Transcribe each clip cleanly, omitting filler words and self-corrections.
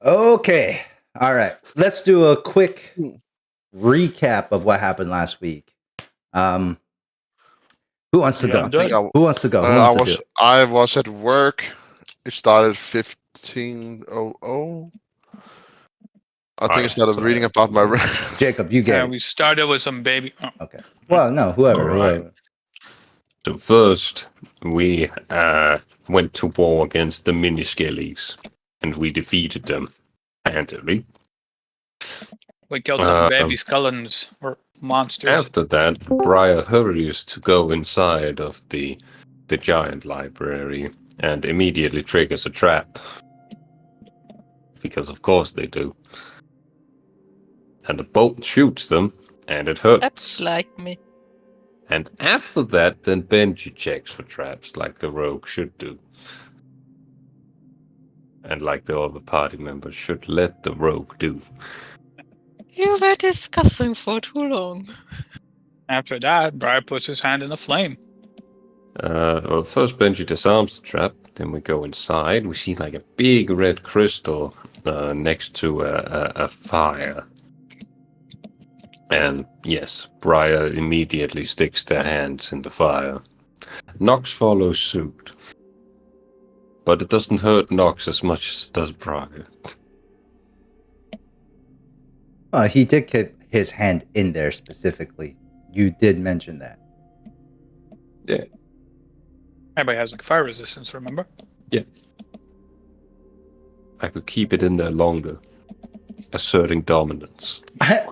Okay. All right. Let's do a quick recap of what happened last week. Who wants to go? Who wants to go? Who wants to do it? I was at work. It started 15:00. I think I started reading about my. Jacob, you get it. We started with some baby. Oh. Okay. Well, no, whoever. All right. Whoever. So first, we went to war against the mini-skellies, and we defeated them handily. We killed some baby skeletons or monsters. After that, Briar hurries to go inside of the giant library and immediately triggers a trap. Because of course they do. And the bolt shoots them, and it hurts. That's like me. And after that, then Benji checks for traps, like the rogue should do. And like the other party members should let the rogue do. You were discussing for too long. After that, Briar puts his hand in a flame. Well, first Benji disarms the trap, then we go inside. We see like a big red crystal next to a fire. And yes, Briar immediately sticks their hands in the fire. Nox follows suit. But it doesn't hurt Nox as much as it does Briar. He did keep his hand in there specifically. You did mention that. Yeah. Everybody has like fire resistance, remember? Yeah. I could keep it in there longer. Asserting dominance. I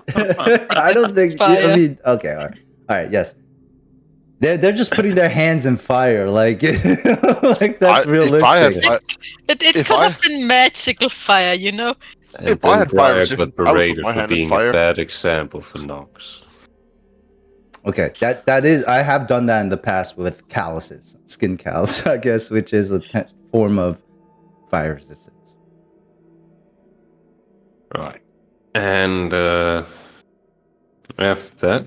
don't think. Fire. I mean, okay, all right, yes. They're just putting their hands in fire, like that's realistic. It could have been magical fire, you know. And if then Briar got berated for being a bad example for Nox. Okay, that is. I have done that in the past with calluses, skin callus, I guess, which is a form of fire resistance. Right. And after that,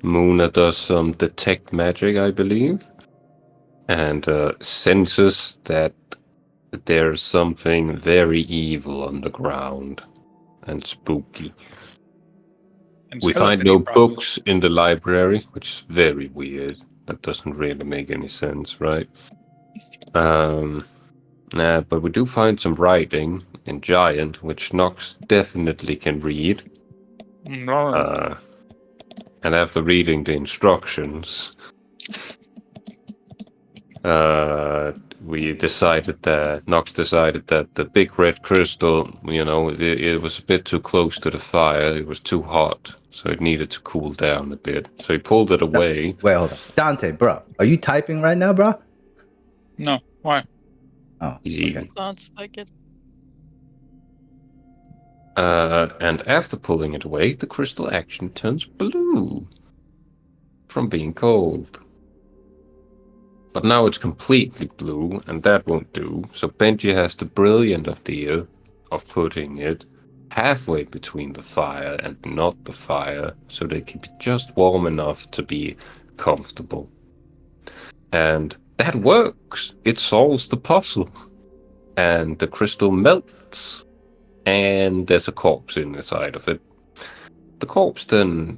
Muna does some detect magic, I believe, and senses that there's something very evil on the ground and spooky. And we find no books in the library, which is very weird. That doesn't really make any sense, right? But we do find some writing in Giant, which Nox definitely can read. No. And after reading the instructions, Nox decided that the big red crystal, it was a bit too close to the fire. It was too hot, so it needed to cool down a bit. So he pulled it away. Wait, hold on. Dante, bro, are you typing right now, bro? No, why? Oh, okay. Sounds like it. And after pulling it away, the crystal actually turns blue from being cold. But now it's completely blue, and that won't do. So Benji has the brilliant idea of putting it halfway between the fire and not the fire, so they can be just warm enough to be comfortable. And that works. It solves the puzzle. And the crystal melts. And there's a corpse inside of it. The corpse then,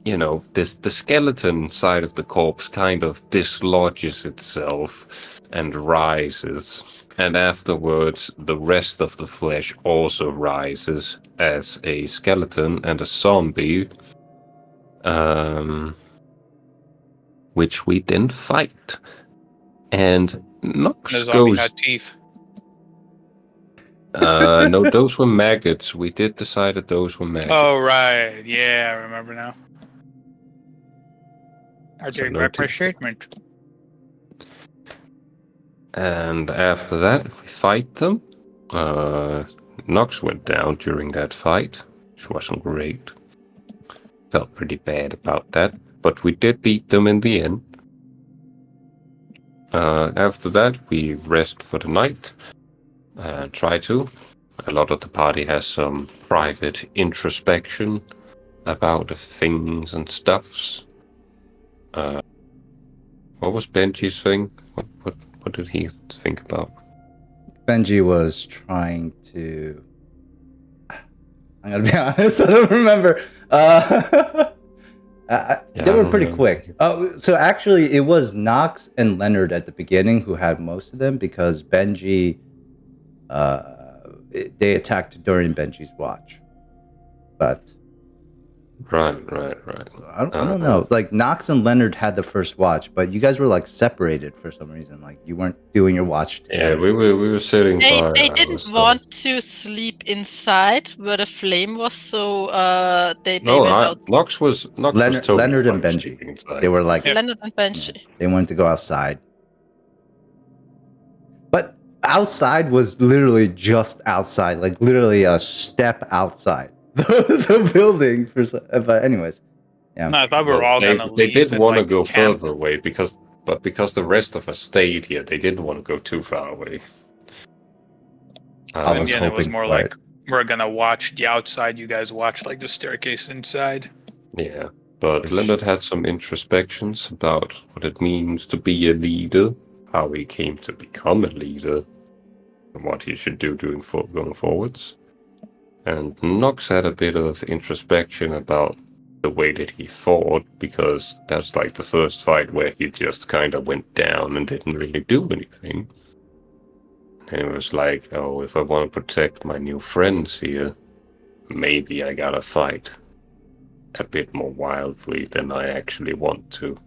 the skeleton side of the corpse kind of dislodges itself and rises. And afterwards, the rest of the flesh also rises as a skeleton and a zombie. Which we then fight. And Nox The zombie goes... had teeth. No, those were maggots. We did decide that those were maggots. Oh, right. Yeah, I remember now. I take back my statement. And after that, we fight them. Nox went down during that fight, which wasn't great. Felt pretty bad about that, but we did beat them in the end. After that, we rest for the night. Try to. A lot of the party has some private introspection about the things and stuffs. What was Benji's thing? What did he think about? Benji was trying to. I'm gonna be honest. I don't remember. They were pretty quick. So actually, it was Knox and Leonard at the beginning who had most of them because Benji. They attacked during Benji's watch, but. Right. So I don't know. Like Knox and Leonard had the first watch, but you guys were like separated for some reason. Like you weren't doing your watch together. Yeah, we were sitting. They didn't want to sleep inside where the flame was, so they went out. Knox was totally Leonard and Benji. They were like Leonard and Benji. They wanted to go outside, but outside was literally just outside, like literally a step outside. The building but anyways, yeah. No, I thought we were all gonna leave. They did want to go camp. further away because the rest of us stayed here, they didn't want to go too far away. I was Again, it was hoping more for like it. we're gonna watch the outside. You guys watch like the staircase inside. Yeah, but Leonard had some introspections about what it means to be a leader, how he came to become a leader, and what he should do going forwards. And Nox had a bit of introspection about the way that he fought, because that's like the first fight where he just kind of went down and didn't really do anything. And it was like, oh, if I want to protect my new friends here, maybe I gotta fight a bit more wildly than I actually want to.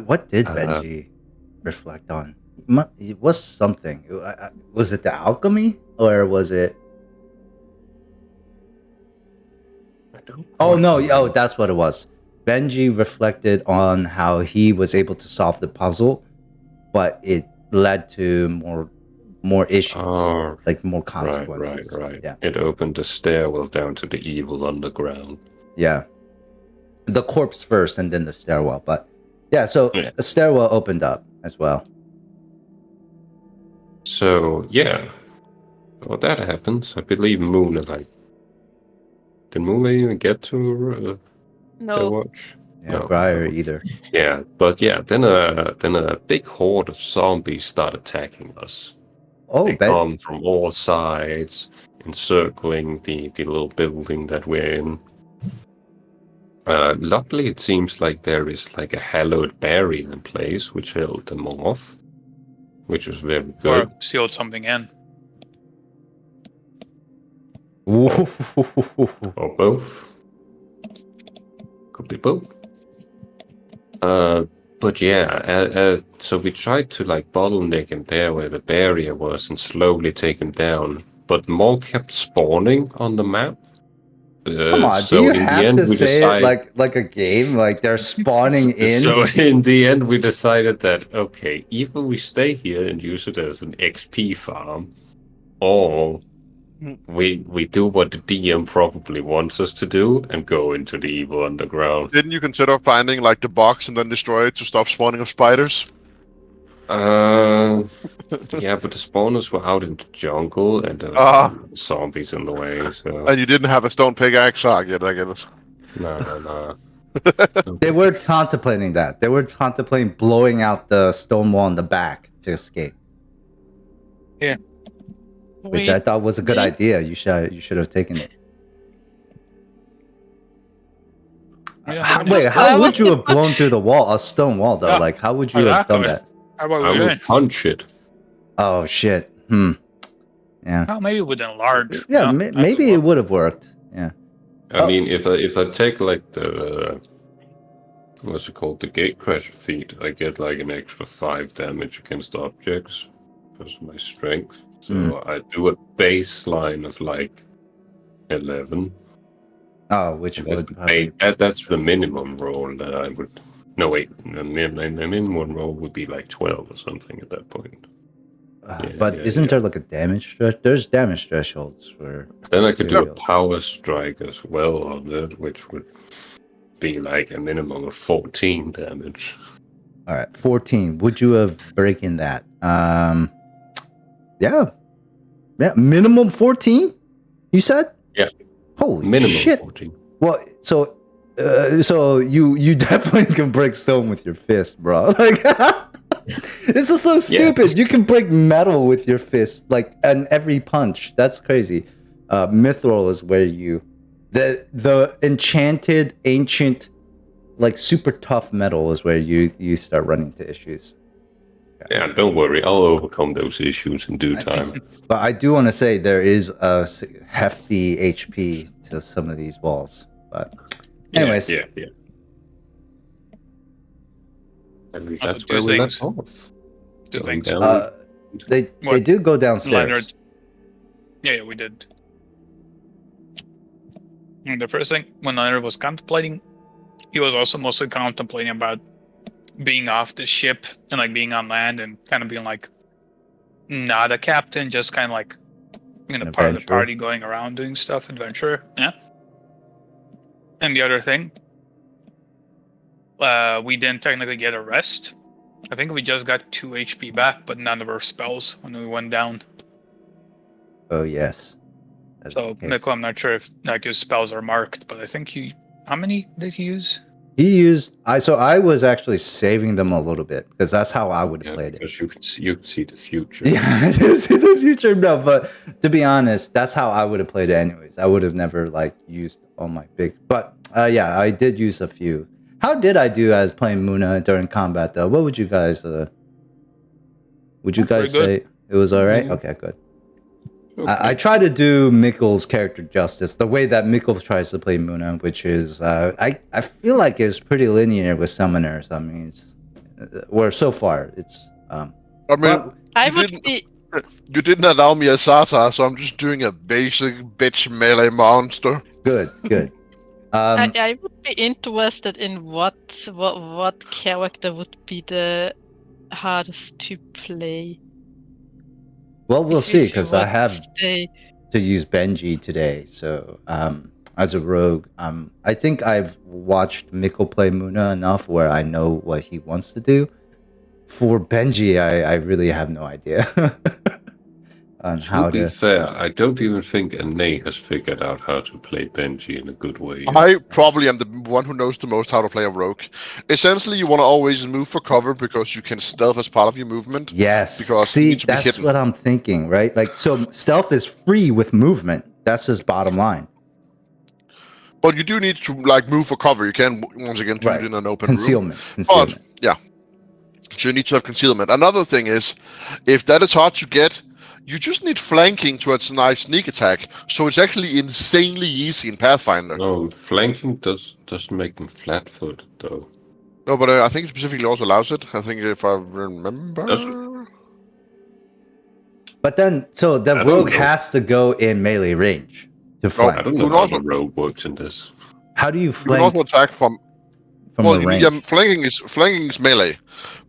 What did Benji reflect on? It was something. Was it the alchemy or was it? Oh no! Oh, that's what it was. Benji reflected on how he was able to solve the puzzle, but it led to more issues, like more consequences. Right. Yeah. It opened the stairwell down to the evil underground. Yeah. The corpse first, and then the stairwell. But yeah, so the stairwell opened up as well. So yeah, well that happens. I believe Moonlight. Did Moonlight even get to their watch? Yeah, no, Briar either. Yeah, but yeah, then a big horde of zombies start attacking us. Oh, they come from all sides, encircling the little building that we're in. Luckily, it seems like there is like a hallowed barrier in place, which held them off, which was very good. Or sealed something in. Or both. Could be both. But yeah, so we tried to like bottleneck him there where the barrier was and slowly take him down, but more kept spawning on the map. Come on, so do you have to say it like a game? Like they're spawning in? So in the end, we decided that, okay, either we stay here and use it as an XP farm, or we do what the DM probably wants us to do and go into the evil underground. Didn't you consider finding like the box and then destroy it to stop spawning of spiders? Yeah, but the spawners were out in the jungle and there were zombies in the way. So. And you didn't have a stone pickaxe yet, I guess. No. They were contemplating that. They were contemplating blowing out the stone wall in the back to escape. Yeah. Which I thought was a good idea. You should have taken it. Yeah, how would you have blown through the wall, a stone wall though? Like, how would you have done that? How about I would punch it. Oh shit. Yeah. Well, maybe with enlarge. Yeah, maybe it would have worked. Yeah. I mean, if I take like the what's it called, the gatecrasher feat, I get like an extra 5 damage against objects because of my strength. So I do a baseline of like 11. Oh, which would that's the minimum roll that I would. No wait, the minimum roll would be like 12 or something at that point. But isn't there like a damage threshold? There's damage thresholds for. Then I could do a power strike as well on it, which would be like a minimum of 14 damage. All right, 14. Would you have breaking that? Yeah, minimum 14. You said? Yeah. Holy minimum shit! 14. Well, so you definitely can break stone with your fist, bro. Like, This is so stupid. Yeah. You can break metal with your fist, like, and every punch. That's crazy. Mithril is where you, the enchanted, ancient, like super tough metal is where you start running into issues. Yeah, don't worry. I'll overcome those issues in due time. But I do want to say there is a hefty HP to some of these walls. But anyways. Yeah. And that's where we left off. Two things. They do go downstairs. Leonard. Yeah, we did. And the first thing, when Leonard was contemplating, he was also mostly contemplating about being off the ship and like being on land and kind of being like not a captain, just kind of like part of the party going around doing stuff, adventure. Yeah. And the other thing, we didn't technically get a rest. I think we just got 2 HP back, but none of our spells when we went down. Oh yes. So Nico, I'm not sure if like his spells are marked, but I think how many did he use? He used I was actually saving them a little bit because that's how I would have played it. Because you could see the future. Yeah, I do see the future. No, but to be honest, that's how I would have played it anyways. I would have never like used all my big. But yeah, I did use a few. How did I do as playing Muna during combat though? What would you guys say? It was all right? Okay, good. Okay. I try to do Mikkel's character justice, the way that Mikkel tries to play Muna, which is, I feel like it's pretty linear with summoners. I mean, so far, it's... I mean, you didn't allow me a Sata, so I'm just doing a basic bitch melee monster. Good. I would be interested in what character would be the hardest to play. Well, we'll see, because I have to use Benji today. So, as a rogue, I think I've watched Mikkel play Muna enough where I know what he wants to do. For Benji, I really have no idea. To be fair, I don't even think Ane has figured out how to play Benji in a good way. I probably am the one who knows the most how to play a rogue. Essentially, you want to always move for cover because you can stealth as part of your movement. Yes. Because see, that's what I'm thinking, right? Like, so stealth is free with movement. That's his bottom line. But you do need to like move for cover. You can once again do it in an open room. Concealment. But, yeah. So you need to have concealment. Another thing is, if that is hard to get, you just need flanking to a nice sneak attack, so it's actually insanely easy in Pathfinder. No, flanking doesn't make them flat-footed, though. No, but I think it specifically also allows it. I think if I remember. But then, so the rogue has to go in melee range to flank. I don't know how the rogue works in this. How do you flank? You can also attack from the range. Yeah, flanking is melee,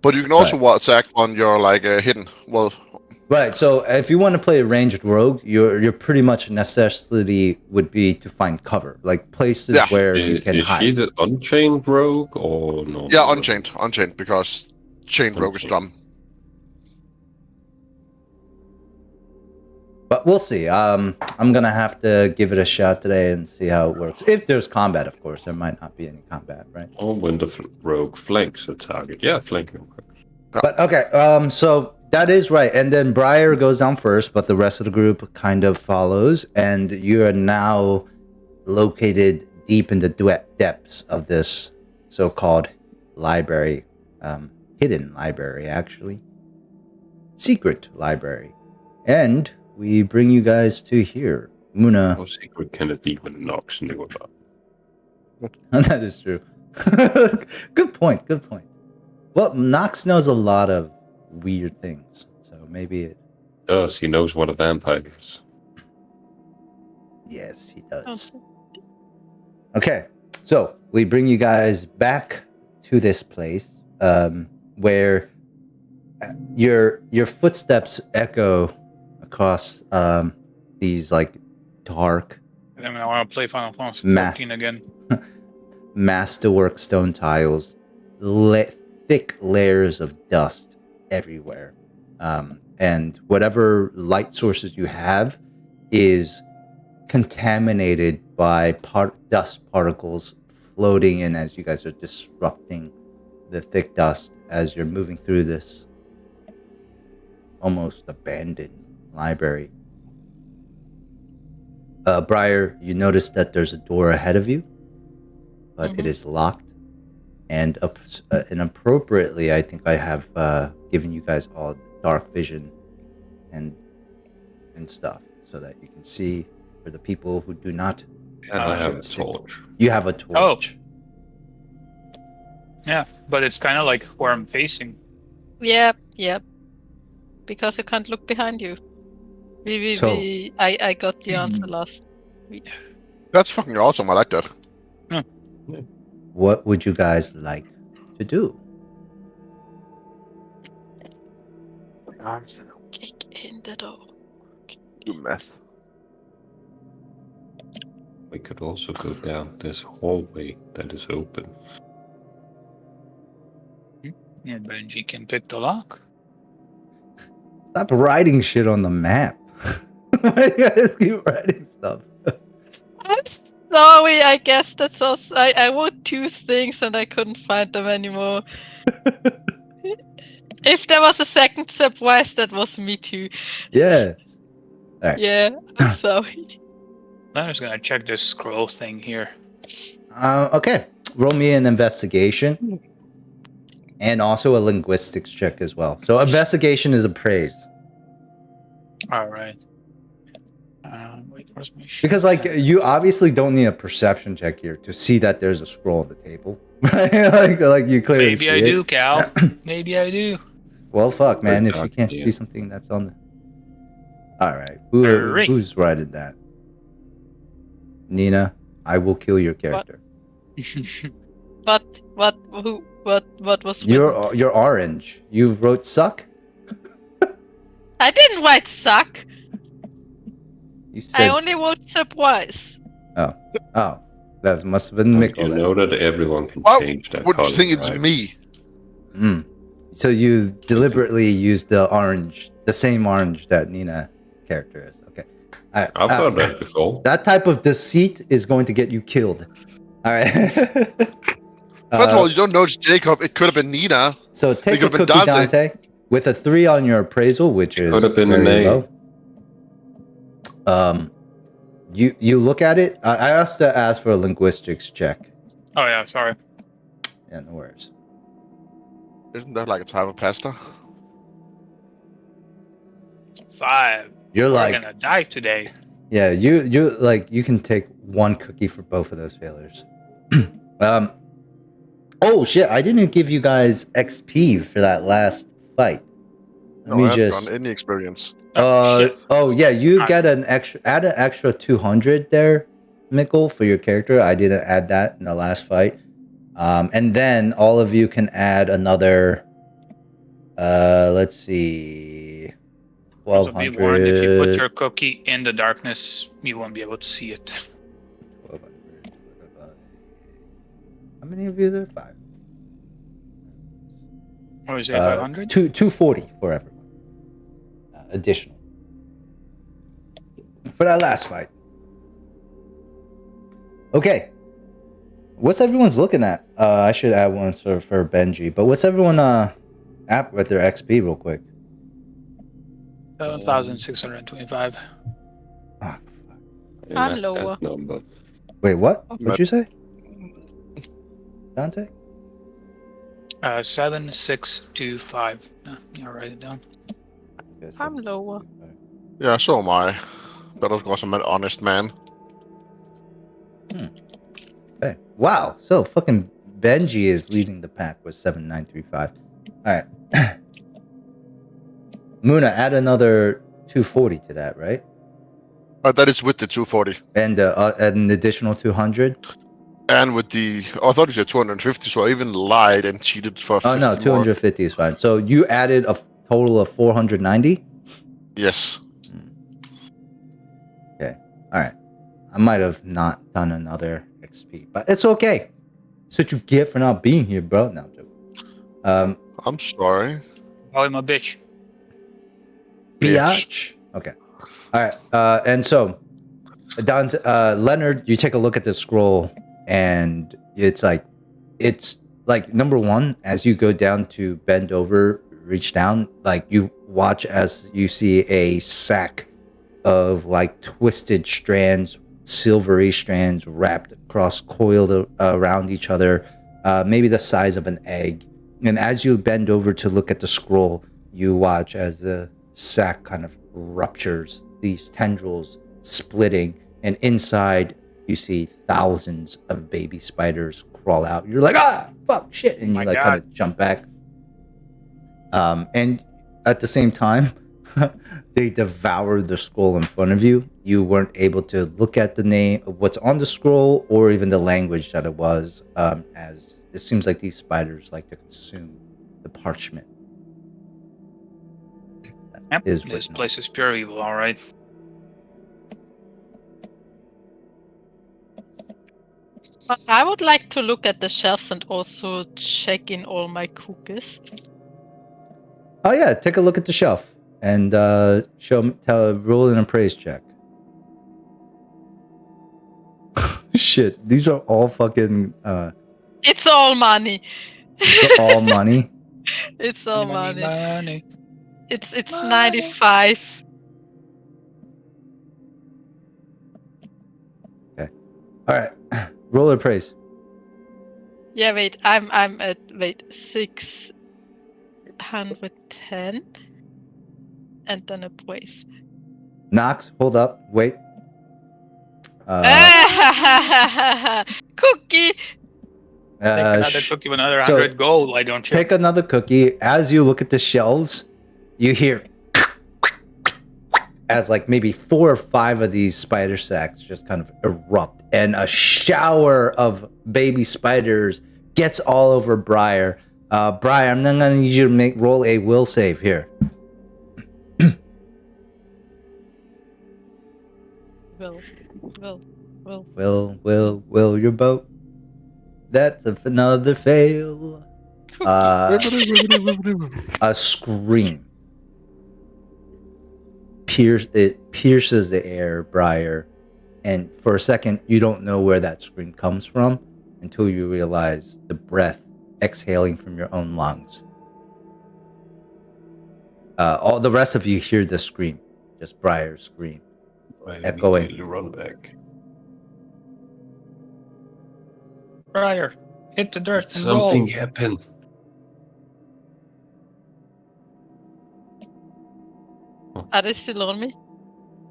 but you can also attack on your like hidden. Well. Right, so if you want to play a ranged rogue, your pretty much necessity would be to find cover, like places where you can hide. Is she the unchained rogue or no? Yeah, unchained, because chained rogue is dumb. But we'll see. I'm gonna have to give it a shot today and see how it works. If there's combat, of course, there might not be any combat, right? Or when the rogue flanks a target. Yeah, flanking works. But okay, so. That is right. And then Briar goes down first, but the rest of the group kind of follows. And you are now located deep in the depths of this so-called library. Hidden library, actually. Secret library. And we bring you guys to here. Muna. How secret can it be when Nox knew about it? That is true. Good point. Well, Nox knows a lot of weird things, so maybe it does. He knows what a vampire is. Yes, he does. Okay, so we bring you guys back to this place where your footsteps echo across these like dark. I mean, I want to play Final Fantasy 14 again. Masterwork stone tiles, thick layers of dust everywhere, and whatever light sources you have is contaminated by dust particles floating in as you guys are disrupting the thick dust as you're moving through this almost abandoned library. Briar, you notice that there's a door ahead of you, but it is locked. And appropriately, I think I have given you guys all dark vision and stuff, so that you can see for the people who do not. And I have a torch. You have a torch. Yeah, but it's kind of like where I'm facing. Yep. Because you can't look behind you. I got the answer last week. That's fucking awesome. I like that. What would you guys like to do? Kick in the door. Do meth. We could also go down this hallway that is open. Yeah, Benji can pick the lock. Stop writing shit on the map. Why do you guys keep writing stuff? I'm sorry, I guess that's also. I wrote 2 things and I couldn't find them anymore. If there was a second surprise, that was me too. Yes. All right. Yeah, I'm sorry. I'm just gonna check this scroll thing here. Okay. Roll me an investigation. And also a linguistics check as well. So investigation is appraise. All right. Wait, where's my shit? Because you obviously don't need a perception check here to see that there's a scroll on the table. Right? like you clearly Maybe see I it. do, Cal. Maybe I do. Well, fuck, man. If you Dark, can't yeah. see something that's on the... Alright. Who's writing that? Nina, I will kill your character. What was written? You're orange. You wrote suck? I didn't write suck. You said... I only wrote surprise. Oh. That must have been Mikkel. You then. know that everyone can Why change that would color, you think it's right? me? So you deliberately used the orange, the same orange that Nina character is. Okay. All right. I've heard that before. That type of deceit is going to get you killed. All right. First of all, you don't know it's Jacob. It could have been Nina. So take a It could cookie, have been Dante, with a 3 on your appraisal, which is could have been very an A. low. You look at it. I asked to ask for a linguistics check. Oh yeah, sorry. Yeah, no worries. Isn't that like a type of pasta? 5. You're We're like, gonna die today. yeah, you like you can take 1 cookie for both of those failures. Oh shit! I didn't give you guys XP for that last fight. Let No, I me haven't just. done any experience. Shit. Oh yeah, you Ah. get an extra 200 there, Mikkel, for your character. I didn't add that in the last fight. And then all of you can add another. Let's see, Also be warned, if you put 1200. your cookie in the darkness, you won't be able to see it. 1200. How many of you there? 5. What was it, 500? 240 for everyone. Additional for that last fight. Okay, what's everyone's looking at? I should add one for Benji, but what's everyone at with their XP real quick? 7,625. Ah, fuck. And I'm at lower. that number. Wait, what? What'd you say, Dante? 7625. I'll write it down. Okay, I'm lower. Yeah, so am I. But of course I'm an honest man. Okay. Wow. So fucking Benji is leading the pack with 7935. All right. Muna, add another 240 to that, right? That is with the 240. And an additional 200. And with the... Oh, I thought you said 250, so I even lied and cheated for 50 Oh no, more. 250 is fine. So you added a total of 490. Yes. Okay. All right. I might have not done another XP, but it's okay. That's what you get for not being here, bro. No, I'm joking. I'm sorry. Call him a bitch. Biatch. Okay. All right. And so, Leonard, you take a look at the scroll, and it's like, it's like number one, as you go down to bend over, reach down, like you watch as you see a sack of like twisted strands, silvery strands wrapped across, coiled around each other, maybe the size of an egg. And as you bend over to look at the scroll, you watch as the sack kind of ruptures, these tendrils splitting, and inside you see thousands of baby spiders crawl out. You're like, ah, fuck, shit, and you like kind of jump back. And at the same time, they devoured the scroll in front of you. You weren't able to look at the name of what's on the scroll or even the language that it was, as it seems like these spiders like to consume the parchment. Yep, this place is pure evil, all right. I would like to look at the shelves and also check in all my cookies. Oh yeah, take a look at the shelf and roll an appraise check. Shit, these are all fucking. It's all money. It's all money. It's all money. Money. It's 95. Okay. All right. Roll appraise. Yeah, wait. I'm at 610, and then appraise. Knox, hold up. Wait. Cookie. Take another cookie with another 100 gold. Why don't you? Pick another cookie. As you look at the shelves, you hear as like maybe 4 or 5 of these spider sacks just kind of erupt, and a shower of baby spiders gets all over Briar. Briar, I'm not gonna need you to roll a will save here. Will your boat? That's another fail. A scream. Pierces the air, Briar, and for a second you don't know where that scream comes from until you realize the breath exhaling from your own lungs. All the rest of you hear the scream, just Briar's scream, echoing. Run back. Briar, hit the dirt and Something roll. happened. Are they still on me?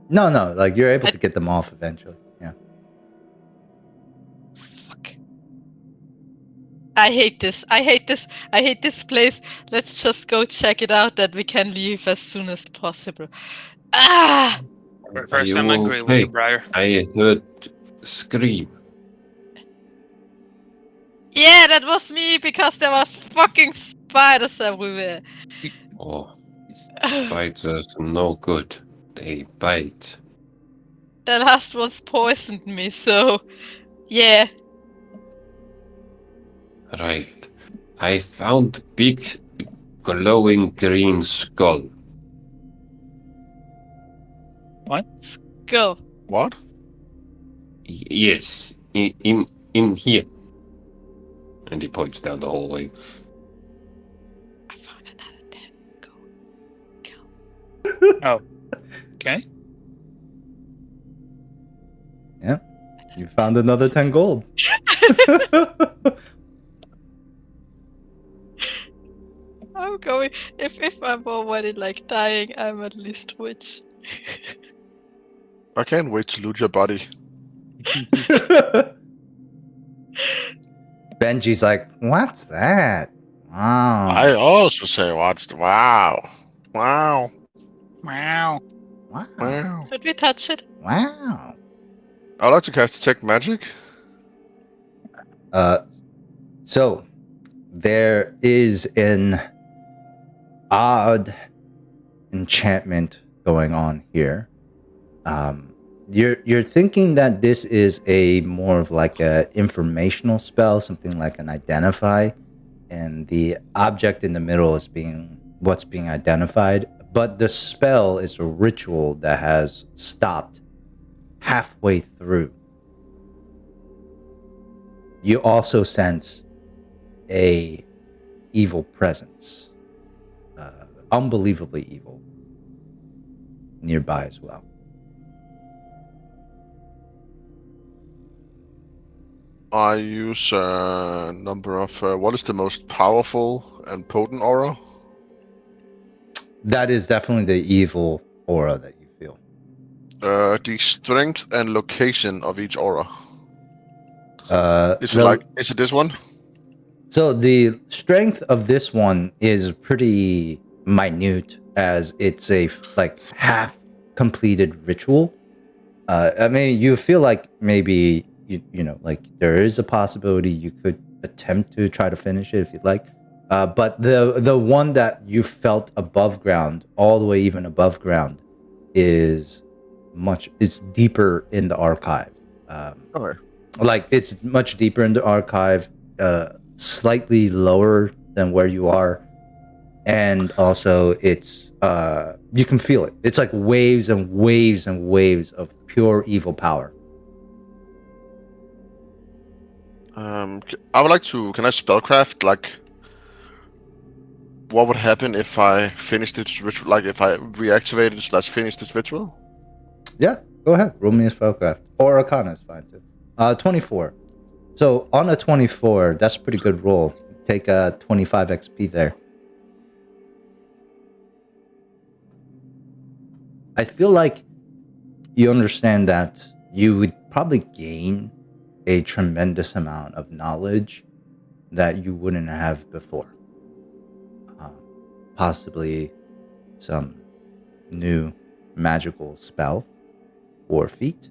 No, like you're able to get them off eventually. Yeah. Fuck. I hate this. I hate this place. Let's just go check it out that we can leave as soon as possible. Ah! First, I'm angry with you, Briar. I heard scream. Yeah, that was me because there were fucking spiders everywhere. Oh, spiders are no good. They bite. The last one's poisoned me, so yeah. Right. I found a big glowing green skull. What? Go. What? Yes, in here. And he points down the hallway. I found another 10. Go. Oh. Okay. Yeah. You found another 10 gold. I'm going. If I'm already like dying, I'm at least rich. I can't wait to loot your body. Benji's like, what's that? Wow. I also say, wow. Wow. Wow. Wow. Should we touch it? Wow. I'd like to cast Detect Magic. So there is an odd enchantment going on here. You're thinking that this is a more of like a informational spell, something like an identify, and the object in the middle is what's being identified. But the spell is a ritual that has stopped halfway through. You also sense a evil presence, unbelievably evil, nearby as well. I use a number of. What is the most powerful and potent aura? That is definitely the evil aura that you feel. The strength and location of each aura. Is it this one? So the strength of this one is pretty minute, as it's a half completed ritual. I mean, you feel like maybe like there is a possibility you could attempt to try to finish it if you'd like. But the one that you felt above ground, all the way even above ground, it's deeper in the archive. Okay. Like it's much deeper in the archive, slightly lower than where you are, and also it's you can feel it. It's like waves and waves and waves of pure evil power. I would like to. Can I spellcraft? Like, what would happen if I finish this ritual? Like, if I reactivated / finish this ritual? Yeah, go ahead. Roll me a spellcraft, or Arcana is fine too. 24. So on a 24, that's a pretty good roll. Take a 25 XP there. I feel like you understand that you would probably gain a tremendous amount of knowledge that you wouldn't have before. Possibly some new magical spell or feat.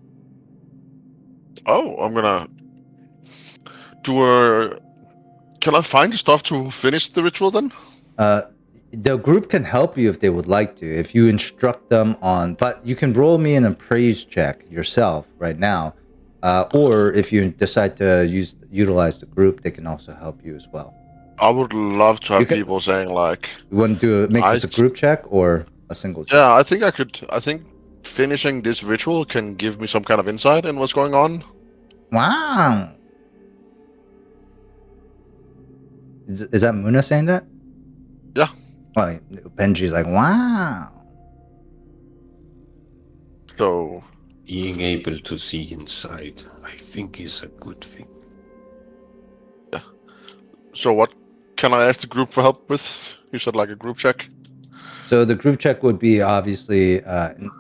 Oh, I'm gonna do a. Can I find the stuff to finish the ritual then? The group can help you if they would like to, if you instruct them on, but you can roll me an appraise check yourself right now. Or if you decide to utilize the group, they can also help you as well. I would love to have people saying like. You want to make this a group check or a single check? Yeah, I think I could. I think finishing this ritual can give me some kind of insight in what's going on. Wow. Is that Muna saying that? Yeah. Well, Benji's like, wow. So being able to see inside, I think, is a good thing. Yeah. So what can I ask the group for help with? You said like a group check. So the group check would be obviously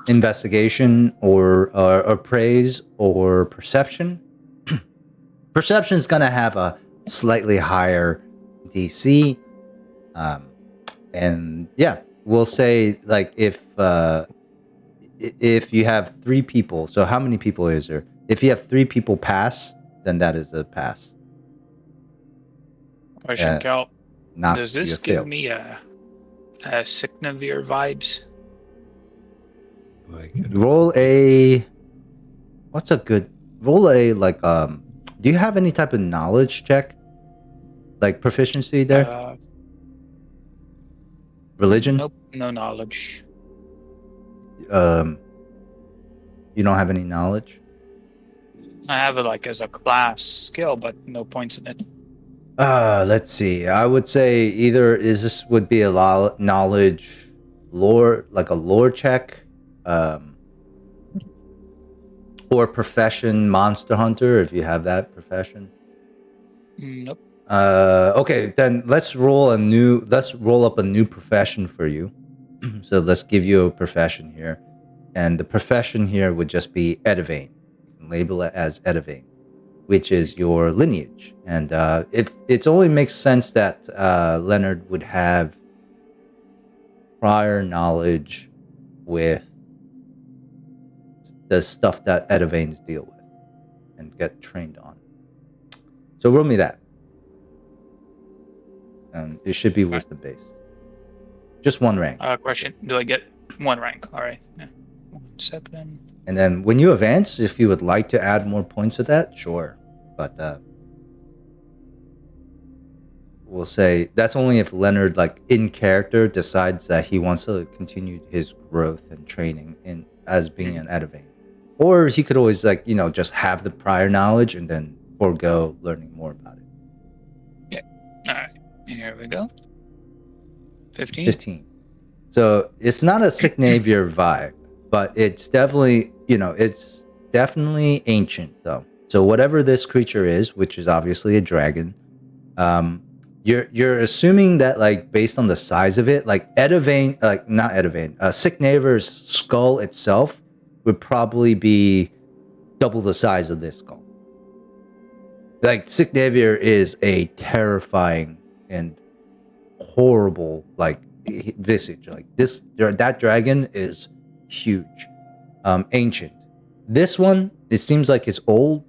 investigation or appraise or perception. Perception is gonna have a slightly higher DC, and yeah, we'll say like if you have 3 people. So how many people is there? If you have 3 people pass, then that is a pass. Question, Cal. Not Does this give me a Signavir vibes? Roll a. What's a good? Roll a like Do you have any type of knowledge check? Like proficiency there? Religion? Nope, no knowledge. You don't have any knowledge? I have it like as a class skill, but no points in it. Let's see. I would say either this would be a knowledge lore, like a lore check, or profession monster hunter if you have that profession. Nope. Okay, then let's roll up a new profession for you. So let's give you a profession here. And the profession here would just be Edivane. You can label it as Edivane, which is your lineage. And if it only makes sense that Leonard would have prior knowledge with the stuff that Edivanes deal with and get trained on. So roll me that. And it should be wisdom based. Just 1 rank. Question: do I get 1 rank? All right. Yeah. 1 second. And then when you advance, if you would like to add more points to that, sure. But we'll say that's only if Leonard, like in character, decides that he wants to continue his growth and training as being an Edivane. Or he could always just have the prior knowledge and then forego learning more about it. Yeah. Here we go. 15. 15. So it's not a Signavier vibe, but it's definitely, it's definitely ancient though. So whatever this creature is, which is obviously a dragon, you're assuming that like based on the size of it, like Edivane, like not Edivane, Signavier's skull itself would probably be double the size of this skull. Like Signavier is a terrifying and horrible like visage. Like that dragon is huge, ancient. This one, it seems like it's old,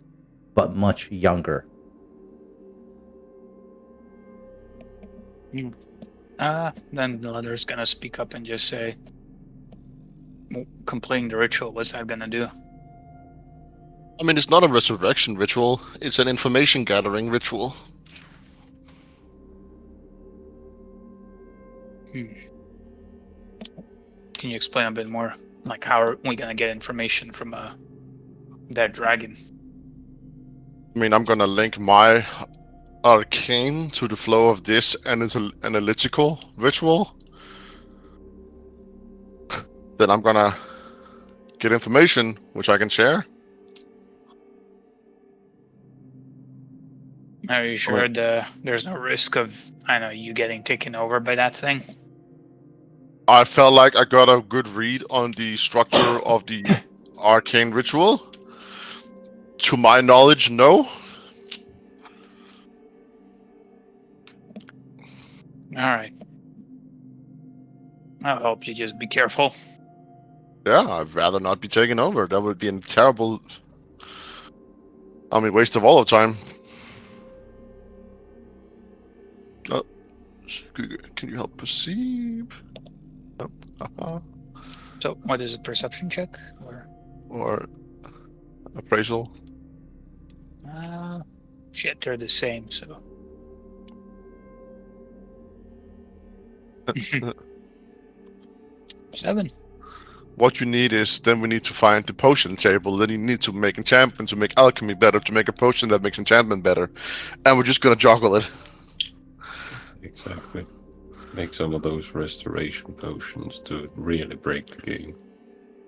but much younger. Then the letter's gonna speak up and just say, completing the ritual, what's that gonna do? I mean, it's not a resurrection ritual. It's an information gathering ritual. Can you explain a bit more? Like, how are we gonna get information from that dragon? I mean, I'm gonna link my arcane to the flow of this analytical ritual. Then I'm gonna get information which I can share. Are you sure there's no risk of, you getting taken over by that thing? I felt like I got a good read on the structure of the arcane ritual. To my knowledge, no. Alright. I hope you just be careful. Yeah, I'd rather not be taken over. That would be a terrible, waste of all of time. Oh, can you help perceive? Oh, So, what is a perception check? or appraisal? Shit, they're the same, so. Seven. What you need is, then we need to find the potion table. Then you need to make enchantment to make alchemy better, to make a potion that makes enchantment better. And we're just gonna juggle it. Exactly. Make some of those restoration potions to really break the game.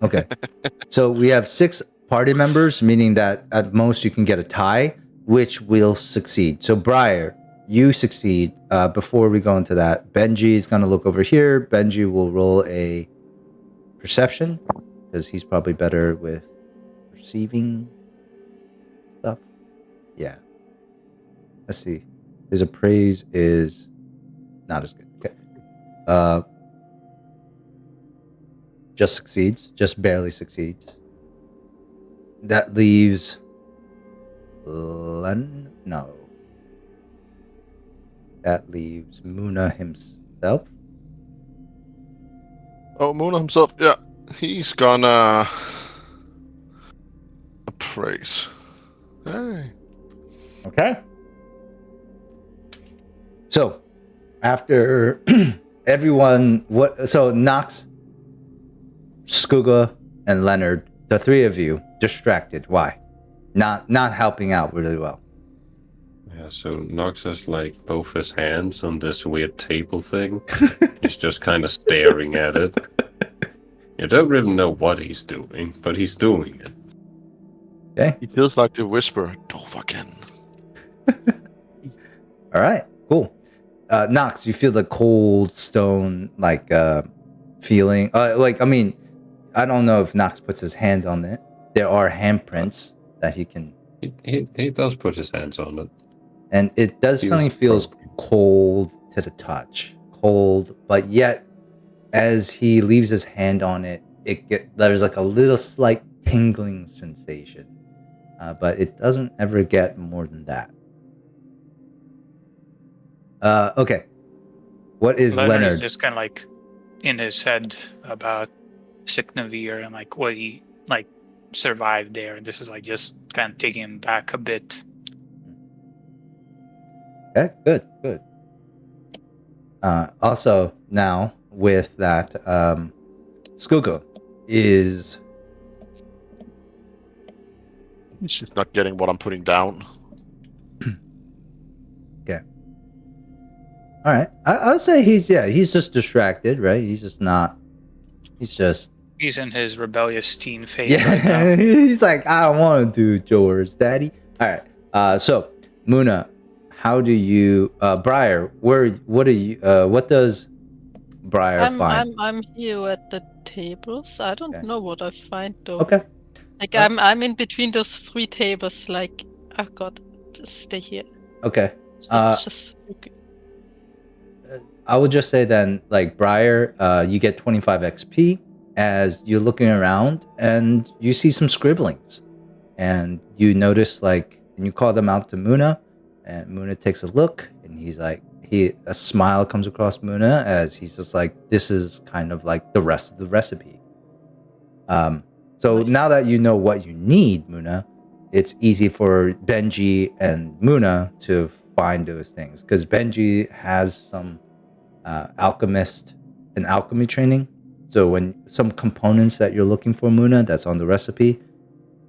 Okay. So we have 6 party members, meaning that at most you can get a tie, which will succeed. So Briar, you succeed. Before we go into that, Benji is going to look over here. Benji will roll a perception because he's probably better with perceiving stuff. Yeah. Let's see. His appraise is not as good. Okay. Just succeeds. Just barely succeeds. That leaves No. That leaves Muna himself. Oh, Muna himself, yeah. He's gonna appraise. Hey. Okay. So, after everyone, so Nox, Skuga, and Leonard, the 3 of you, distracted. Why? Not helping out really well. Yeah, so Nox has like both his hands on this weird table thing. He's just kind of staring at it. You don't really know what he's doing, but he's doing it. Okay. He feels like the whisper, Dovahkiin. All right. Cool. Nox, you feel the cold stone feeling. I don't know if Nox puts his hand on it. There are handprints that he can. He does put his hands on it. And it does definitely feels cold to the touch. Cold, but yet as he leaves his hand on it, there's like a little slight tingling sensation. But it doesn't ever get more than that. Okay. What is Leonard? Is just kind of like in his head about Signavier and like what he like survived there. And this is like just kind of taking him back a bit. Okay, good. Also, now with that, Skugo is. He's just not getting what I'm putting down. Okay. All right. I'll say he's just distracted, right? He's just not. He's just. He's in his rebellious teen phase Yeah. right now. He's like, I don't want to do chores, Daddy. All right. So Muna, how do you, Briar? What do you? What does Briar find? I'm here at the tables. I don't Okay. know what I find though. Okay. Like I'm in between those 3 tables. Like, oh god, just stay here. Okay. Just okay. I would just say then, like Briar, you get 25 XP as you're looking around and you see some scribblings, and you notice and you call them out to Muna, and Muna takes a look, and he's like, a smile comes across Muna as he's just like, this is kind of like the rest of the recipe. So Nice. now that you know what you need, Muna, it's easy for Benji and Muna to find those things because Benji has some alchemy training. So when some components that you're looking for, Muna, that's on the recipe,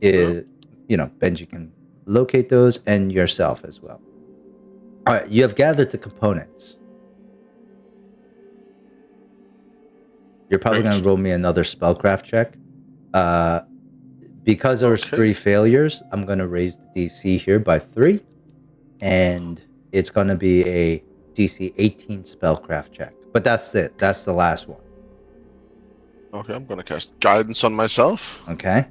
Benji can locate those, and yourself as well. All right, you have gathered the components. You're probably going to roll me another spellcraft check. Because there's 3 failures, I'm going to raise the DC here by 3, and it's going to be a DC 18 spellcraft check. But that's it. That's the last one. Okay, I'm gonna cast guidance on myself. Okay.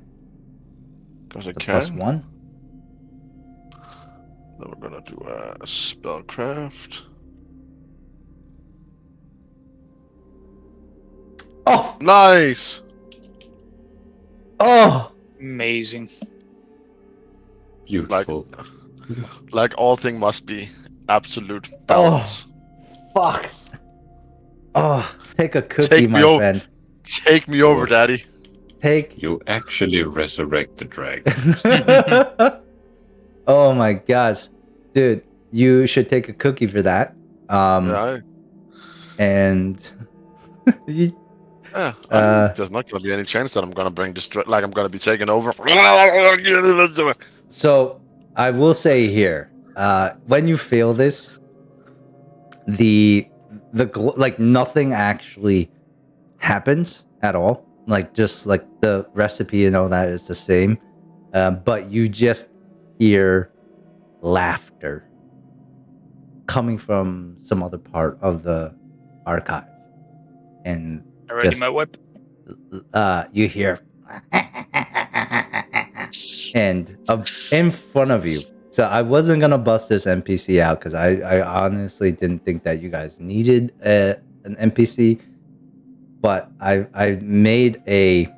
Because I The can. +1. Then we're gonna do a spellcraft. Oh! Nice! Oh! Amazing. Beautiful. Like all thing must be absolute balance. Fuck. Oh, take a cookie, Take my me over. friend. Take me over, Daddy. Take. You actually resurrect the dragon. Oh my gosh. Dude, you should take a cookie for that. Yeah. And you, There's not gonna be any chance that I'm gonna bring I'm gonna be taken over. So I will say here, when you fail this, nothing actually happens at all. Like just like the recipe and all that is the same, but you just hear laughter coming from some other part of the archive, and Already just, my whip. you hear and in front of you. So I wasn't gonna bust this NPC out because I honestly didn't think that you guys needed an NPC, but I made a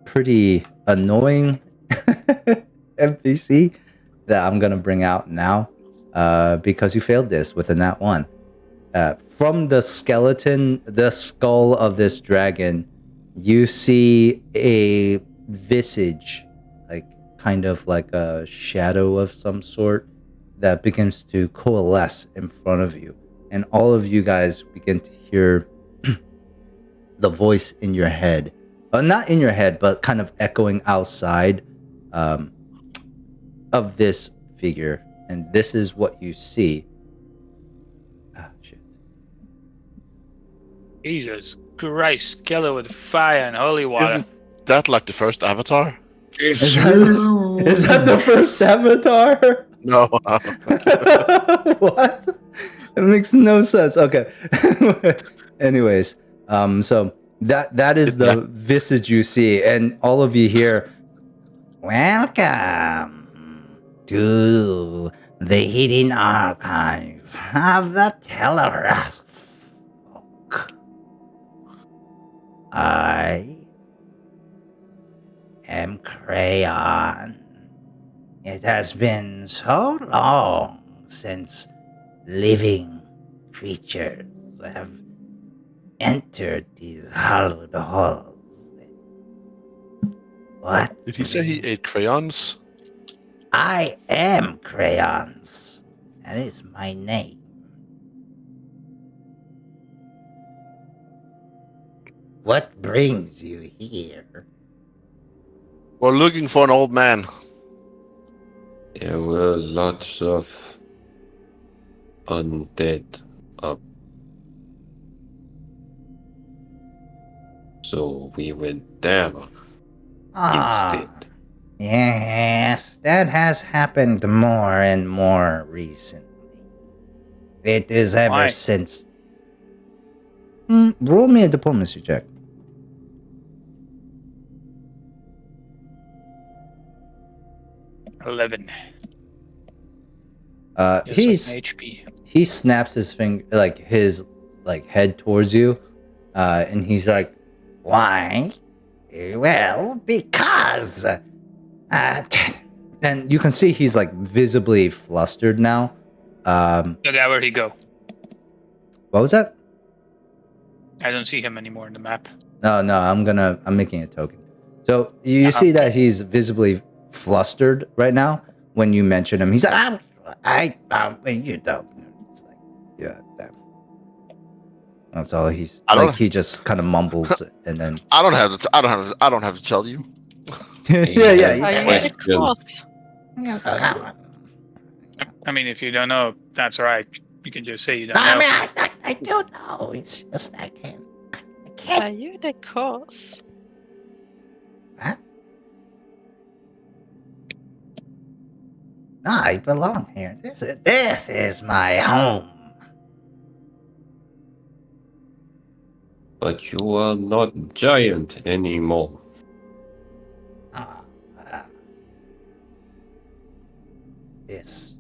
pretty annoying NPC that I'm gonna bring out now because you failed this with a nat 1. From the skeleton, the skull of this dragon, you see a visage, like kind of like a shadow of some sort that begins to coalesce in front of you, and all of you guys begin to hear the voice in your head, not in your head, but kind of echoing outside of this figure, and this is what you see. Ah, shit. Jesus Christ, kill it with fire and holy water. Isn't that like the first Avatar? Is that the first Avatar? No. What? It makes no sense. Okay. Anyways, so that is the visage you see, and all of you hear, "Welcome to the hidden archive of the Telegraph. I am Crayon. It has been so long since living creatures have entered these hallowed halls. What? Did he say he ate crayons? I am Crayons. That is my name. What brings you here? We're looking for an old man. There were lots of undead up So we went there Ah, instead. yes, that has happened more and more recently. It is ever Why? since. Roll me a diplomacy check. 11. He's HP. he snaps his finger, like his head towards you, and he's like, "Why? Well, because." And you can see he's like visibly flustered now. So that where he go? What was that? I don't see him anymore in the map. No, I'm making a token. So you see that he's visibly flustered right now when you mention him. He's like, you don't. It's like, yeah, that's all. He just kind of mumbles and then. I don't have to tell you. yeah. Are you the cause? I mean, if you don't know, that's all right. You can just say you don't I know. mean, I do know. It's just I can't. Are you the cause? What? No, I belong here. This is my home. But you are not giant anymore. This.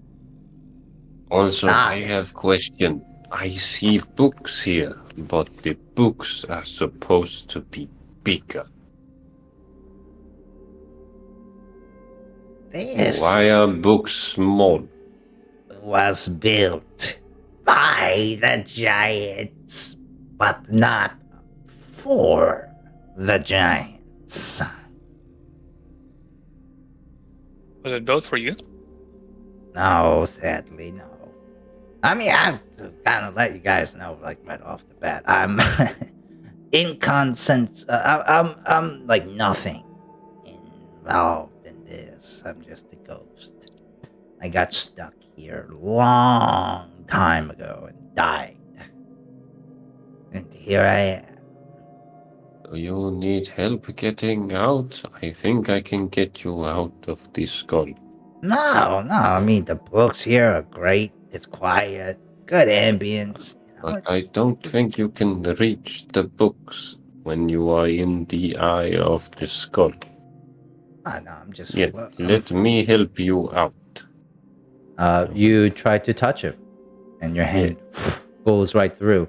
Also, I have question. I see books here, but the books are supposed to be bigger. This Why are books small? was built by the giants, but not for the giants. Was it built for you? No, sadly, no. I mean, I've kind of let you guys know, like, right off the bat. I'm inconsent. I'm like nothing involved in this. I'm just a ghost. I got stuck here long time ago and died. And here I am. Do you need help getting out? I think I can get you out of this skull. No. I mean, the books here are great. It's quiet, good ambience. But I don't think you can reach the books when you are in the eye of the skull. No, I'm just. Let me help you out. You try to touch it, and your hand goes right through.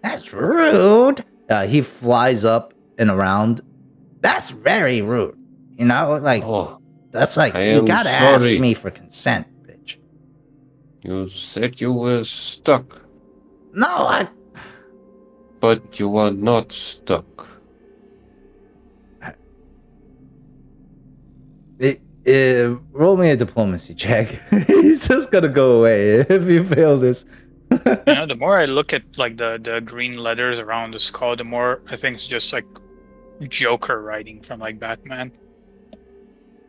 That's rude. He flies up and around. That's very rude. You know, like that's like you gotta ask me for consent, bitch. You said you were stuck. No, But you are not stuck. Roll me a diplomacy check. He's just gonna go away if you fail this. The more I look at like the green letters around the skull, the more I think it's just like Joker writing from like Batman.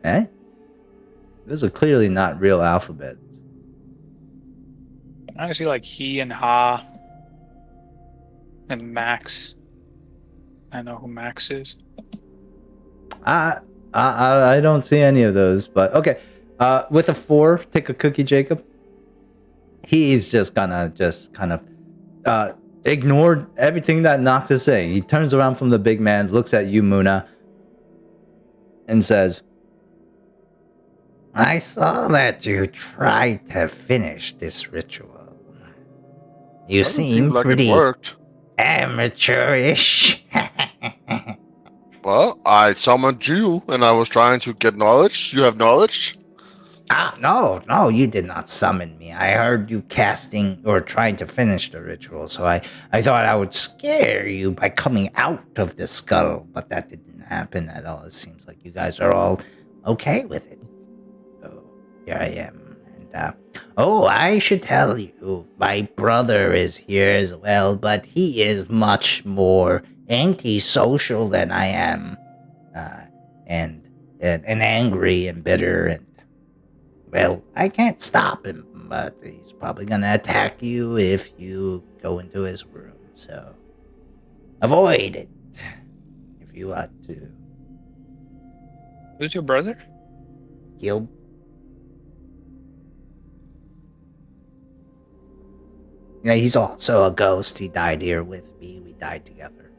Eh? Those are clearly not real alphabets. I see like he and Ha and Max. I know who Max is. I don't see any of those, but okay. With a 4, take a cookie, Jacob. He's just kind of ignored everything that Nox is saying. He turns around from the big man, looks at you, Muna, and says, I saw that you tried to finish this ritual. You seem pretty amateurish. Well, I summoned you, and I was trying to get knowledge. You have knowledge? No, you did not summon me. I heard you casting or trying to finish the ritual, so I thought I would scare you by coming out of the skull, but that didn't happen at all. It seems like you guys are all okay with it. So here I am. And I should tell you, my brother is here as well, but he is much more antisocial than I am, and angry and bitter, and well, I can't stop him, but he's probably gonna attack you if you go into his room, so avoid it. you want to. Who's your brother? Gil. Yeah, he's also a ghost. He died here with me. We died together.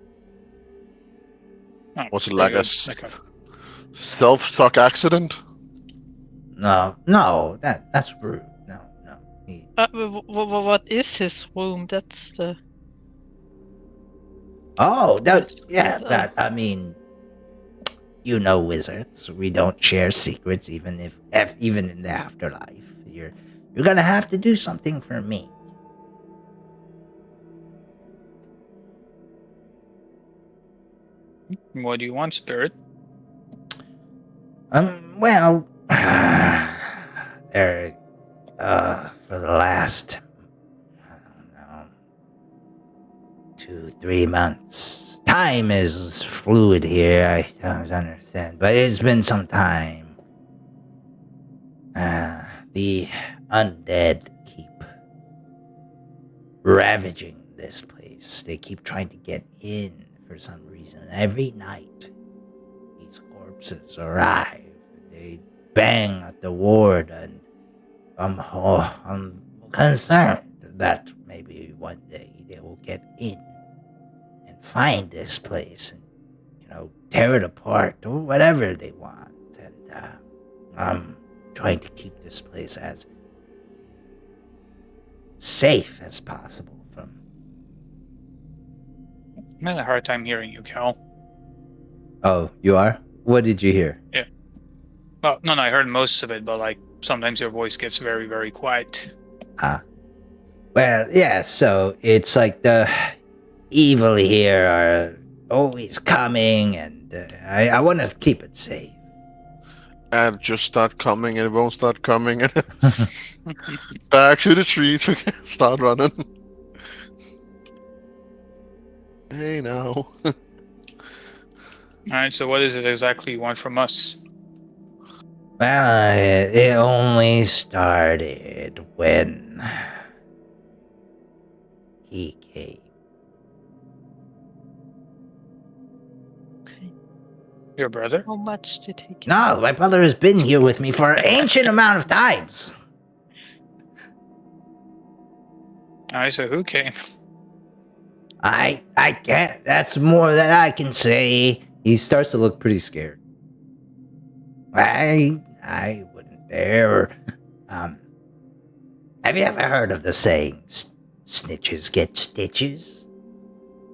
Oh, Was it pretty like a good. Okay. self-shock accident? No, that's rude. No. He, What is his room? That's the. that. I mean, you know, wizards. We don't share secrets, even if even in the afterlife. You're gonna have to do something for me. What do you want, Spirit? Well, there, for the last, I don't know, 2-3 months. Time is fluid here. I don't understand, but it's been some time. The undead keep ravaging this place. They keep trying to get in for some reason. Every night, these corpses arrive. They bang at the ward, and I'm concerned that maybe one day they will get in and find this place and, tear it apart or whatever they want. And I'm trying to keep this place as safe as possible from. I'm having a hard time hearing you, Cal. Oh, you are? What did you hear? Yeah. Well, no, I heard most of it, but like sometimes your voice gets very, very quiet. Well, yeah, so it's like the evil here are always coming, and I want to keep it safe. And just start coming, and it won't start coming. And back to the trees. Start running. Hey now. Alright, so what is it exactly you want from us? Well, it only started when he came. Okay. Your brother? How much did he get? No, my brother has been here with me for an ancient amount of times. Alright, so who came? I can't. That's more than I can say. He starts to look pretty scared. I wouldn't dare. Have you ever heard of the saying, snitches get stitches?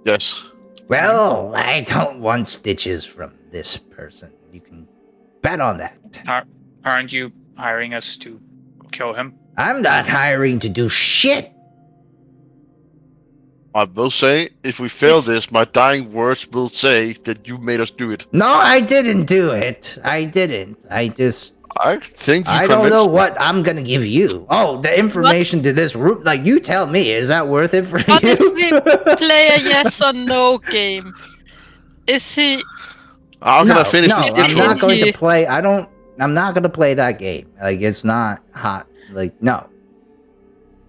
Yes. Well, I don't want stitches from this person. You can bet on that. Aren't you hiring us to kill him? I'm not hiring to do shit. I will say, if we fail this, my dying words will say that you made us do it. No, I didn't do it. I didn't. I think you I don't know convinced me. what I'm gonna give you. Oh, the information to this room. Like, you tell me, is that worth it for What you? if we play a yes or no game? Is he? How can I finish no, this I'm ritual? not going to play. I'm not going to play that game. Like, it's not hot. Like, no.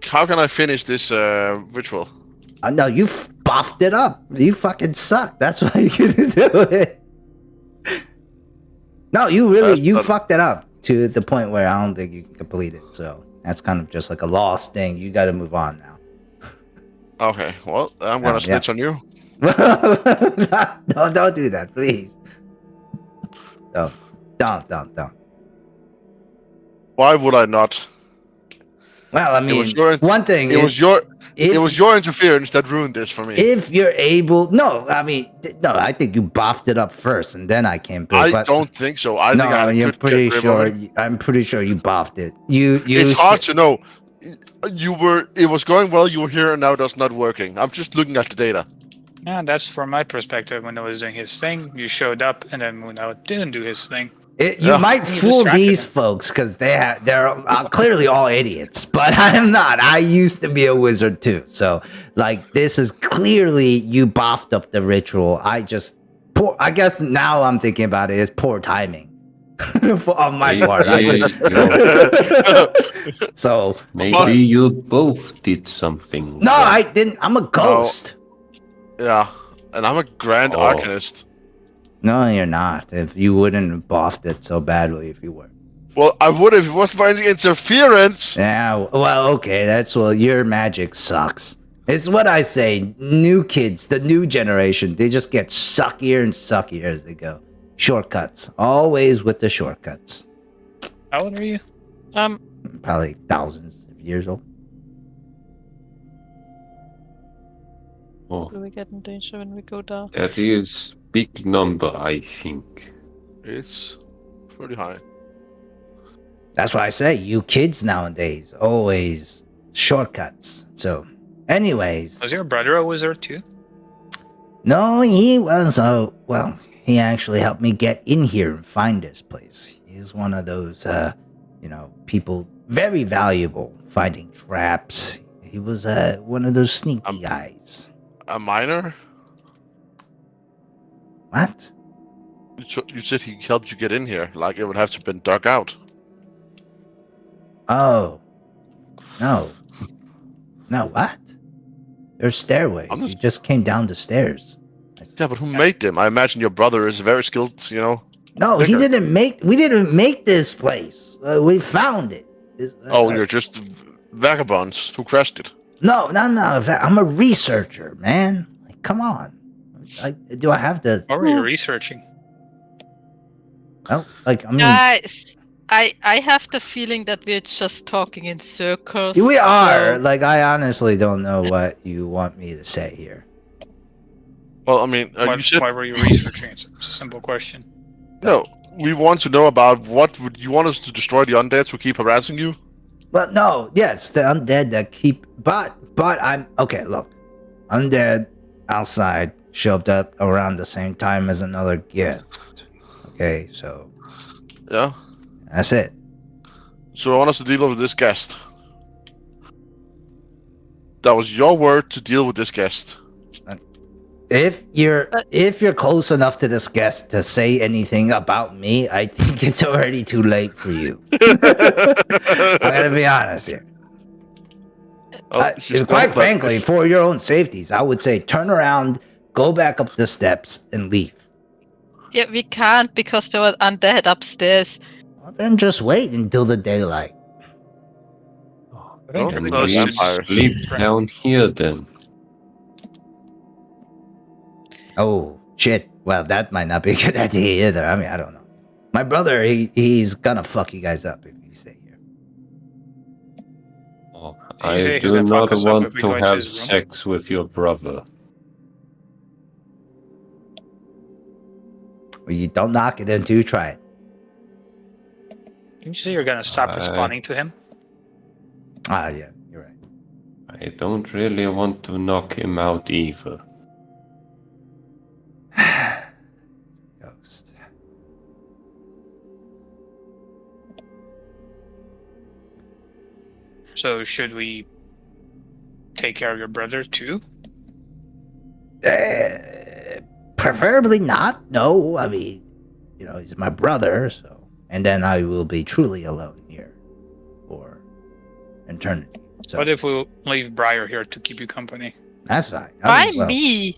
How can I finish this ritual? No, you buffed it up. You fucking suck. That's why you couldn't do it. No, you fucked it up to the point where I don't think you can complete it. So that's kind of just like a lost thing. You got to move on now. Okay, well, I'm gonna snitch on you. No, don't do that, please. Don't. Why would I not? Well, I mean, one thing. It was your interference that ruined this for me. If you're able, no, I mean, no, I think you buffed it up first, and then I came back. I don't think so. I think I you're could pretty get sure. rid of it. I'm pretty sure you buffed it. It's hard to know. It was going well. You were here, and now it's not working. I'm just looking at the data. Yeah, that's from my perspective. When I was doing his thing, you showed up, and then when I didn't do his thing. You might fool these folks because they're clearly all idiots, but I'm not. I used to be a wizard too, so like this is clearly you buffed up the ritual. I guess now I'm thinking about it as poor timing on my part. So maybe you both did something. No, I didn't. I'm a ghost. Yeah, and I'm a grand arcanist. No, you're not. If you wouldn't have boffed it so badly if you were. Well, I would if it wasn't for any interference. Yeah, well, okay, that's well, your magic sucks. It's what I say. New kids, the new generation, they just get suckier and suckier as they go. Shortcuts. Always with the shortcuts. How old are you? Probably thousands of years old. Oh, Do we get in danger when we go down? that is big number, I think. It's pretty high. That's why I say you kids nowadays always shortcuts. So, anyways. Was your brother a wizard too? No, he was. Well, he actually helped me get in here and find this place. He's one of those, people very valuable finding traps. He was one of those sneaky guys. A miner? What? You said he helped you get in here. Like it would have to have been dug out. Oh, no. No, what? There's stairways. You just came down the stairs. Yeah, but who made them? I imagine your brother is very skilled, No, digger. we didn't make this place. We found it. You're just vagabonds who crashed it. No. I'm a researcher, man. Like, come on. Do I have to? What were you researching? Oh, like, I mean, Guys, I have the feeling that we're just talking in circles. we are. so- Like, I honestly don't know what you want me to say here. Well, I mean, Why, you said why were you researching? It's a simple question. no. We want to know about what would you want us to destroy the undeads who keep harassing you? Well, no, yes, the undead that keep. But I'm okay. Look, undead outside showed up around the same time as another gift. Okay, so Yeah. that's it. So I want us to deal with this guest. That was your word to deal with this guest. If you're close enough to this guest to say anything about me, I think it's already too late for you. I gotta be honest here. She's Quite not- frankly, for your own safeties, I would say turn around, go back up the steps, and leave. Yeah, we can't because there were undead upstairs. Well, then just wait until the daylight. I think Oh, you're And close we to vampires. sleep down here then. Oh shit! Well, that might not be a good idea either. I mean, I don't know. My brother, he's gonna fuck you guys up if you stay here. Oh, Did you say I he's do gonna fuck not us up want if we to go into have his room? sex with your brother. Well, you don't knock it until you try it. Didn't you say you're gonna stop responding to him? Ah, yeah, you're right. I don't really want to knock him out either. Ghost. So should we take care of your brother too? Preferably not. No, I mean, he's my brother, so. And then I will be truly alone here for eternity. So What if we leave Briar here to keep you company? that's fine. Why well, me?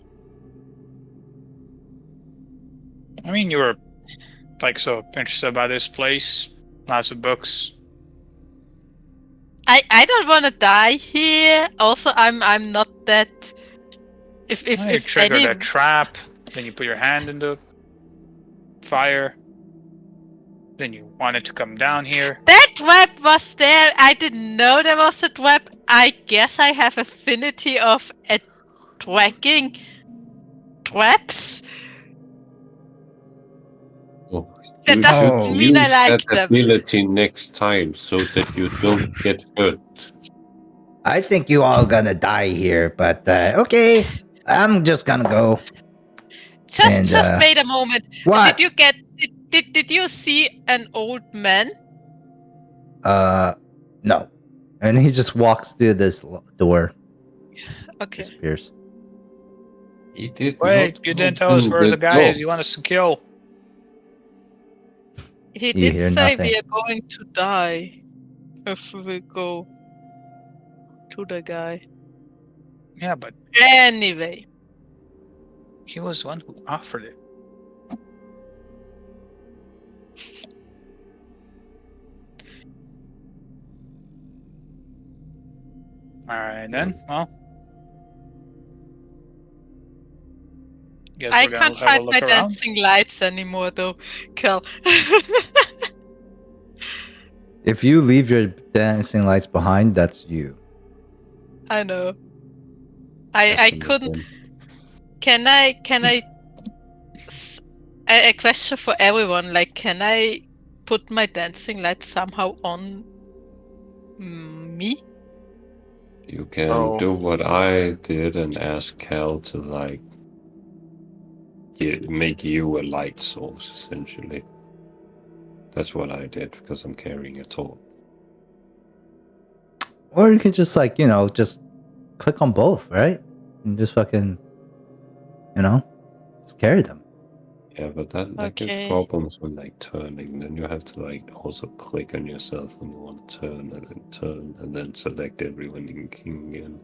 I mean, you were like so interested about this place, lots of books. I don't want to die here. Also, I'm not that. If You triggered any, a trap, then you put your hand in the fire, then you wanted to come down here. that trap was there. I didn't know there was a trap. I guess I have affinity of attracting traps. Oh, That you doesn't should mean I use like that them. ability next time so that you don't get hurt. I think you all gonna die here, but okay. I'm just gonna go. And, Just wait a moment. What? Did you see an old man? No. And he just walks through this door. Okay. Disappears. He did Wait, not you didn't tell us open where the guy is door. you want us to kill. He You did hear say nothing. we are going to die if we go to the guy. Yeah, but Anyway, he was the one who offered it. Alright then. Well. Guess I we're gonna can't have a find my look around. dancing lights anymore, though, Kel. If you leave your dancing lights behind, that's you. I know. I Estimate couldn't. them. Can I? A question for everyone. Like, can I put my dancing lights somehow on me? You can No. do what I did and ask Cal to like make you a light source, essentially. That's what I did because I'm carrying a torch. Or you could just like, just click on both, right? And just fucking, just carry them. Yeah, but that gives Okay. problems when like turning. Then you have to like also click on yourself when you want to turn and then select everyone again.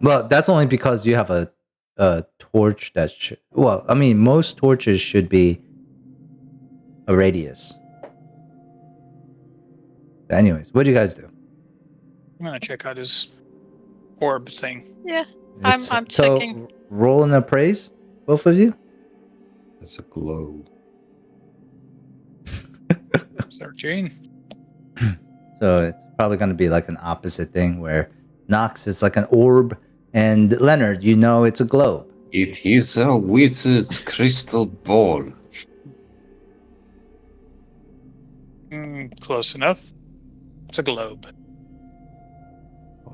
Well, that's only because you have a torch that should. Well, I mean, most torches should be a radius. But anyways, what do you guys do? I'm gonna check out his orb thing. Yeah, I'm So checking. roll an appraise, both of you. It's a globe. 13. So it's probably going to be like an opposite thing where Nox is like an orb, and Leonard, it's a globe. It is a wizard's crystal ball. Close enough. It's a globe.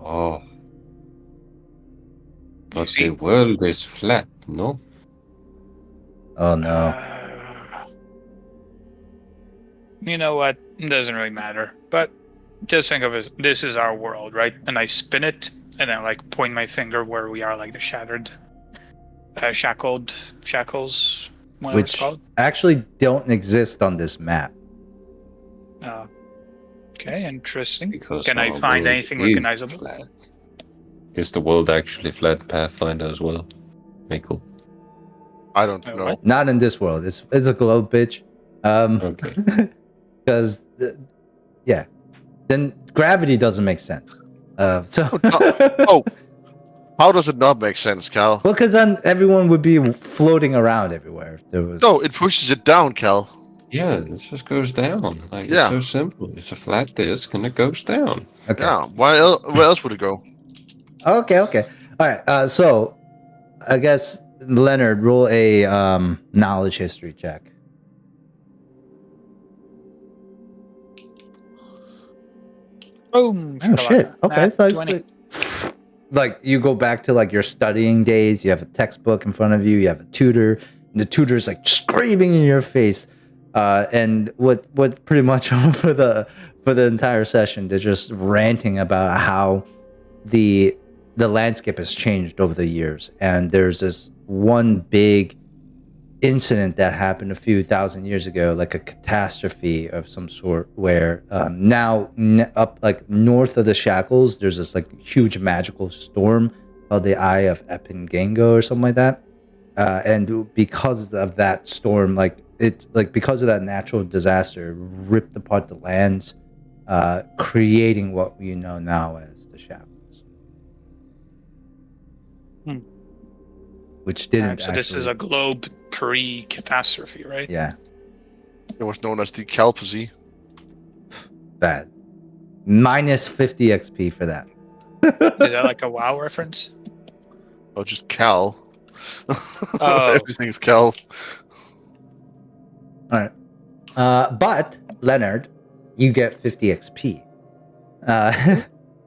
Oh. But see? the world is flat, no? Oh no. You know what? It doesn't really matter. But just think of it. This is our world, right? And I spin it, and then like point my finger where we are, like the shattered, shackles, whatever it's Which called. actually don't exist on this map. Okay, interesting. Because Can I our find world anything is recognizable? flat. Is the world actually flat, Pathfinder, as well? Michael? I don't Oh, know. what? Not in this world. It's a globe, bitch. Okay. Because yeah, then gravity doesn't make sense. So Oh, how does it not make sense, Cal? well, because then everyone would be floating around everywhere. If there was No, it pushes it down, Cal. Yeah, it just goes down. Like, Yeah. it's so simple. It's a flat disc and it goes down. Okay. Yeah. Where else would it go? Okay. All right. So I guess Leonard, roll a knowledge history check. Boom! Oh shit. shakalaka. Okay. Nat That's 20. like you go back to like your studying days. You have a textbook in front of you. You have a tutor. And the tutor's like screaming in your face. And what pretty much for the entire session, they're just ranting about how the landscape has changed over the years. And there's this one big incident that happened a few thousand years ago, like a catastrophe of some sort, where now up like north of the Shackles, there's this like huge magical storm called the Eye of Epingango or something like that. And because of that storm, like it's like because of that natural disaster, ripped apart the lands, creating what we know now as the Shackles. Which didn't So this is a globe pre-catastrophe, right? Yeah. It was known as the Calpazy. Bad. Minus 50 XP for that. Is that like a WoW reference? Oh, just Cal. Oh. Everything is Cal. All right. But Leonard, you get 50 XP.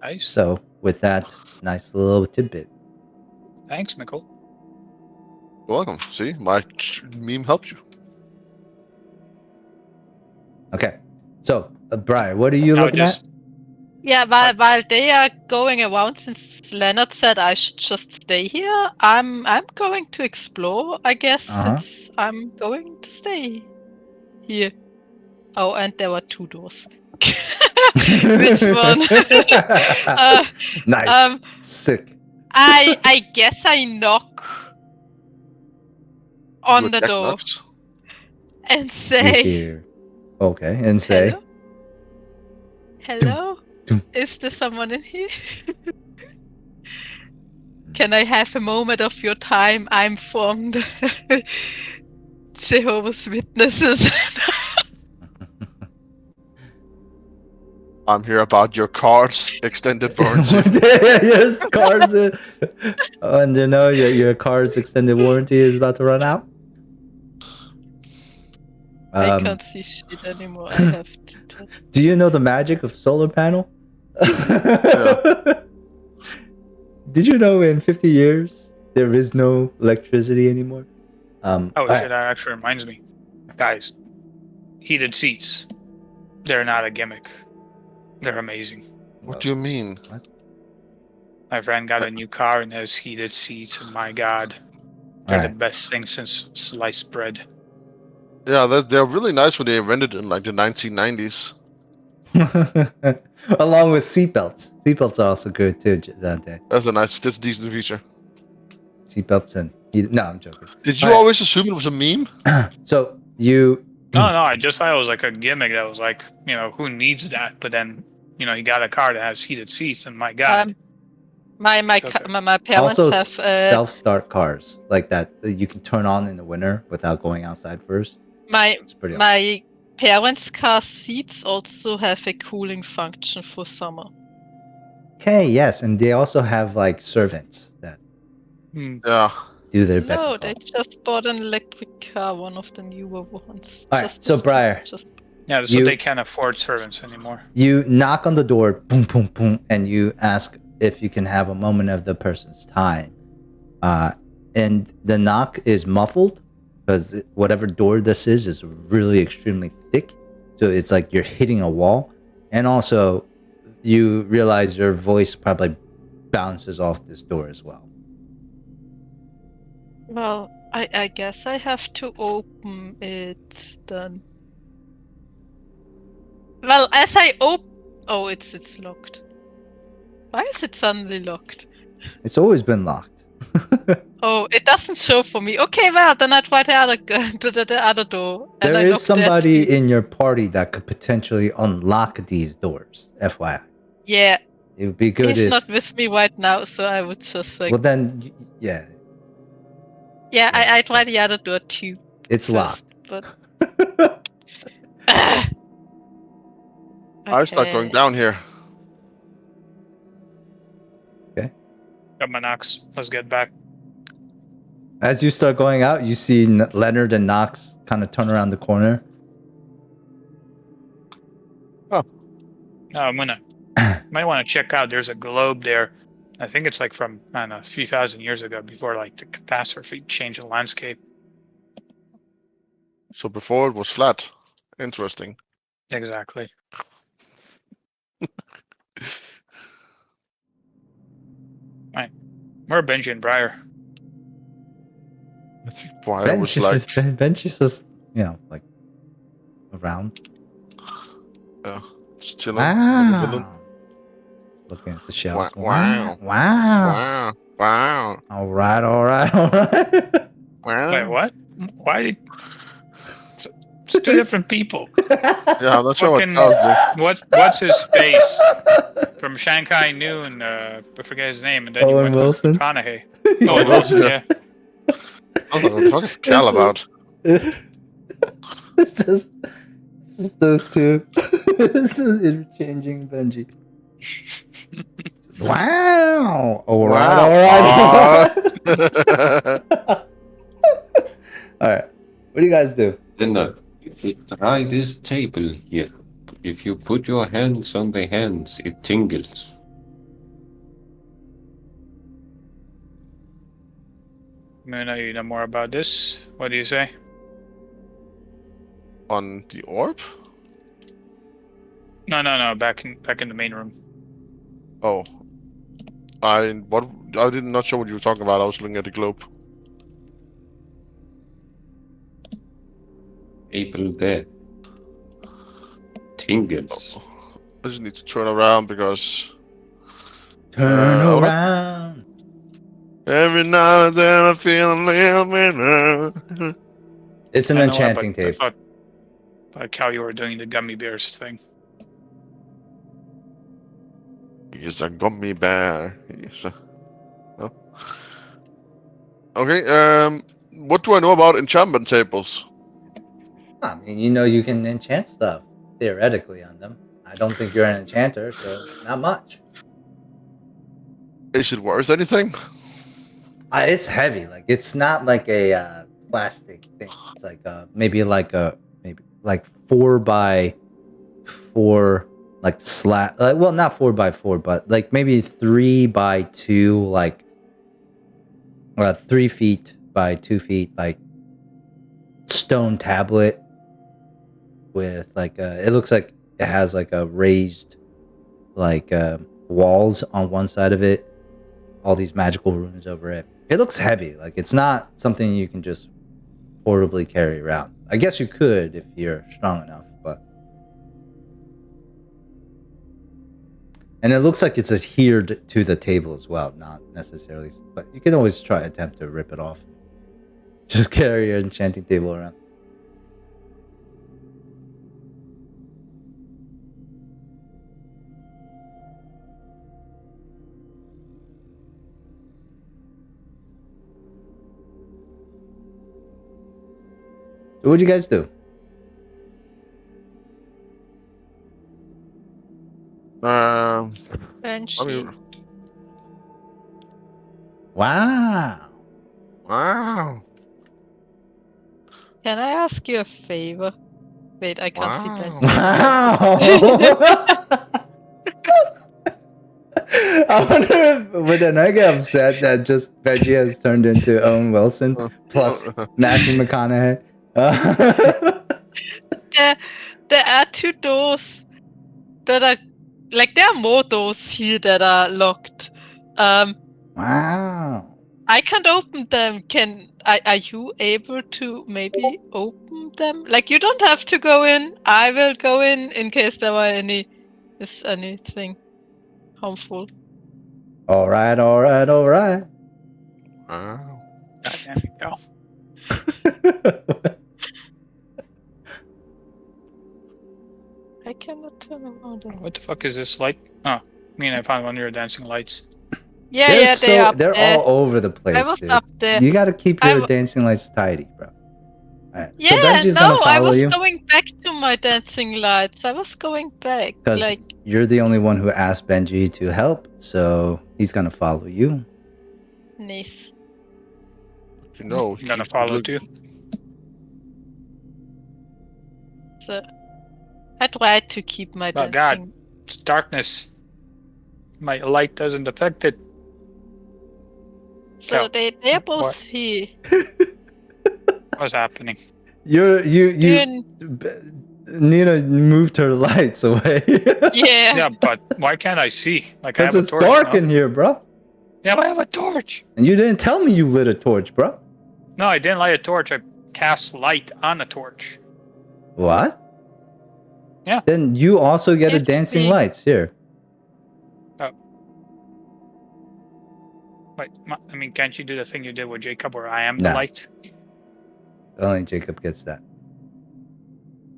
Nice. So with that nice little tidbit. Thanks, Mikkel. You're welcome. See, my meme helped you. Okay. So, Brian, what are you Now looking at? Yeah, while they are going around, since Leonard said I should just stay here, I'm going to explore, I guess, since I'm going to stay here. Oh, and there were 2 doors. Which one? Nice. Sick. I guess I knock on You the attack door Nux. and You say, hear. Okay, and say. "Hello? Hello? Dum. Is there someone in here?" Can I have a moment of your time? I'm from the Jehovah's Witnesses. I'm here about your car's extended warranty. Yes, cars. And you know your car's extended warranty is about to run out. I can't see shit anymore. I have to. Do you know the magic of solar panel? Did you know in 50 years there is no electricity anymore? Oh shit! That actually reminds me, guys. Heated seats. They're not a gimmick. They're amazing. What do you mean? What? My friend got a new car and has heated seats, and my god, they're the best thing since sliced bread. Yeah, they're really nice when they invented in like the 1990s. Along with seatbelts. Seatbelts are also good too, Dante. That's a decent feature. Seatbelts and no, I'm joking. Did you always assume it was a meme? So you No, I just thought it was like a gimmick that was like, who needs that? But then, he got a car that has heated seats, and my god. My parents also have self-start cars like that you can turn on in the winter without going outside first. My awesome. parents' car seats also have a cooling function for summer. Okay, yes, and they also have like servants that do their best. No, they just bought an electric car, one of the newer ones. All right, so Briar, so they can't afford servants anymore. You knock on the door, boom, boom, boom, and you ask if you can have a moment of the person's time. And the knock is muffled because whatever door this is really extremely thick. So it's like you're hitting a wall. And also, you realize your voice probably bounces off this door as well. Well, I guess I have to open it then. Well, as I open... Oh, it's locked. Why is it suddenly locked? It's always been locked. Oh, it doesn't show for me. Okay, well, then I try the other door. There is somebody in your party that could potentially unlock these doors, FYI. Yeah. It would be good He's not with me right now, so I would just like... Well, then, yeah. Yeah, I try the other door too. It's locked. But... I start going down here. Okay. Got my Knox. Let's get back. As you start going out, you see Leonard and Knox kind of turn around the corner. Oh. No, I'm gonna... might want to check out. There's a globe there. I think it's like from, I don't know, a few thousand years ago, before like the catastrophe changed the landscape. So before it was flat. Interesting. Exactly. Right. Where are Benji and Briar? I think Briar was like... Benji's just, like around. Yeah, just chilling. Wow. Just looking at the shelves. Wow. All right. Wait, what? Why did... It's two different people. Yeah, that's what what's his face from Shanghai Noon? I forget his name, and then Owen Wilson. McConaughey. Owen Wilson, yeah. I was like, what the fuck is Cal about? It's just those two. This is interchanging Benji. Wow. All right. All right. What do you guys do? Then if you try this table here, if you put your hands on the hands, it tingles. Muna, you know more about this? What do you say? On the orb? No. Back in the main room. Oh. I did not sure what you were talking about. I was looking at the globe. Table there. Tingles. I just need to turn around because... Turn around. Every now and then I feel a little bit... It's an enchanting tape. I thought like how you were doing the gummy bears thing. He's a gummy bear. Oh. Okay. What do I know about enchantment tables? I mean, you know, you can enchant stuff theoretically on them. I don't think you're an enchanter, so not much. Is it worth anything? It's heavy. Like it's not like a plastic thing. It's like maybe like 4x4, like slat. Well, not 4x4, but like maybe 3x2, like 3 feet by 2 feet, like stone tablet with like it looks like it has like a raised like walls on one side of it, all these magical runes over it. It looks heavy. Like it's not something you can just portably carry around. I guess you could if you're strong enough, but and it looks like it's adhered to the table as well, not necessarily, but you can always try attempt to rip it off. Just carry your enchanting table around. So what'd you guys do? Banshee. I mean, Wow. wow. Can I ask you a favor? Wait, I can't see Wow. Banshee. Wow. I wonder if would I get upset that just Veggie has turned into Owen Wilson plus Matthew McConaughey. There are 2 doors that are like there are more doors here that are locked. Wow. I can't open them. Are you able to maybe open them? Like you don't have to go in. I will go in case there were anything harmful. All right. Wow. God damn it, go. I cannot turn around. What the fuck is this light? Oh, I mean, I found one of your dancing lights. Yeah, they're up they're there. all over the place. I was dude. up there. You got to keep I your w- dancing lights tidy, bro. All right. Yeah, So Benji's gonna no, follow I was you going back to my dancing lights. I was going back. because Like, you're the only one who asked Benji to help, so he's gonna follow you. nice. You know, I'm gonna follow too. So I tried to keep my Oh, dancing. God. It's darkness. My light doesn't affect it. So Yeah. they're both What? here. What's happening? You Doing- Nina moved her lights away. Yeah. Yeah, but why can't I see? Like, I Because have a it's torch. dark No? in here, bro. Yeah, but I have a torch. And you didn't tell me you lit a torch, bro. No, I didn't light a torch. I cast light on the torch. What? Yeah. Then you also get a It's dancing me. lights here. Wait, I mean, can't you do the thing you did with Jacob where I am the No. light? Only Jacob gets that.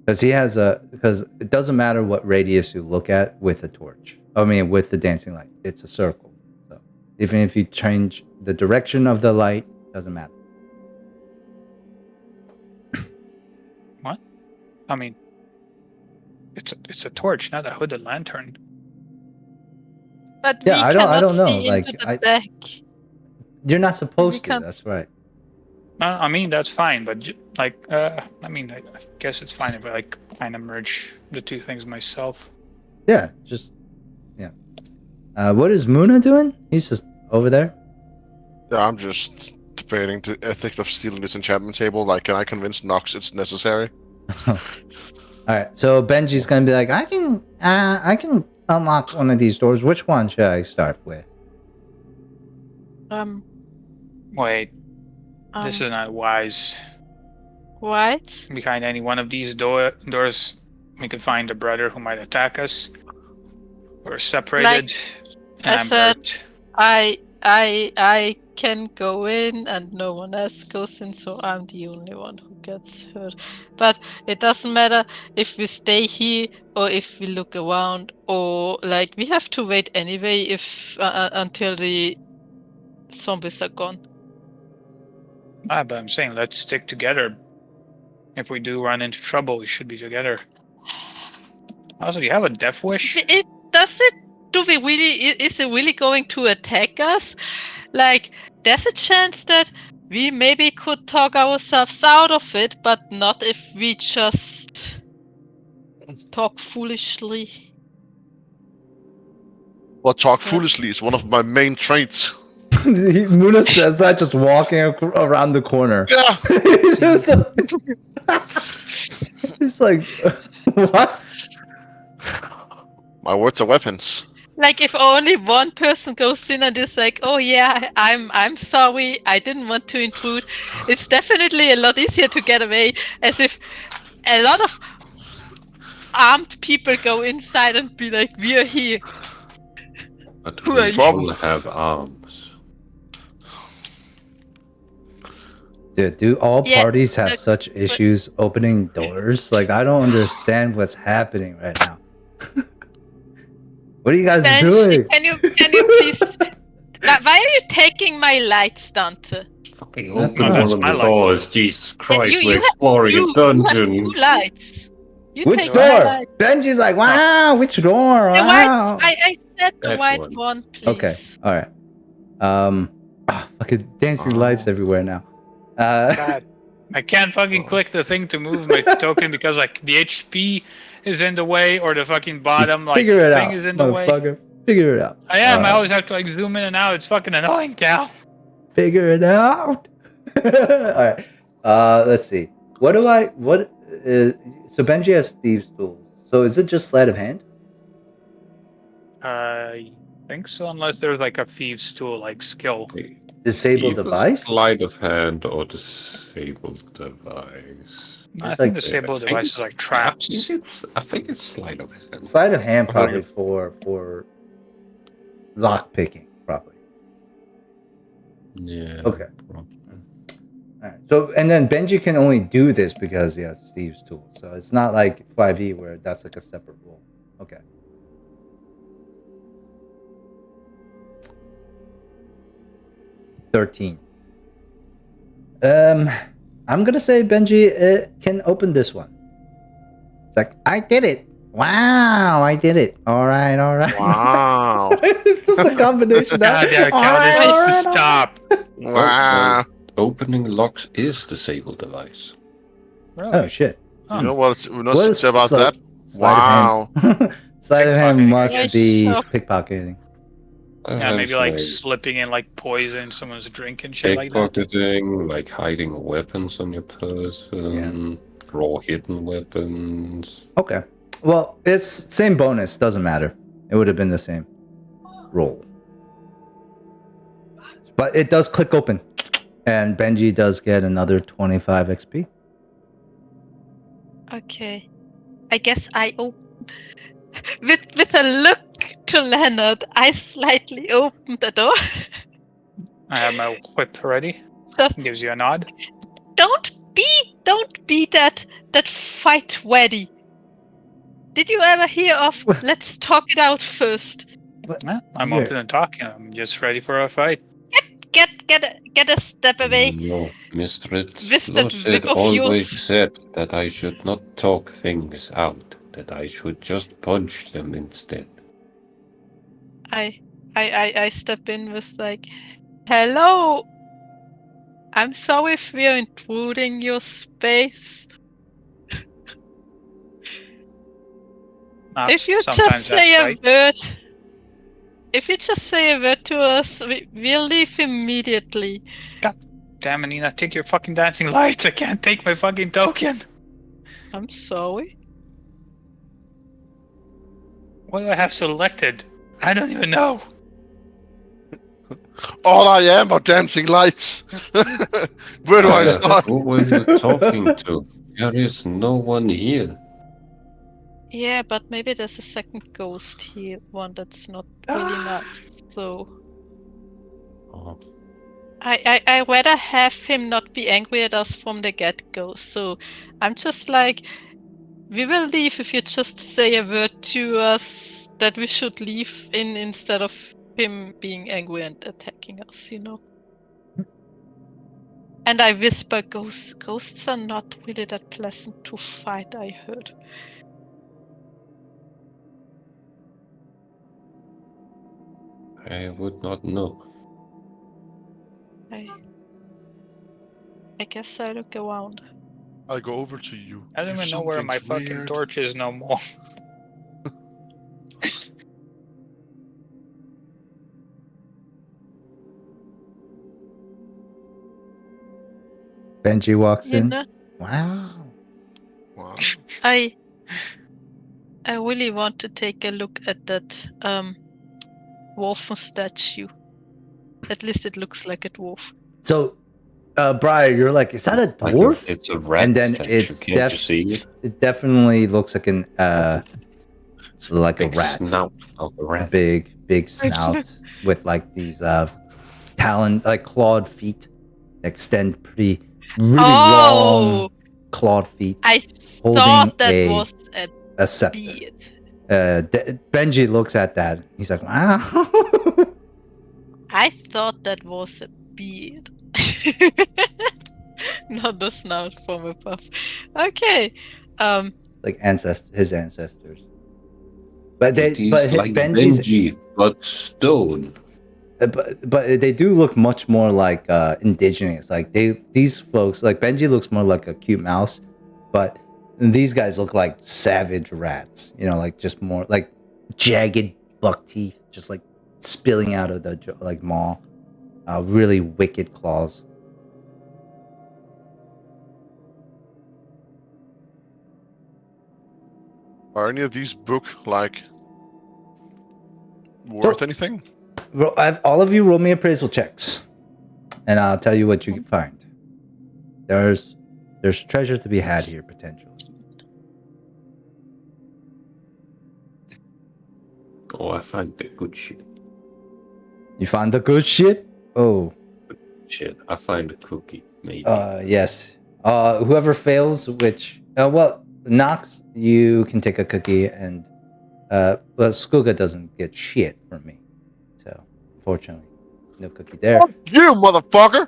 Because it doesn't matter what radius you look at with a torch. I mean, with the dancing light, it's a circle. So even if you change the direction of the light, doesn't matter. What? I mean, it's a torch, not a hooded lantern. But Yeah, we I cannot don't know, see like, into the back. You're not supposed to. can't- That's right. I mean, that's fine, but I mean, I guess it's fine if I like kind of merge the two things myself. Yeah, just yeah. What is Muna doing? He's just over there. Yeah, I'm just debating the ethics of stealing this enchantment table. Like, can I convince Nox it's necessary? All right, so Benji's gonna be like, I can unlock one of these doors. Which one should I start with? Wait, this is not wise. What? Behind any one of these doors, we could find a brother who might attack us. We're separated. And I I'm said- hurt. I can go in and no one else goes in, so I'm the only one who gets hurt. But it doesn't matter if we stay here or if we look around, or like we have to wait anyway if until the zombies are gone. But I'm saying let's stick together. If we do run into trouble, we should be together. Also, do you have a death wish? Do we really? Is it really going to attack us? Like, there's a chance that we maybe could talk ourselves out of it, but not if we just talk foolishly. Well, talk foolishly is one of my main traits. Muna says that just walking around the corner. Yeah. He's like, what? My words are weapons. Like, if only one person goes in and is like, "Oh yeah, I'm sorry, I didn't want to intrude," it's definitely a lot easier to get away. As if a lot of armed people go inside and be like, "We are here." But Who we are you? all have arms. Dude, do all Yeah, parties have such issues opening doors? Like, I don't understand what's happening right now. What are you guys doing? Can you please? Why are you taking my lights, Dante? Fucking That's open not- one of my the light. doors. Jesus Christ, you we're have- exploring You a have dungeon. 2 lights. You Which take my door? light. Benji's like, wow, which door? The Wow. white. I said the That white one. one, please. Okay, all right. Fucking dancing lights everywhere now. God. I can't fucking click the thing to move my token because like the HP is in the way or the fucking bottom like figure it thing out, is in the way. motherfucker. Figure it out. I am. I always have to like zoom in and out. It's fucking annoying, Cal. Figure it out. All right. Let's see. So Benji has Steve's tools. So is it just sleight of hand? I think so, unless there's like a thieves tool like skill. Disable Either device? Sleight of hand or disabled device. I It's think like- disable devices like traps. I think it's sleight of hand. Sleight of hand probably for lock picking, probably. Yeah. Okay. probably. All right. So and then Benji can only do this because he has Steve's tools. So it's not like 5e where that's like a separate rule. Okay. $13. I'm gonna say Benji can open this one. It's like, I did it. Wow, I did it. All right. Wow. It's just a combination. God damn it, Cal, this needs to stop. Wow. Opening locks is disable device. Oh shit. You know what's What not is about that? sleight Wow. of hand? Sleight of hand Pickpocketing, must right? be So- pickpocketing. Yeah, maybe like slipping in like poison someone's drink and shit like that. pickpocketing, like hiding weapons on your person, raw hidden weapons. Okay. Well, it's same bonus. Doesn't matter. It would have been the same roll. But it does click open. And Benji does get another 25 XP. Okay. I guess I open. With a look to Leonard, I slightly opened the door. I have my whip ready. Just Gives you a nod. don't be that fight ready. Did you ever hear of let's talk it out first? Yeah, I'm Here. open and talking. I'm just ready for a fight. Get a step away. No, Mr. With that Slosset whip of always yours. said that I should not talk things out, that I should just punch them instead. I step in with like, hello. I'm sorry if we're intruding your space. If you just Sometimes say that's a right. word, if you just say a word to us, we'll leave immediately. Damn it, Nina, take your fucking dancing lights. I can't take my fucking token. I'm sorry. What do I have selected? I don't even know. All I am are dancing lights. Where do I start? Who were you talking to? There is no one here. Yeah, but maybe there's a second ghost here, one that's not really nuts. So Oh, I rather have him not be angry at us from the get-go. So I'm just like, we will leave if you just say a word to us that we should leave instead of him being angry and attacking us, you know. And I whisper, ghosts are not really that pleasant to fight, I heard. I would not know. I guess I look around. I'll go over to you. I don't If even know where my something's fucking weird- torch is no more. Benji walks You in. know, Wow. Wow. I really want to take a look at that dwarf statue. At least it looks like a dwarf. So, Briar, you're like, is that a Like dwarf? it's a rat And then statue. it's Can't you see it? It definitely looks like an like a Big rat. snout of a A rat. big snout with like these talon, like clawed feet, extend pretty really long clawed feet. I holding thought that a- was A scepter. beard. Benji looks at that. He's like, wow. I thought that was a beard. Not the snout from above. Okay. Like his ancestors. But It is like Benji's Benji, but stone. but they do look much more like indigenous. Like these folks, like Benji looks more like a cute mouse, but these guys look like savage rats. You know, like just more like jagged buck teeth, just like spilling out of the like maw. Really wicked claws. Are any of these books like worth anything? All of you roll me appraisal checks, and I'll tell you what you can find. There's treasure to be had here potentially. Oh, I find the good shit. You found the good shit? Oh, Shit, I find a cookie, maybe. yes. Whoever fails, which well, Nox, you can take a cookie, and well, Skuga doesn't get shit from me, so unfortunately, no cookie there. Fuck you, motherfucker!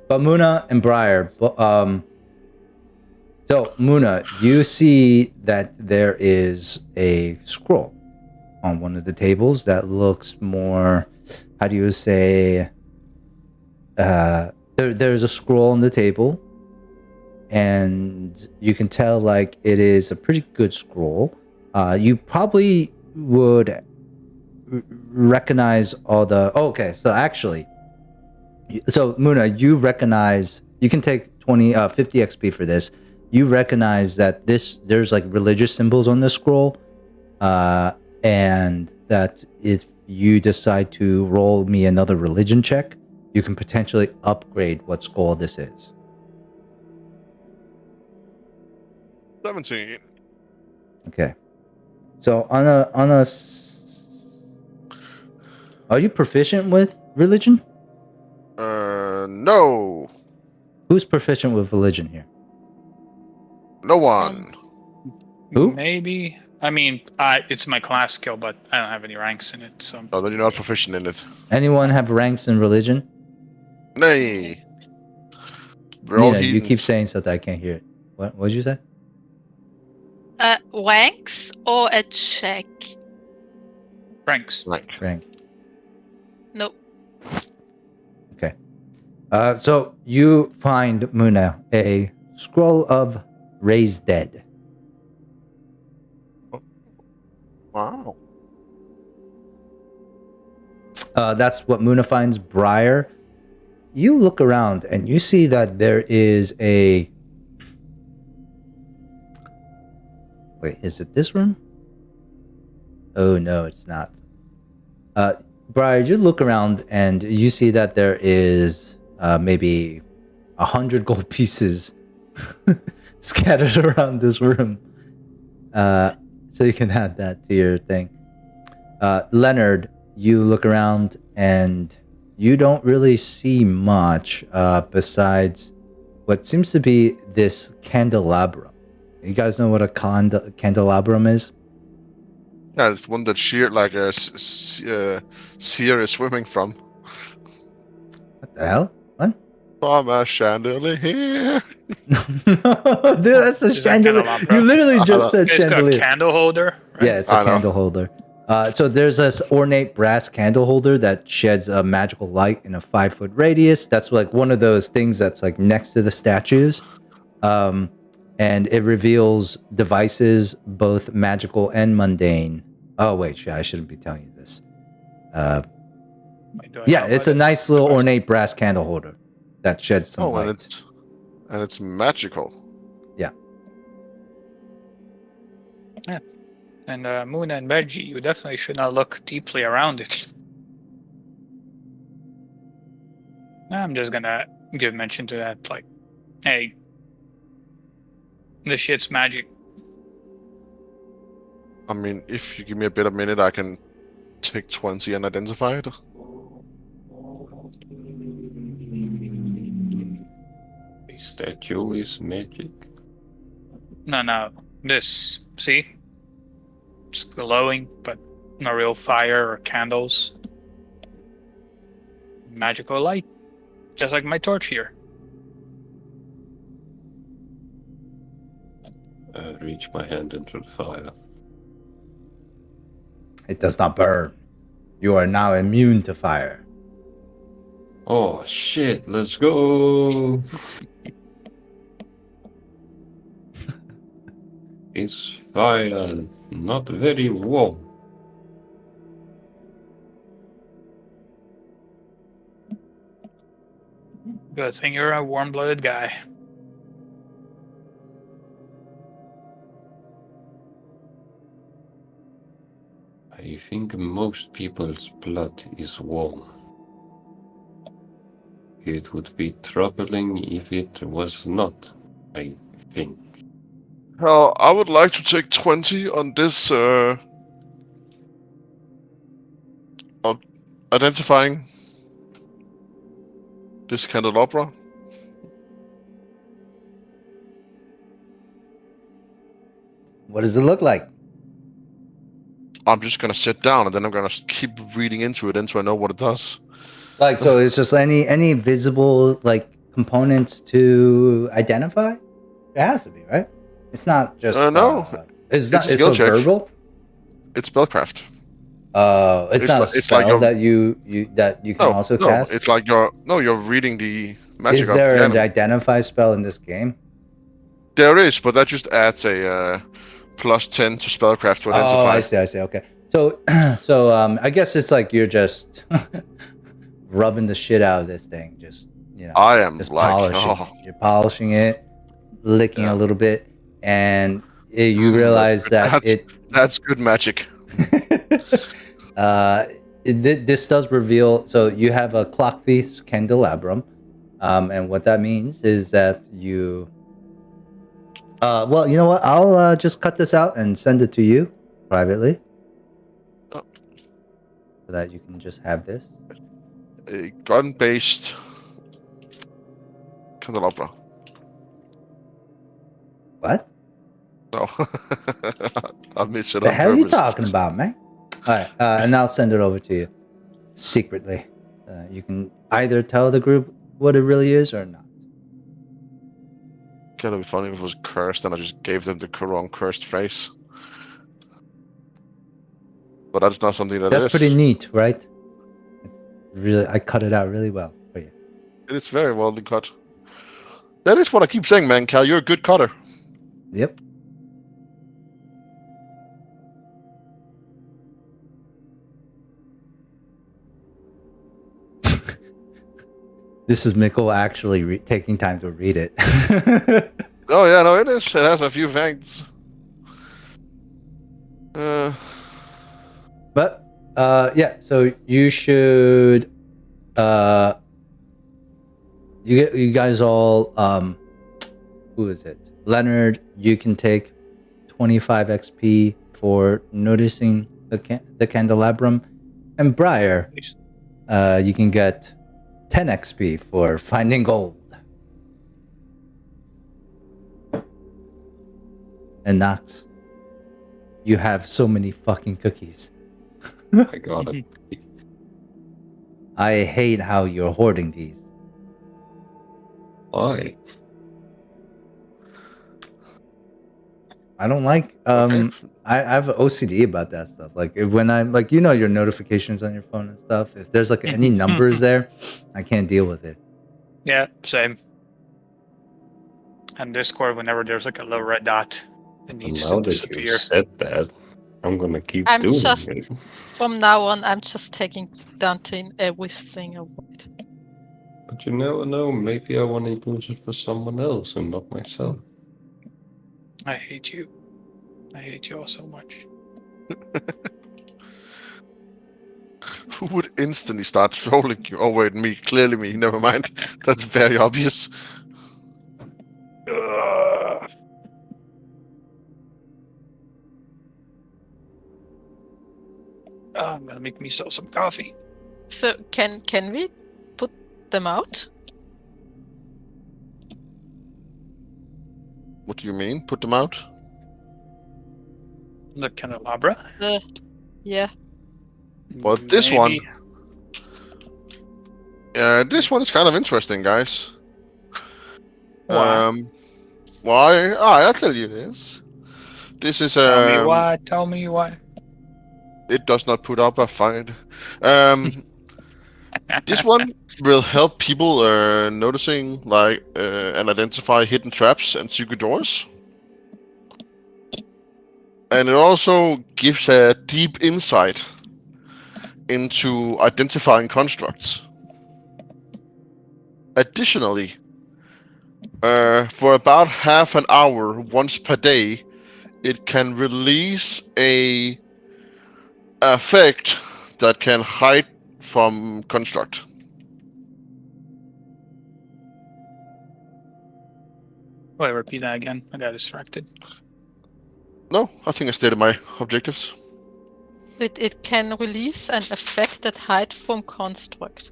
But Muna and Briar, so Muna, you see that there is a scroll on one of the tables that looks more, how do you say, there's a scroll on the table, and you can tell like it is a pretty good scroll. You probably would recognize all the okay, so actually, so Muna, you recognize, you can take 50 XP for this. You recognize that there's like religious symbols on the scroll, and that if you decide to roll me another religion check, you can potentially upgrade what scroll this is. 17. Okay. So are you proficient with religion? No. Who's proficient with religion here? No one. Who? Maybe. I mean, it's my class skill, but I don't have any ranks in it, so. Oh, then you're not proficient in it. Anyone have ranks in religion? Nay. We're all Nina, you keep heathens. saying something, I can't hear it. What did you say? Ranks or a check? Ranks. Rank. Rank. No. Okay. So you find, Muna, a scroll of raised dead. Wow. That's what Muna finds. Briar, you look around and you see that there is a... Wait, is it this room? Oh, no, it's not. Briar, you look around and you see that there is maybe 100 gold pieces scattered around this room. So you can add that to your thing. Leonard, you look around and you don't really see much besides what seems to be this candelabrum. You guys know what a candelabrum is? Yeah, it's one that Seer like Seer is swimming from. What the hell? What? From a chandelier. Dude, that's a Is that chandelier. candelabra? You literally just said It's got a chandelier. candle holder, right? Yeah, it's I a know. candle holder. So there's this ornate brass candle holder that sheds a magical light in a 5-foot radius. That's like one of those things that's like next to the statues. And it reveals devices, both magical and mundane. Oh, wait, shit, I shouldn't be telling you this. Wait, do I Yeah, know it's about a it? nice little ornate brass candle holder that sheds some light. And it's magical. Yeah. And Moon and Veggie, you definitely should not look deeply around it. I'm just gonna give mention to that, like, hey, this shit's magic. I mean, if you give me a bit of minute, I can take 20 and identify it. The statue is magic. No, this, see? It's glowing, but no real fire or candles. Magical light. Just like my torch here. I reach my hand into the fire. It does not burn. You are now immune to fire. Oh shit, let's go! It's fire, not very warm. Good thing you're a warm-blooded guy. I think most people's blood is warm. It would be troubling if it was not, I think. Well, I would like to take 20 on this identifying this candelabra. What does it look like? I'm just gonna sit down and then I'm gonna keep reading into it until I know what it does. Like, so it's just any visible like components to identify? It has to be, right? It's not just no. It's not. a It's skill a check. verbal. It's spellcraft. It's not a spell that you can also cast. It's like you're reading the magic Is of there the an enemy. identify spell in this game? There is, but that just adds a plus 10 to spellcraft to identify. Oh, I see. Okay. So, I guess it's like you're just rubbing the shit out of this thing. Just, I am just like, polishing it. You're polishing it, licking a little bit, and you realize that's good magic. This does reveal. So you have a clock thief's candelabrum, and what that means is that you. Well, you know what? I'll just cut this out and send it to you privately, Oh. so that you can just have this. A gun-based candelabra. What? No, I missed it. The on hell are you purpose. talking about, man? All right, and I'll send it over to you secretly. You can either tell the group what it really is or not. Kind of be funny if it was cursed and I just gave them the wrong cursed phrase. But that's not something that That's is. pretty neat, right? It's really, I cut it out really well for you. It is very well cut. That is what I keep saying, man. Cal, you're a good cutter. Yep. This is Mikkel actually taking time to read it. Oh yeah, no, it is. It has a few facts. But yeah, so you should you guys all who is it? Leonard, you can take 25 XP for noticing the candelabrum, and Briar, you can get 10 XP for finding gold. And Knox, You have so many fucking cookies. I got it. I hate how you're hoarding these. Why? I don't like Okay. I have OCD about that stuff. Like when I'm like, you know, your notifications on your phone and stuff, if there's like any numbers there, I can't deal with it. Yeah, same. And Discord, whenever there's like a little red dot, it And needs now to that you disappear. said that, I'm gonna keep I'm doing just- it. From now on, I'm just taking Dante in everything I want. But you never know, maybe I want to use it for someone else and not myself. I hate you. I hate you all so much. Who would instantly start trolling you? Oh wait, me. Clearly me. Never mind. That's very obvious. I'm gonna make myself some coffee. So can we put them out? What do you mean? Put them out? The candelabra. Yeah. But this Maybe. this one is kind of interesting, guys. Why? Why? I'll tell you this. This is Tell me why. Tell me why. It does not put up a fight. This one will help people noticing like and identify hidden traps and secret doors. And it also gives a deep insight into identifying constructs. Additionally, for about half an hour once per day, it can release a effect that can hide from construct. Wait, repeat that again. I got distracted. No, I think I stated my objectives. It can release an effect that hide from construct.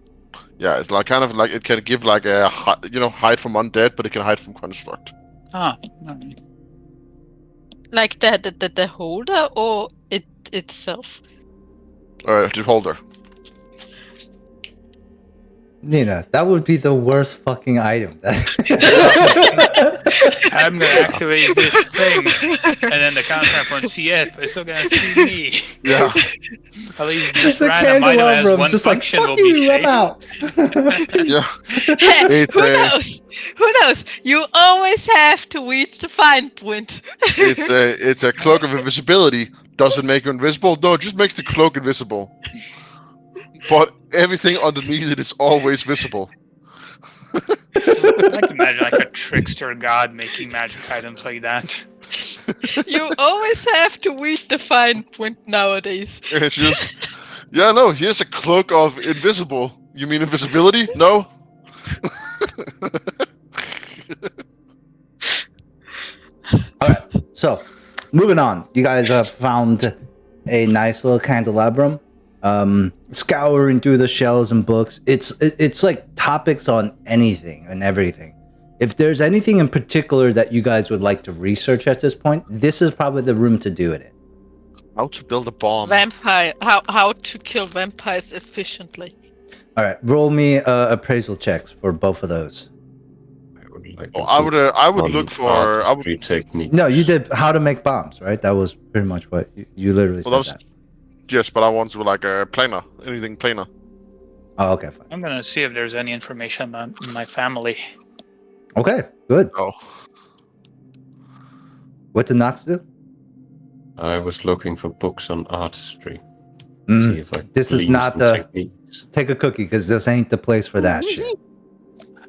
Yeah, it's like kind of like it can give like a hide from undead, but it can hide from construct. Ah, alright. Like the holder or it itself? The holder. Nina, that would be the worst fucking item. I'm gonna activate this thing, and then the contract won't see it, but it's still gonna see me. Yeah. At least this The random item has candelabra, one just like, function fuck will you, be I'm shaped. out. Yeah. Hey, It, who knows? Who knows? You always have to reach the fine print. it's a cloak of invisibility. Does it make you invisible? No, it just makes the cloak invisible. But everything underneath it is always visible. I can imagine like a trickster god making magic items like that. You always have to reach the fine print nowadays. It's just, yeah, no, here's a cloak of invisible. You mean invisibility? No? Alright, so moving on. You guys have found a nice little candelabrum. Scouring through the shelves and books. It's like topics on anything and everything. If there's anything in particular that you guys would like to research at this point, this is probably the room to do it in. How to build a bomb. Vampire. How to kill vampires efficiently. Alright, roll me appraisal checks for both of those. I would look for technique. No, you did how to make bombs, right? That was pretty much what you literally Well, said. that was, yes, but I want to like a planar, anything planar. Oh, okay, fine. I'm gonna see if there's any information on my family. Okay, good. Oh, What did Nox do? I was looking for books on artistry. Mm, See if I this is glean not some the techniques. take a cookie because this ain't the place for that shit.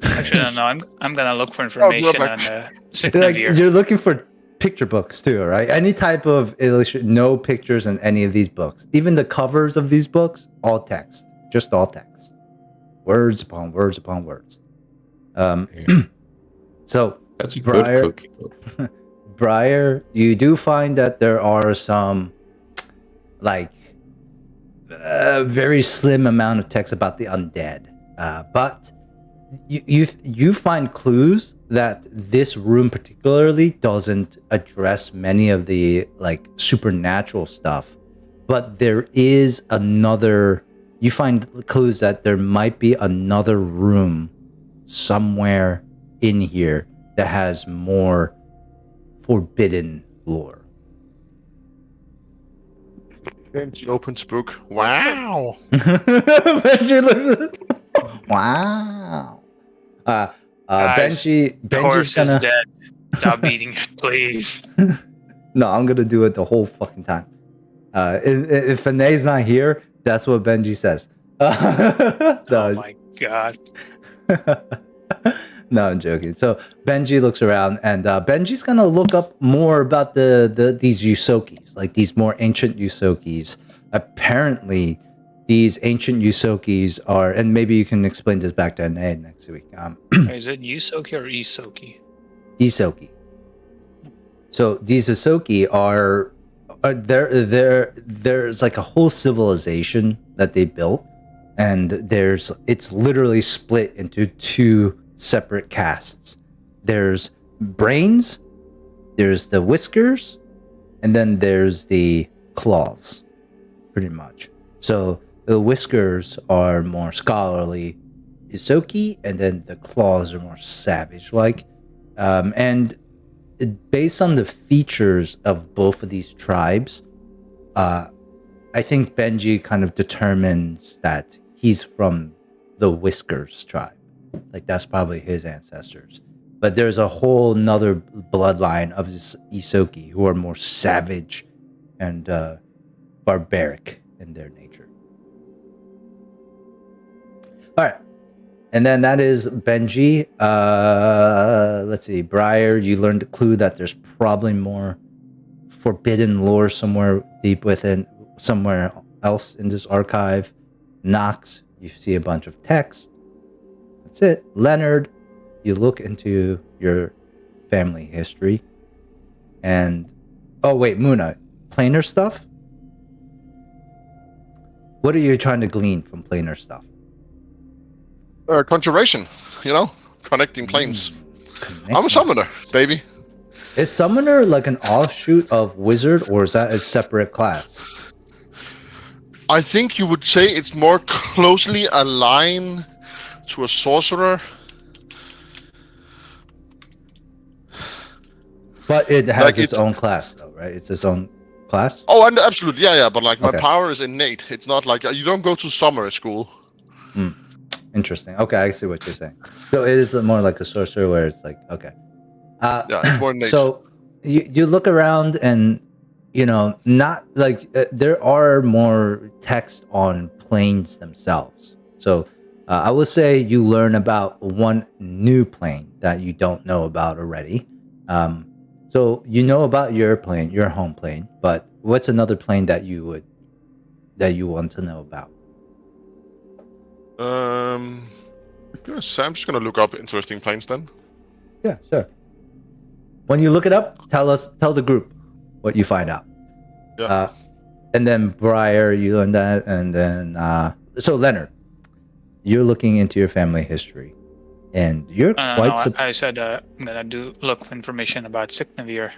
Actually, no, I'm gonna look for information on Like, Signavir. you're looking for picture books too, right? Any type of illustration, no pictures in any of these books. Even the covers of these books, all text, just all text, words upon words upon words. So That's a Briar- good cookie. Though. Briar, you do find that there are some, like, very slim amount of text about the undead, but you find clues that this room particularly doesn't address many of the like supernatural stuff, but there is another. You find clues that there might be another room somewhere in here that has more forbidden lore. Benji opens book. Wow. Wow. Guys, Benji's horse gonna. is dead. Stop beating it, please. No, I'm gonna do it the whole fucking time. If Fanae's not here, that's what Benji says. Oh my god. No, I'm joking. So Benji looks around, and Benji's gonna look up more about these Yusokis, like these more ancient Yusokis. Apparently, these ancient Yusokis are, and maybe you can explain this back to Anae next week. Is it Yusoki or Isoki? Isoki. So these Isoki are there's like a whole civilization that they built, and it's literally split into two separate castes. There's brains, there's the whiskers, and then there's the claws, pretty much. So the whiskers are more scholarly Isoki, and then the claws are more savage-like. And based on the features of both of these tribes, I think Benji kind of determines that he's from the Whiskers tribe. Like, that's probably his ancestors. But there's a whole nother bloodline of this Isoki who are more savage and barbaric in their nature. All right. And then that is Benji. Let's see. Briar, you learned the clue that there's probably more forbidden lore somewhere deep within, somewhere else in this archive. Knox, you see a bunch of text. That's it. Leonard, you look into your family history. And, oh wait, Muna, planar stuff? What are you trying to glean from planar stuff? Conjuration, connecting planes. I'm a summoner, baby. Is summoner like an offshoot of wizard, or is that a separate class? I think you would say it's more closely aligned to a sorcerer. But it has its own class, though, right? It's its own class? Oh, and absolutely, yeah. But like my Okay. power is innate. It's not like you don't go to summoner school. Interesting. Okay, I see what you're saying. So it is more like a sorcerer where it's like, okay. Yeah, it's more innate. So you look around and, not like there are more text on planes themselves. So I would say you learn about one new plane that you don't know about already. So you know about your plane, your home plane, but what's another plane that you want to know about? I'm just gonna look up interesting planes then. Yeah, sure. When you look it up, tell the group what you find out. Yeah. And then Briar, you learn that, and then so Leonard, you're looking into your family history, and you're quite. I said I'm gonna look for information about Signavir.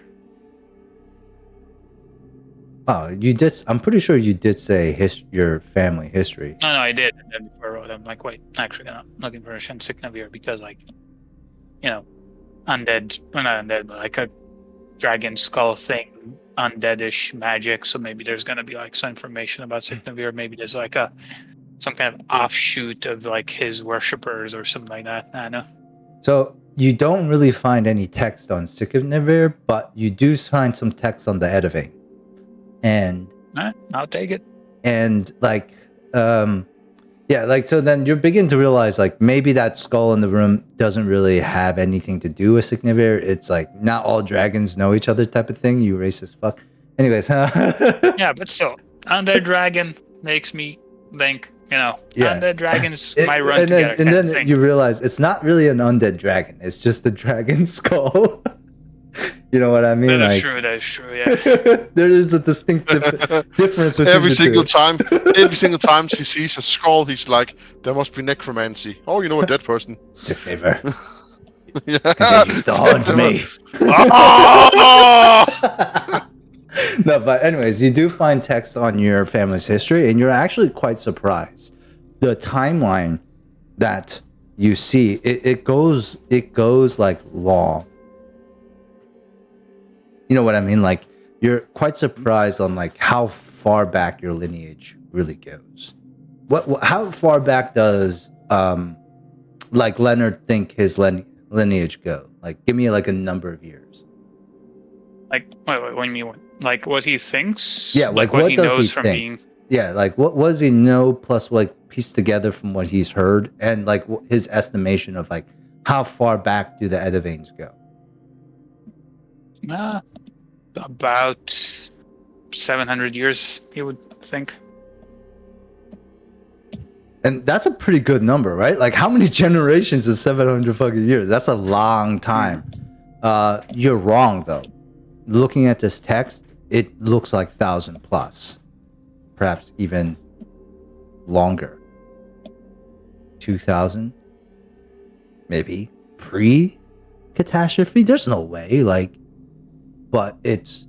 Oh, you did. I'm pretty sure you did say your family history. No, I did. And then before I wrote, I'm like, wait, actually, I'm looking for Signavir because, like, undead, well, not undead, but like a dragon skull thing, undeadish magic. So maybe there's gonna be like some information about Signavir. Maybe there's like some kind of offshoot of like his worshippers or something like that. I don't know. So you don't really find any text on Signavir, but you do find some text on the Edivane. And I'll take it. And like, so then you begin to realize like maybe that skull in the room doesn't really have anything to do with Signavir. It's like not all dragons know each other type of thing. You racist fuck. Anyways, Yeah, but still, undead dragon makes me think. Undead dragons might run together. And then you realize it's not really an undead dragon. It's just a dragon skull. You know what I mean? That is true, yeah. There is a distinct difference between every single two. time he sees a skull, he's like, there must be necromancy. Oh, you know a dead person. Signavir. Continues to haunt me. Ah! No, but anyways, you do find text on your family's history, and you're actually quite surprised. The timeline that you see, it goes like long. You know what I mean? Like, you're quite surprised on like how far back your lineage really goes. How far back does like Leonard think his lineage go? Like, give me like a number of years. Like, what do you mean? Like, what he thinks? Yeah, like what he does he knows from think? being. Yeah, like what does he know plus like piece together from what he's heard, and like his estimation of like how far back do the Edevanes go? About 700 years, he would think. And that's a pretty good number, right? Like, how many generations is 700 fucking years? That's a long time. You're wrong though. Looking at this text, it looks like 1,000 plus, perhaps even longer. 2,000, maybe pre-catastrophe. There's no way, like, but it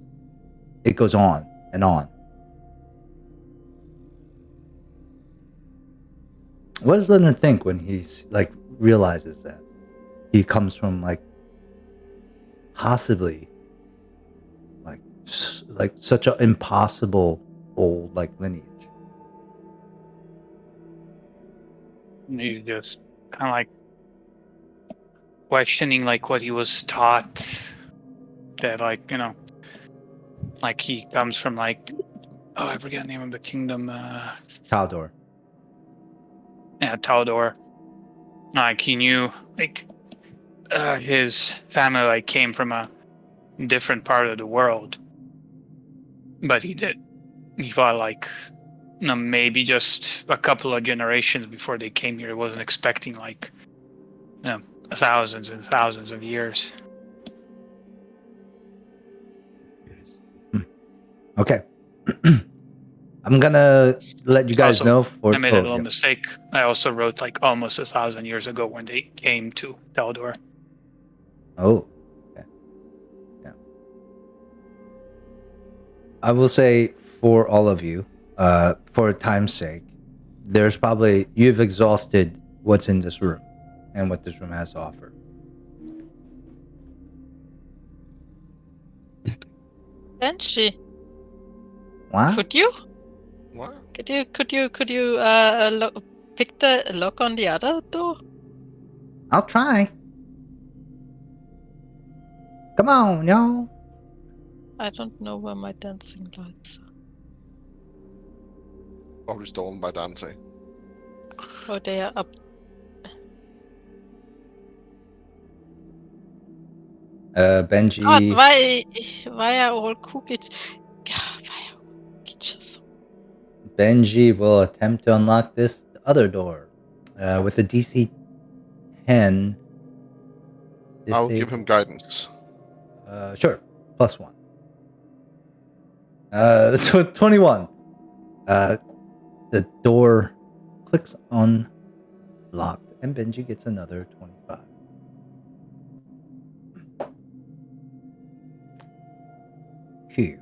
goes on and on. What does Leonard think when he's like realizes that he comes from like possibly like such an impossible old like lineage? He's just kind of like questioning like what he was taught. That like, you know, like he comes from like, oh, I forget the name of the kingdom. Taldor. Yeah, Taldor. Like he knew like his family like came from a different part of the world, but he thought like, you know, maybe just a couple of generations before they came here, he wasn't expecting like, you know, thousands and thousands of years. Okay. I'm gonna let you guys Also, know for I made a little mistake. I also wrote like almost 1,000 years ago when they came to Taldor. Oh. Okay. Yeah. I will say for all of you, for time's sake, there's probably you've exhausted what's in this room and what this room has to offer. Benji, What? could you What? pick the lock on the other door? I'll try. Come on, y'all. I don't know where my dancing lights are. Probably stolen by Dante. Oh, they are up. Benji. God, why are all cookies? Why are cookies so? Benji will attempt to unlock this other door with a DC 10. I'll give him guidance. Sure, +1. 21. The door clicks unlocked, and Benji gets another 25. Q.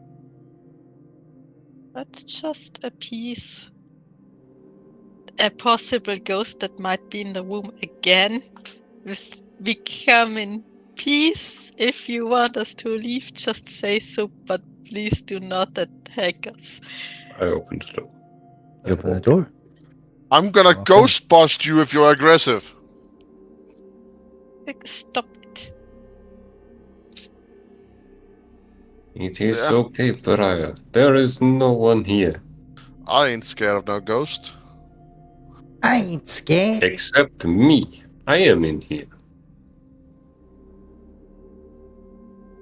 That's just a piece. A possible ghost that might be in the room again. We come in peace. If you want us to leave, just say so, but please do not attack us. I opened the door. You open the door. I'm gonna Okay. ghost bust you if you're aggressive. Stop it. It is Yeah. okay, Pariah. There is no one here. I ain't scared of no ghost. I ain't scared. Except me. I am in here.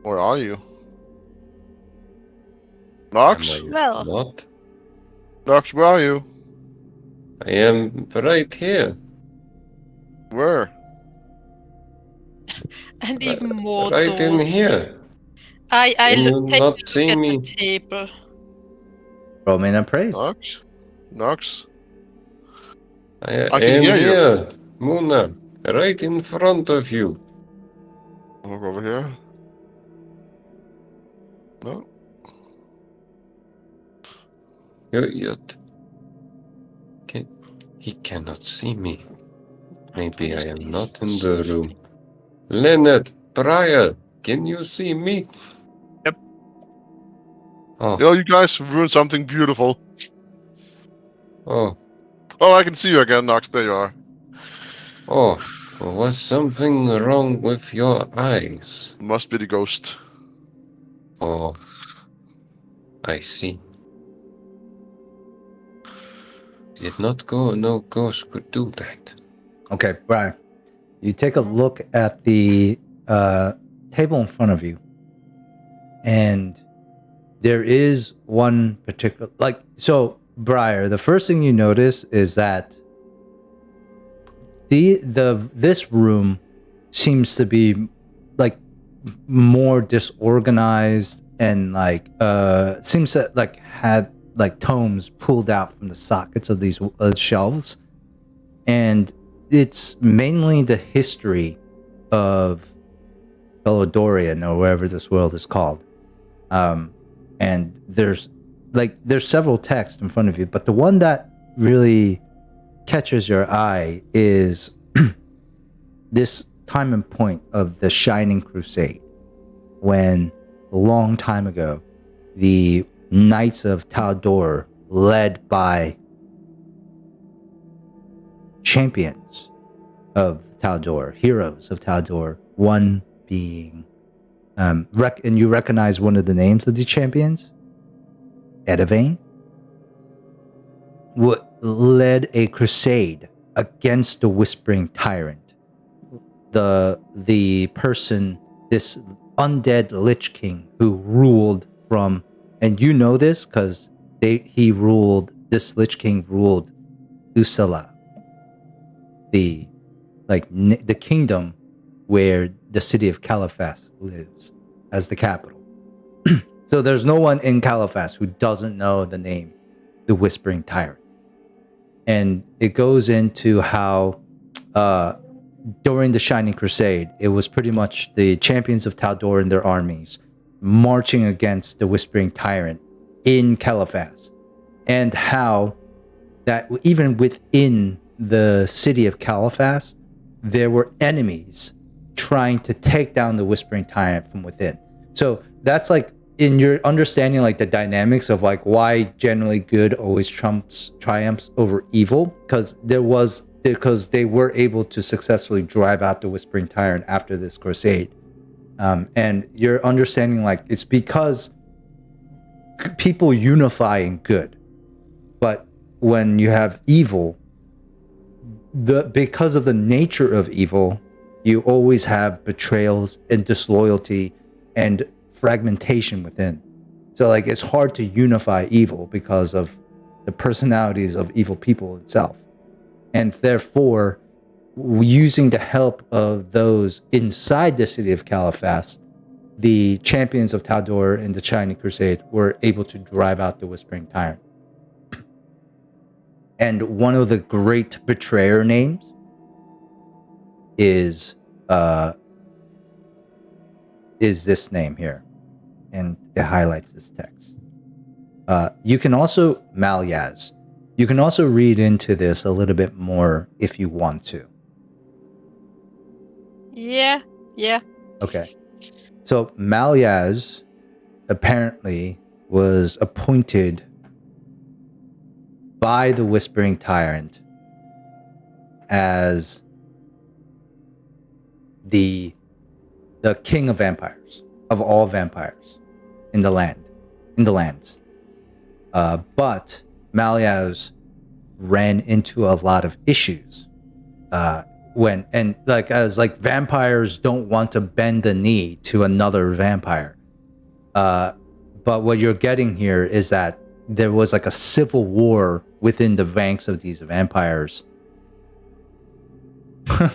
Where are you? Nox? Am I Well. not? Nox, where are you? I am right here. Where? And even more Right doors. in here. I Can you take a not look see at me? the table. Roll me an appraise. Nox? Nox? I can am hear you. here. Muna, right in front of you. I'll go over here. No. He cannot see me. Maybe Please, I am please, not in the just- room. Leonard, Briar, can you see me? Yep. Oh, Yo, you guys ruined something beautiful. oh, Oh, I can see you again, Nox. There you are. oh. Was something wrong with your eyes? Must be the ghost. Oh, I see. Did not go. No ghost could do that. Okay, Brian, you take a look at the table in front of you, and there is one particular, like, so Briar, the first thing you notice is that this room seems to be like more disorganized, and like seems to like had like tomes pulled out from the sockets of these shelves, and it's mainly the history of Belladorian, or wherever this world is called. And there's several texts in front of you, but the one that really catches your eye is this time and point of the Shining Crusade, when a long time ago, the Knights of Taldor, led by champions of Taldor, heroes of Taldor, one being, and you recognize one of the names of the champions, Edivane, led a crusade against the Whispering Tyrant. The person, this undead Lich King who ruled from, and you know this because this Lich King ruled Usala, the kingdom where the city of Caliphas lives as the capital. So there's no one in Caliphas who doesn't know the name, the Whispering Tyrant. And it goes into how during the Shining Crusade, it was pretty much the champions of Taldor and their armies marching against the Whispering Tyrant in Caliphas. And how that even within the city of Caliphas, there were enemies trying to take down the Whispering Tyrant from within. So that's like, in your understanding, like the dynamics of like why generally good always triumphs over evil, because they were able to successfully drive out the Whispering Tyrant after this crusade. And you're understanding like it's because people unify in good, but when you have evil, because of the nature of evil, you always have betrayals and disloyalty and fragmentation within. So like it's hard to unify evil because of the personalities of evil people itself. And therefore, using the help of those inside the city of Caliphas, the champions of Taldor in the Shining Crusade were able to drive out the Whispering Tyrant. And one of the great betrayer names is this name here. And it highlights this text. You can also, Malyaz, you can also read into this a little bit more if you want to. Yeah. Okay. So Malyaz apparently was appointed by the Whispering Tyrant as the king of vampires, of all vampires in the lands. But Malyaz ran into a lot of issues as vampires don't want to bend the knee to another vampire. But what you're getting here is that there was like a civil war within the ranks of these vampires.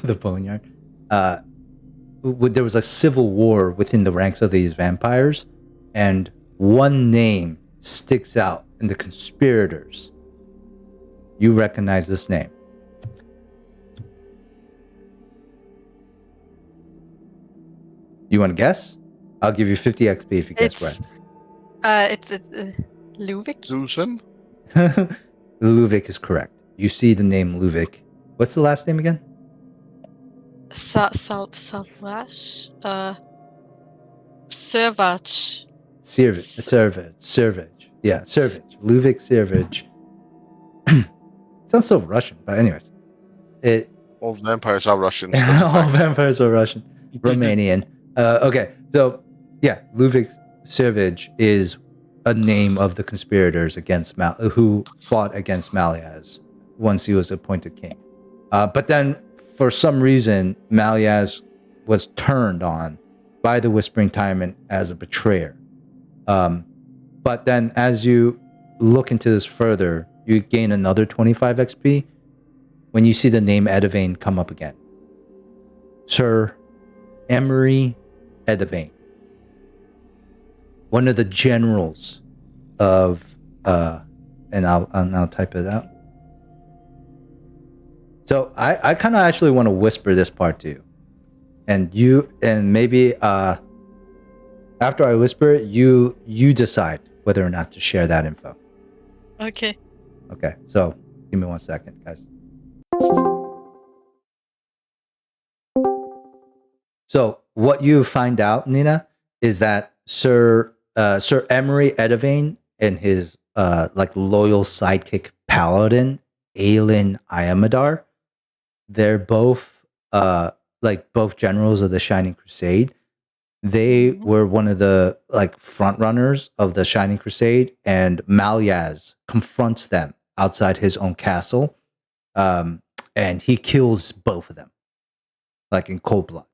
The boneyard. There was a civil war within the ranks of these vampires, and one name sticks out in the conspirators. You recognize this name. You want to guess? I'll give you 50 XP if you guess It's Luvik. Susan? right. Luvik is correct. You see the name Luvik. What's the last name again? Salvash. Servach. Servage. Yeah, Servage. Luvik Servage. Sounds so Russian, but anyways. All vampires are Russians. All vampires are Russian. Romanian. Okay, so yeah, Luvik Servage is a name of the conspirators against who fought against Maliaz once he was appointed king. But then, for some reason, Maliaz was turned on by the Whispering Tyrant as a betrayer. But then, as you look into this further, you gain another 25 XP when you see the name Edivane come up again. Sir Emery Edivane, one of the generals of, and I'll type it out. So I kind of actually want to whisper this part to you, and maybe after I whisper it, you decide whether or not to share that info. Okay. Okay, so give me 1 second, guys. So what you find out, Nina, is that Sir Emery Edivane and his loyal sidekick paladin, Aelin Iamadar, they're both both generals of the Shining Crusade. They were one of the front runners of the Shining Crusade, and Maliaz confronts them outside his own castle, and he kills both of them, in cold blood.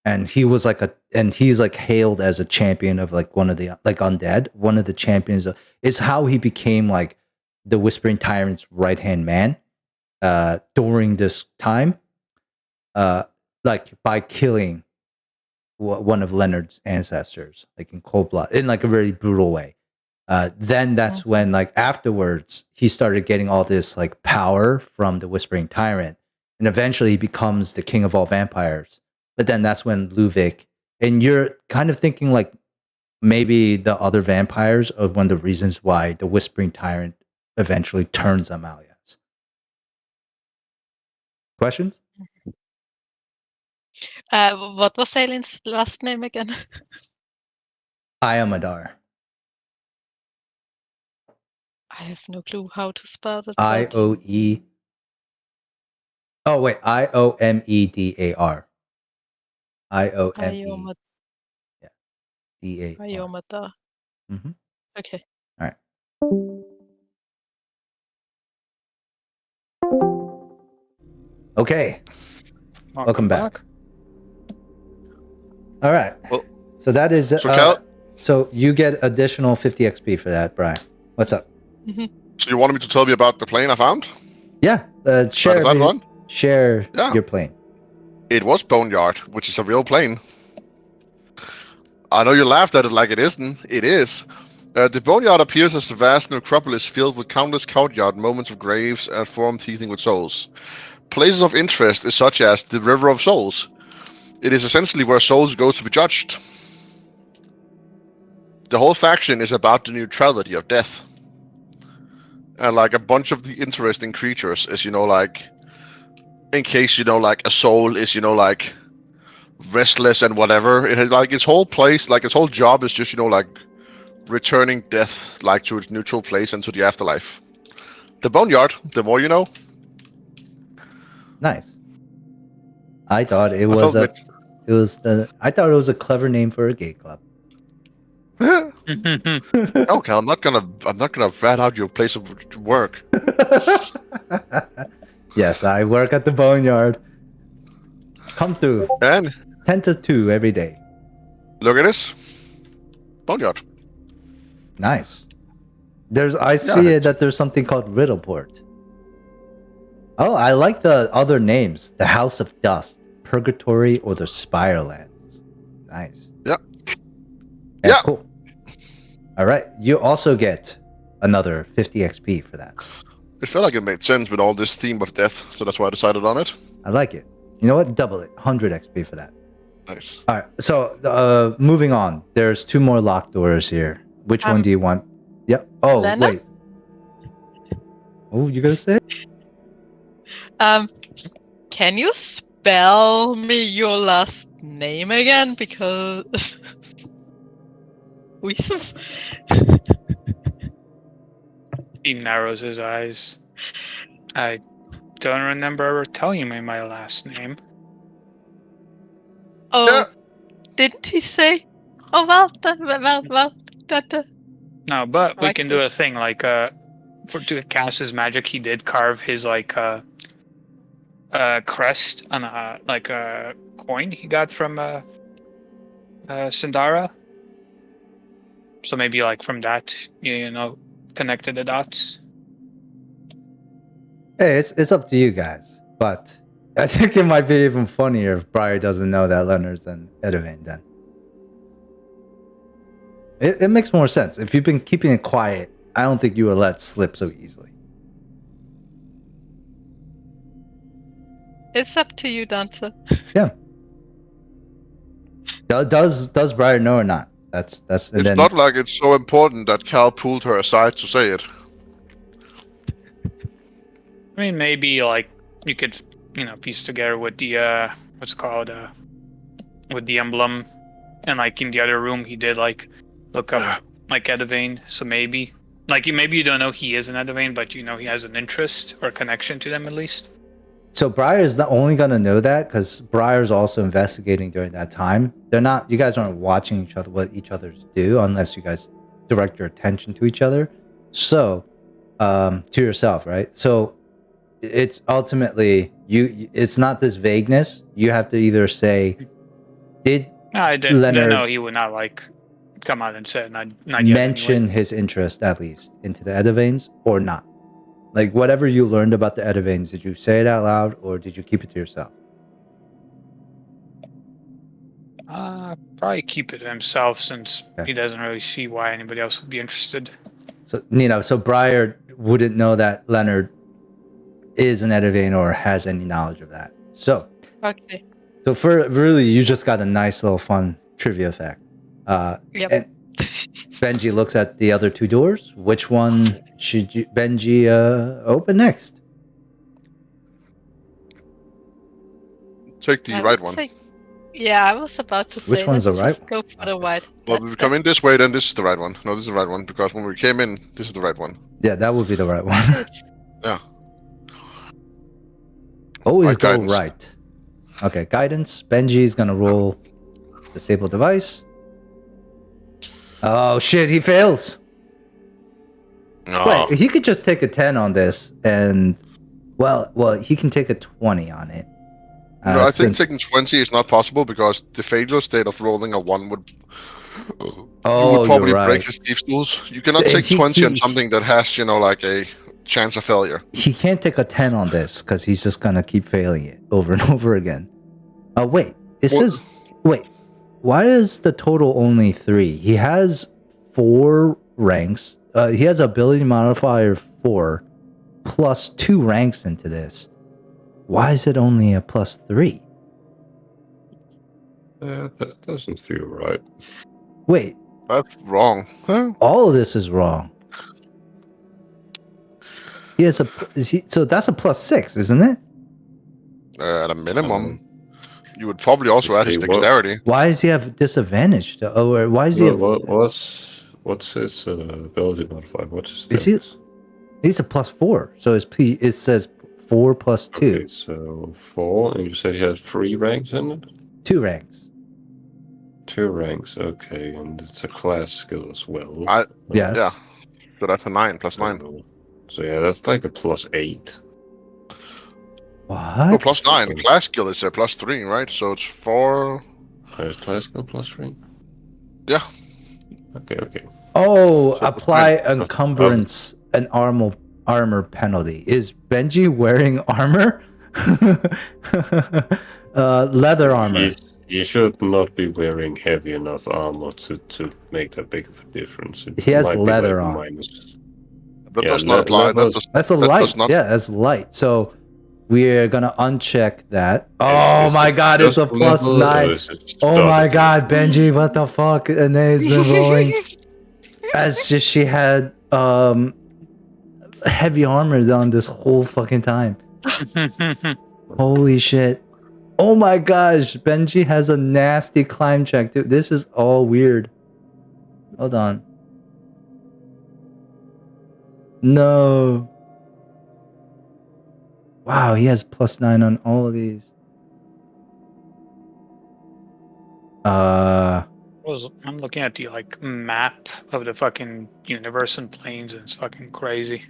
And he was he's hailed as a champion of one of the undead. One of the champions is how he became the Whispering Tyrant's right hand man during this time, by killing one of Leonard's ancestors, in cold blood, in a very brutal way. Then that's when, afterwards, he started getting all this power from the Whispering Tyrant, and eventually he becomes the king of all vampires. But then that's when Luvik, and you're kind of thinking maybe the other vampires are one of the reasons why the Whispering Tyrant eventually turns on Maliaz. Questions? What was Aelin's last name again? Iamadar. I have no clue how to spell it. IOE. Oh wait, IOMEDAR. IOME. Yeah. DAR. Iomata. Mm-hmm. Okay. All right. Okay. Welcome back. All right. Well, so that is so you get additional 50 XP for that, Brian. What's up? So you wanted me to tell you about the plane I found? Yeah. Share Yeah. your plane. It was Boneyard, which is a real plane. I know you laughed at it like it isn't. It is. The Boneyard appears as a vast necropolis filled with countless courtyard moments of graves and form teething with souls. Places of interest is such as the River of Souls. It is essentially where souls go to be judged. The whole faction is about the neutrality of death. And a bunch of the interesting creatures is, in case, a soul is, restless and whatever. It has, its whole place, its whole job is just, returning death, to its neutral place and to the afterlife. The Boneyard, the more you know. Nice. I thought it was I thought it was a clever name for a gay club. Okay, I'm not gonna rat out your place of work. Yes, I work at the Boneyard. Come through. And 10 to 2 every day. Look at this. Boneyard. Nice. I see that there's something called Riddleport. Oh, I like the other names. The House of Dust, Purgatory, or the Spirelands. Nice. Yeah. Yeah. Cool. All right. You also get another 50 XP for that. It felt like it made sense with all this theme of death, so that's why I decided on it. I like it. You know what? Double it. 100 XP for that. Nice. All right. So, moving on. There's 2 more locked doors here. Which one do you want? Yep. Oh, Lena? wait. Oh, you gonna say? Can you spell me your last name again? Because He narrows his eyes. I don't remember ever telling me my last name. Oh, Yeah. didn't he say? Oh well, that. No, but we Right can there. do a thing like to cast his magic. He did carve his crest on a coin he got from Sindara. So maybe like from that, you know, connected the dots. Hey, it's up to you guys. But I think it might be even funnier if Briar doesn't know that Leonard's an Edivane then. It makes more sense. If you've been keeping it quiet, I don't think you would let slip so easily. It's up to you, Dancer. Yeah. Does Briar know or not? That's and It's then not like it's so important that Cal pulled her aside to say it. I mean, maybe like you could, you know, piece together with the what's called with the emblem, and like in the other room he did like look up like Edivane. So maybe you don't know he is an Edivane, but you know he has an interest or connection to them at least. So Briar is not only gonna know that because Briar's also investigating during that time. They're not. You guys aren't watching each other what each other's do unless you guys direct your attention to each other. So, to yourself, right? So, it's ultimately you. It's not this vagueness. You have to either say, "Did I didn't Leonard know he would not like come out and say it, not yet mention anyway. his interest at least into the Edivanes or not?" Like whatever you learned about the Edivanes, did you say it out loud or did you keep it to yourself? Probably keep it to himself since he doesn't really see why anybody else would be interested. So so Briar wouldn't know that Leonard is an Edivane or has any knowledge of that. So Okay. So for really, you just got a nice little fun trivia fact. Yep. And Benji looks at the other 2 doors. Which one should Benji open next? Take the right one. Yeah, I was about to say. Which one's the let's right just one? go for the white. Well, if we come in this way, then this is the right one. No, this is the right one, because when we came in, this is the right one. Yeah, that would be the right one. Yeah. Always Right, go guidance. right. Okay, guidance. Benji's gonna roll disable device. Oh shit, he fails. No. Wait, he could just take a 10 on this and well, he can take a 20 on it. No, I think since- taking 20 is not possible because the failure state of rolling a 1 would. You Oh, would probably you're right. break his Thieves' tools. You cannot take He- 20 on he- something that has, like a chance of failure. He can't take a 10 on this because he's just gonna keep failing it over and over again. Oh wait, it Well- says wait. Why is the total only 3? He has 4 ranks. He has ability modifier 4 plus 2 ranks into this. Why is it only a plus 3? That doesn't feel right. Wait, That's wrong. Huh? all of this is wrong. He has so that's a plus 6, isn't it? At a minimum, you would probably also add his Say what? dexterity. Why does he have disadvantage? Or why is he? What's his ability modifier? What's his Is he- stats? He's a plus 4. So it says 4 plus 2. Okay, so 4, and you said he has 3 ranks in it? 2 ranks. 2 ranks, okay, and it's a class skill as well. Yes. Yeah. So that's a 9 plus 9. So yeah, that's like a plus 8. What? No, plus 9. Class skill is a plus 3, right? So it's 4. Is class skill plus 3? Yeah. Okay. Oh, So apply it's encumbrance and armor penalty. Is Benji wearing armor? Leather armor. He should not be wearing heavy enough armor to make that big of a difference. It He has might be leather like on. minus. That Yeah, does not apply. leather- That does That's a that light. does not- Yeah, that's light. So we're gonna uncheck that. Oh Is my it god, it's a just plus level, or 9. is it Oh my starting? god, Benji, what the fuck? Anae's been rolling as just she had heavy armor on this whole fucking time. Holy shit. Oh my gosh, Benji has a nasty climb check, dude. This is all weird. Hold on. No. Wow, he has plus 9 on all of these. I'm looking at the like map of the fucking universe and planes, and it's fucking crazy.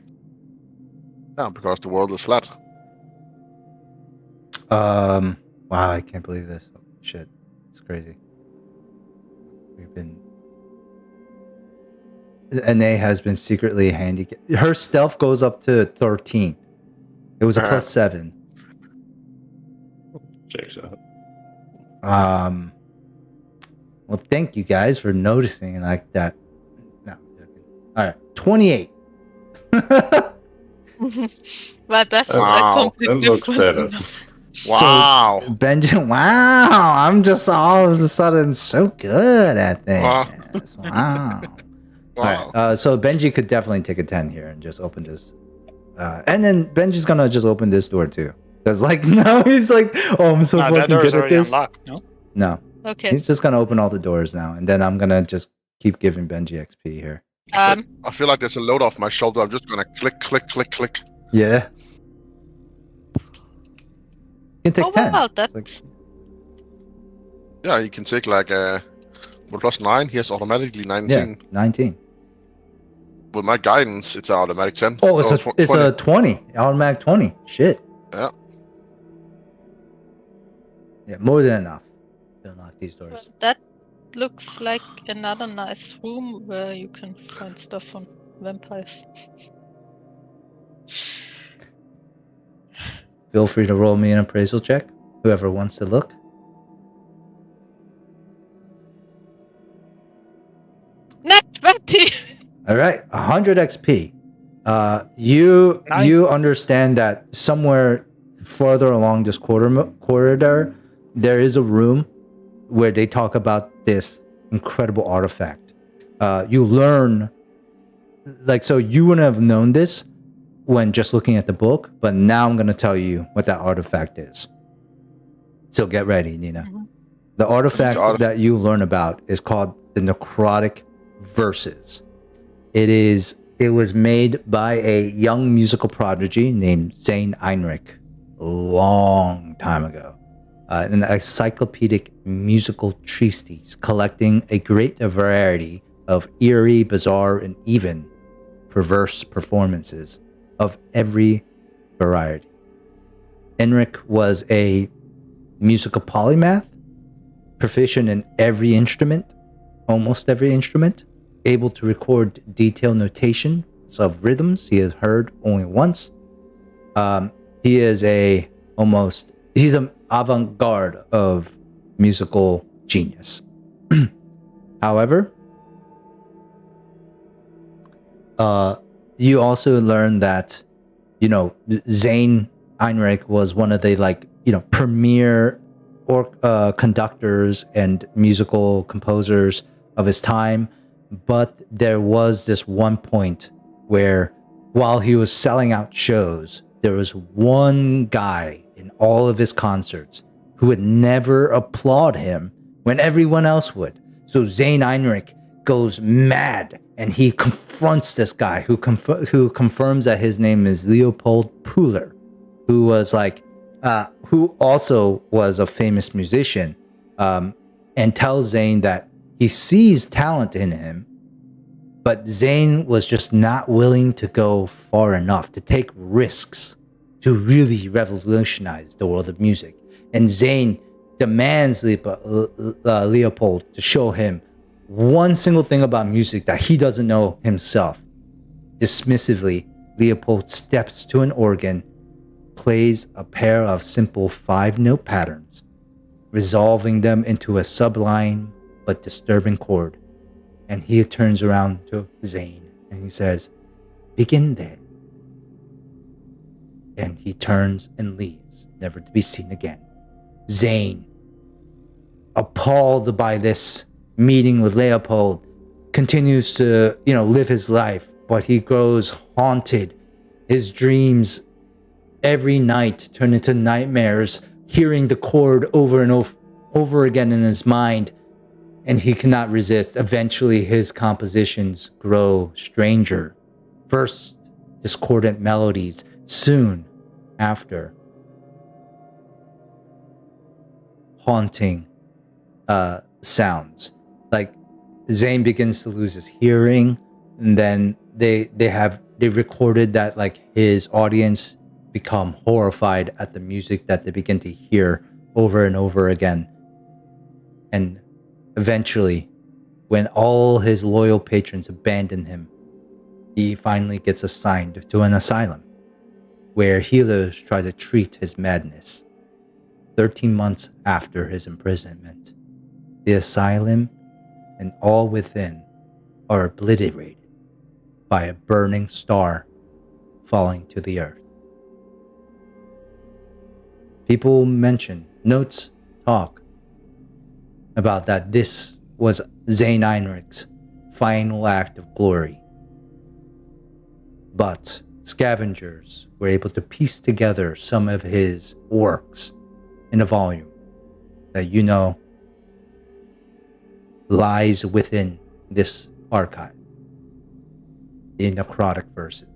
Yeah, because the world is flat. Wow, I can't believe this. Oh, shit. It's crazy. Anae has been secretly handicapped. Her stealth goes up to 13. It was a plus 7. Checks out. Well, thank you guys for noticing like that. No, I'm joking. All right, 28. But that's Wow, a completely That looks better. Wow. So, Benji, wow, I'm just all of a sudden so good at this. Wow. All right, so Benji could definitely take a 10 here and just open this. And then Benji's gonna just open this door too. Because like now he's like, oh, I'm so that fucking door is good at already this. unlocked, no? No. Okay. He's just gonna open all the doors now, and then I'm gonna just keep giving Benji XP here. I feel like there's a load off my shoulder. I'm just gonna click, click, click, click. Yeah. You can take 10. Well, It's that's like, Yeah, you can take like with plus 9, he has automatically 19. yeah, 19. With my guidance, it's an automatic 10. Oh, it's tw- a 20. Automatic 20. Shit. Yeah. Yeah, more than enough to unlock these doors. that looks like another nice room where you can find stuff on vampires. Feel free to roll me an appraisal check. Whoever wants to look. Net 20! All right, 100 XP. You understand that somewhere further along this corridor, there is a room where they talk about this incredible artifact. You learn, like, so you wouldn't have known this when just looking at the book, but now I'm going to tell you what that artifact is. So get ready, Nina. Mhm. The artifact that you learn about is called the Necrotic Verses. It was made by a young musical prodigy named Zane Heinrich a long time ago. An encyclopedic musical treatise collecting a great variety of eerie, bizarre, and even perverse performances of every variety. Heinrich was a musical polymath, proficient in every instrument, almost every instrument, able to record detailed notations of rhythms he has heard only once. He is he's an avant-garde of musical genius. However, you also learn that, Zane Heinrich was one of the premier conductors and musical composers of his time. But there was this one point where, while he was selling out shows, there was one guy in all of his concerts who would never applaud him when everyone else would. So Zane Heinrich goes mad and he confronts this guy who confirms that his name is Leopold Puller, who was who also was a famous musician, and tells Zane that he sees talent in him, but Zane was just not willing to go far enough to take risks to really revolutionize the world of music. And Zane demands Leopold to show him one single thing about music that he doesn't know himself. Dismissively, Leopold steps to an organ, plays a pair of simple 5-note patterns, resolving them into a sublime but disturbing chord. And he turns around to Zane and he says, "Begin then." and he turns and leaves, never to be seen again. Zane, appalled by this meeting with Leopold, continues to, live his life, but he grows haunted. His dreams every night turn into nightmares, hearing the chord over and over again in his mind, and he cannot resist. Eventually, his compositions grow stranger. First, discordant melodies, soon after, haunting sounds. Like Zane begins to lose his hearing, and then they recorded that like his audience become horrified at the music that they begin to hear over and over again. And eventually, when all his loyal patrons abandon him, he finally gets assigned to an asylum where healers try to treat his madness. 13 months after his imprisonment, the asylum and all within are obliterated by a burning star falling to the earth. People mention, notes talk about that this was Zane Heinrich's final act of glory. But scavengers were able to piece together some of his works in a volume that lies within this archive, the necrotic verses.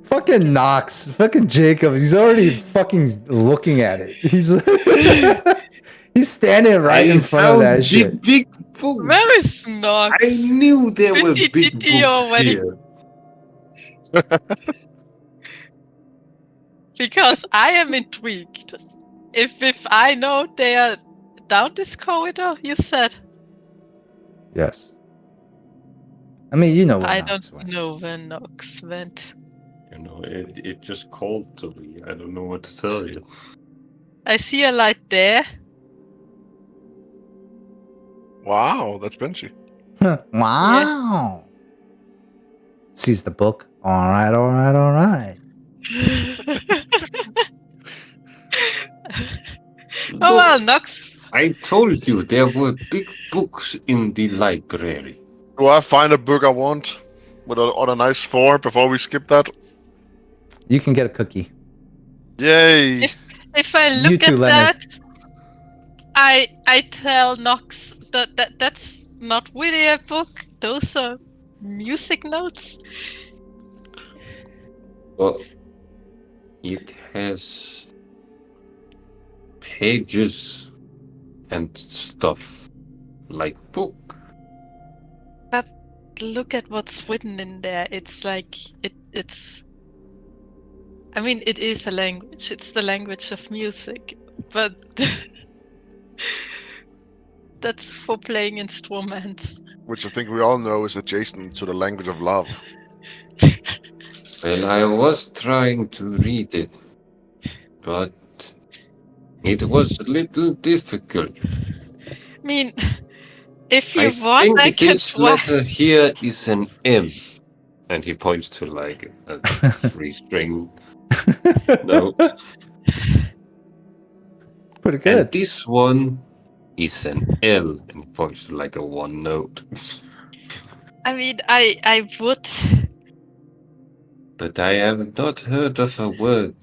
Fucking Knox, fucking Jacob, he's already fucking looking at it. He's he's standing right in front of that shit. Big books. Where is Nox? I knew there were Did big he books already- here. Because I am intrigued. If I know they are down this corridor, you said. Yes. I mean, you know what I Knox don't went. know where Nox went. You know, it just called to me. I don't know what to tell you. I see a light there. Wow, that's Benji. Wow. Sees the book. All right. Oh well, Look, Nox. I told you there were big books in the library. Do I find a book I want on a nice 4 before we skip that? You can get a cookie. Yay! If I You look too, at Leonard. that, I tell Nox that's not really a book. Those are music notes. Well, it has pages and stuff like book. Look at what's written in there. It's like it's. I mean, it is a language. It's the language of music, but that's for playing instruments. Which I think we all know is adjacent to the language of love. Well, I was trying to read it, but it was a little difficult. I mean, if you I want, think I can this try. letter here is an M. And he points to like a 3-string note. Pretty And good. this one is an L, and he points to like a 1 note. I mean, I would. But I have not heard of a word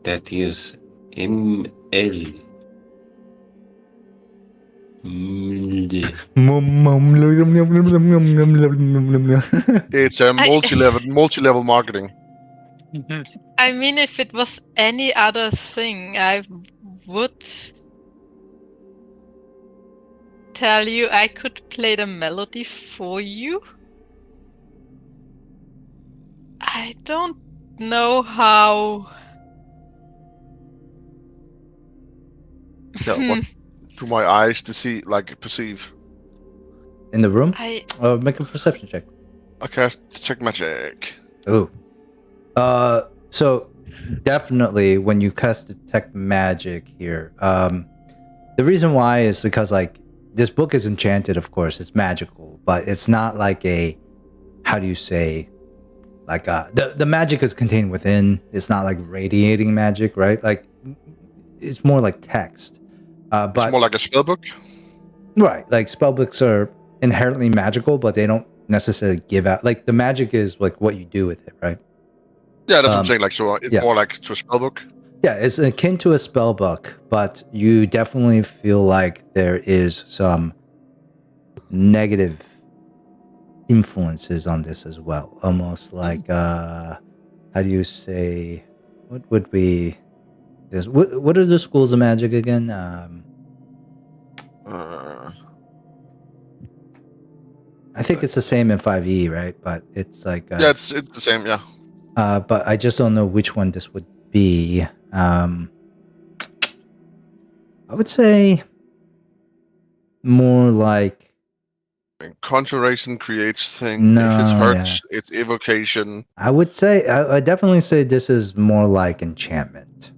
that is ML. It's a multi-level marketing. I mean, if it was any other thing, I would tell you I could play the melody for you. I don't know how. Yeah, what do my eyes to see, like perceive? In the room? I Make a perception check. I cast check magic. Oh. So definitely when you cast detect magic here, the reason why is because like this book is enchanted, of course, it's magical, but it's not like a, how do you say, like the magic is contained within. It's not like radiating magic, right? Like it's more like text. It's But more like a spellbook. right, like spell books are inherently magical, but they don't necessarily give out. Like the magic is like what you do with it, right? Yeah, that's what I'm saying. Like, so it's yeah. more like to a spellbook. Yeah, it's akin to a spell book, but you definitely feel like there is some negative influences on this as well. Almost like how do you say, what would be this? What are the schools of magic again? I think it's the same in 5e, right? But it's like yeah, it's the same. Yeah. But I just don't know which one this would be. I would say more like Conjuration creates thing. If it hurts, it's evocation. I would say I definitely say this is more like enchantment.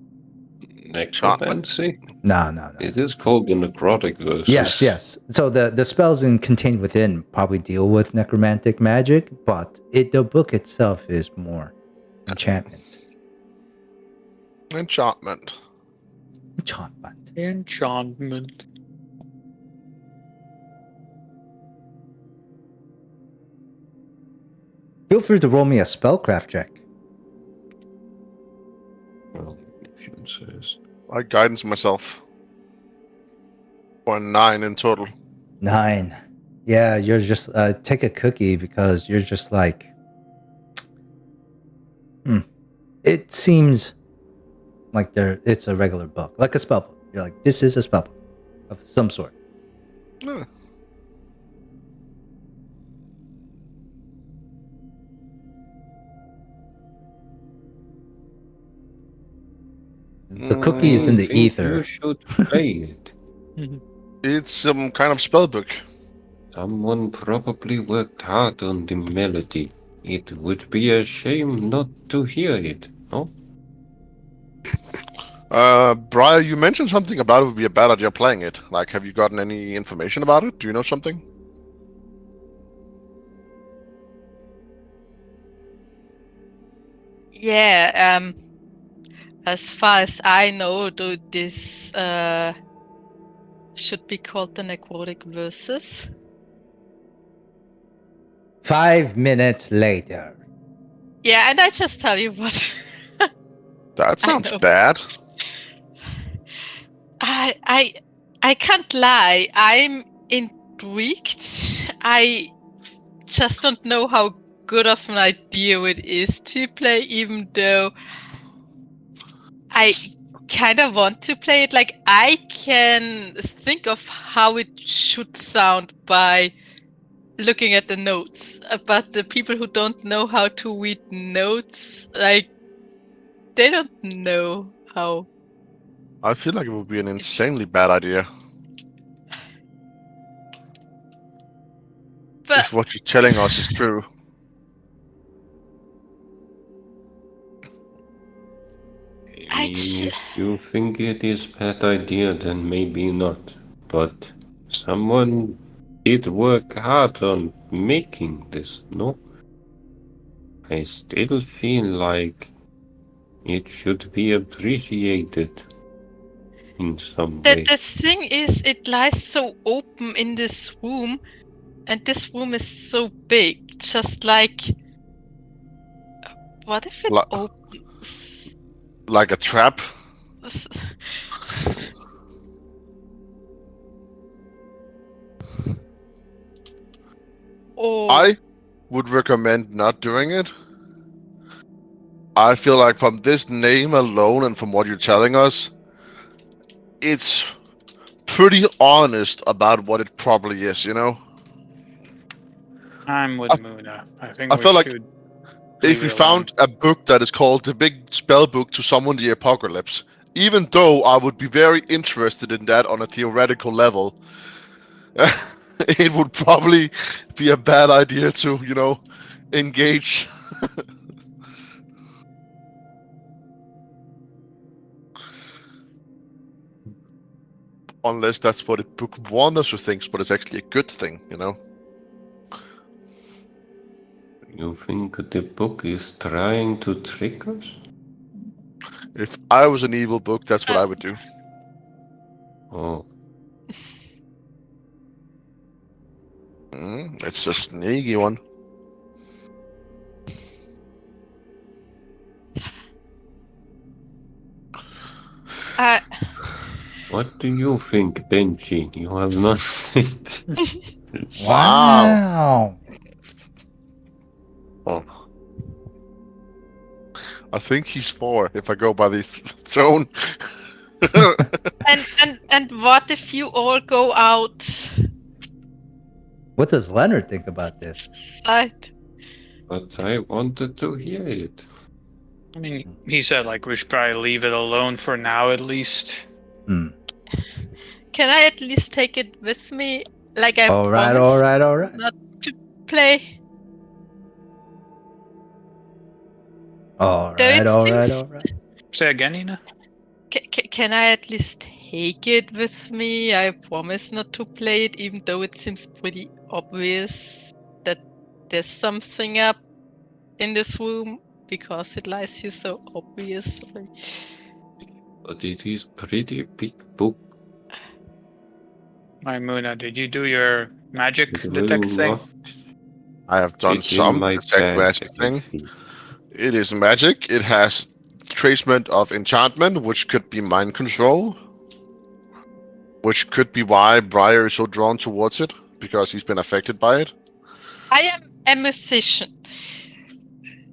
Necromancy? No. It is called the necrotic versus. Yes. So the spells contained within probably deal with necromantic magic, but the book itself is more enchantment. Enchantment. Feel free to roll me a spellcraft check. Well, if you insist. I guidance myself. For 9 in total. 9. Yeah, you're just take a cookie because you're just like, it seems like it's a regular book, like a spell book. You're like, this is a spell book of some sort. Yeah. The cookie is in the ether. You should play it. It's some kind of spell book. Someone probably worked hard on the melody. It would be a shame not to hear it, no? Briar, you mentioned something about it would be a bad idea playing it. Like, have you gotten any information about it? Do you know something? Yeah, as far as I know, this should be called the necrotic versus. 5 minutes later. Yeah, and I just tell you what. That sounds bad. I can't lie. I'm intrigued. I just don't know how good of an idea it is to play, even though I kind of want to play it. Like, I can think of how it should sound by looking at the notes, but the people who don't know how to read notes, like, they don't know how. I feel like it would be an insanely bad idea. But if what you're telling us is true. If you think it is a bad idea, then maybe not. But someone did work hard on making this, no? I still feel like it should be appreciated in some way. the thing is, it lies so open in this room, and this room is so big. Just like, what if it opens? Like a trap? I would recommend not doing it. I feel like from this name alone and from what you're telling us, it's pretty honest about what it probably is, you know? I'm with Muna. I think I feel like should if we found a book that is called The Big Spell Book to Summon the Apocalypse, even though I would be very interested in that on a theoretical level, it would probably be a bad idea to, engage. unless that's what the book wants us to think, but it's actually a good thing, you know? You think the book is trying to trick us? If I was an evil book, that's what I would do. Oh, It's a sneaky one. what do you think, Benji? You have not seen. Wow. Oh, I think he's 4, if I go by this tone. And what if you all go out? What does Leonard think about this? Side? but I wanted to hear it. I mean, he said like we should probably leave it alone for now at least. Hmm. Can I at least take it with me? Like I All right. promised not to play. All Though it right. seems- Say again, Nina. Can I at least take it with me? I promise not to play it, even though it seems pretty obvious that there's something up in this room because it lies here so obviously. But it is pretty big book. Muna, did you do your magic It detect will thing? not I have done fit in some my detect bag, magic I thing. see. It is magic. It has tracement of enchantment, which could be mind control. Which could be why Briar is so drawn towards it, because he's been affected by it. I am a musician.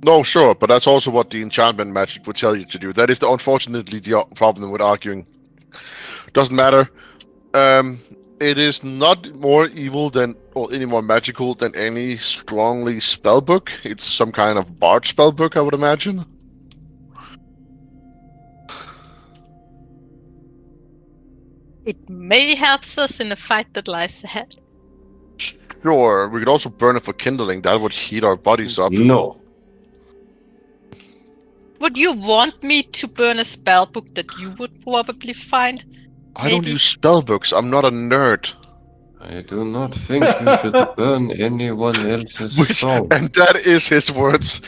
No, sure, but that's also what the enchantment magic would tell you to do. That is unfortunately the problem with arguing. Doesn't matter. It is not more evil than, or any more magical than any strongly spell book. It's some kind of bard spell book, I would imagine. It may help us in the fight that lies ahead. Sure, we could also burn it for kindling. That would heat our bodies up. No. Would you want me to burn a spell book that you would probably find? I don't Maybe. use spell books. I'm not a nerd. I do not think you should burn anyone else's song. And that is his words.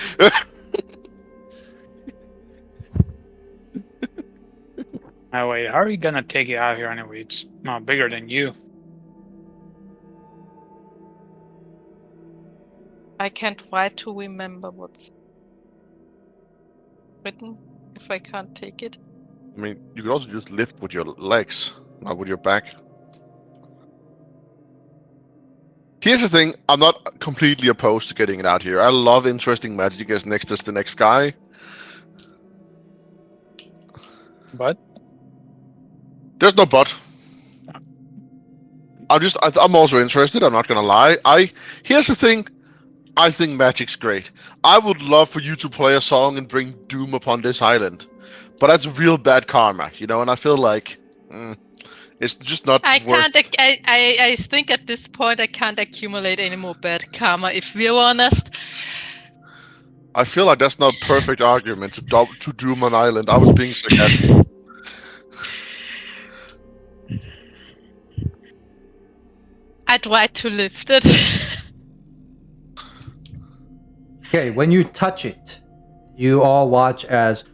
Oh wait, how are we gonna take it out here anyway? It's not bigger than you. I can't try to remember what's written if I can't take it. I mean, you could also just lift with your legs, not with your back. Here's the thing, I'm not completely opposed to getting it out here. I love interesting magic as next as the next guy. But There's no but. I'm also interested, I'm not gonna lie. Here's the thing, I think magic's great. I would love for you to play a song and bring doom upon this island. But that's real bad karma, you know, and I feel like it's just not I worth can't. I think at this point I can't accumulate any more bad karma. If we're honest, I feel like that's not a perfect argument to doom an island. I was being sarcastic. I tried to lift it. Okay, when you touch it, you all watch as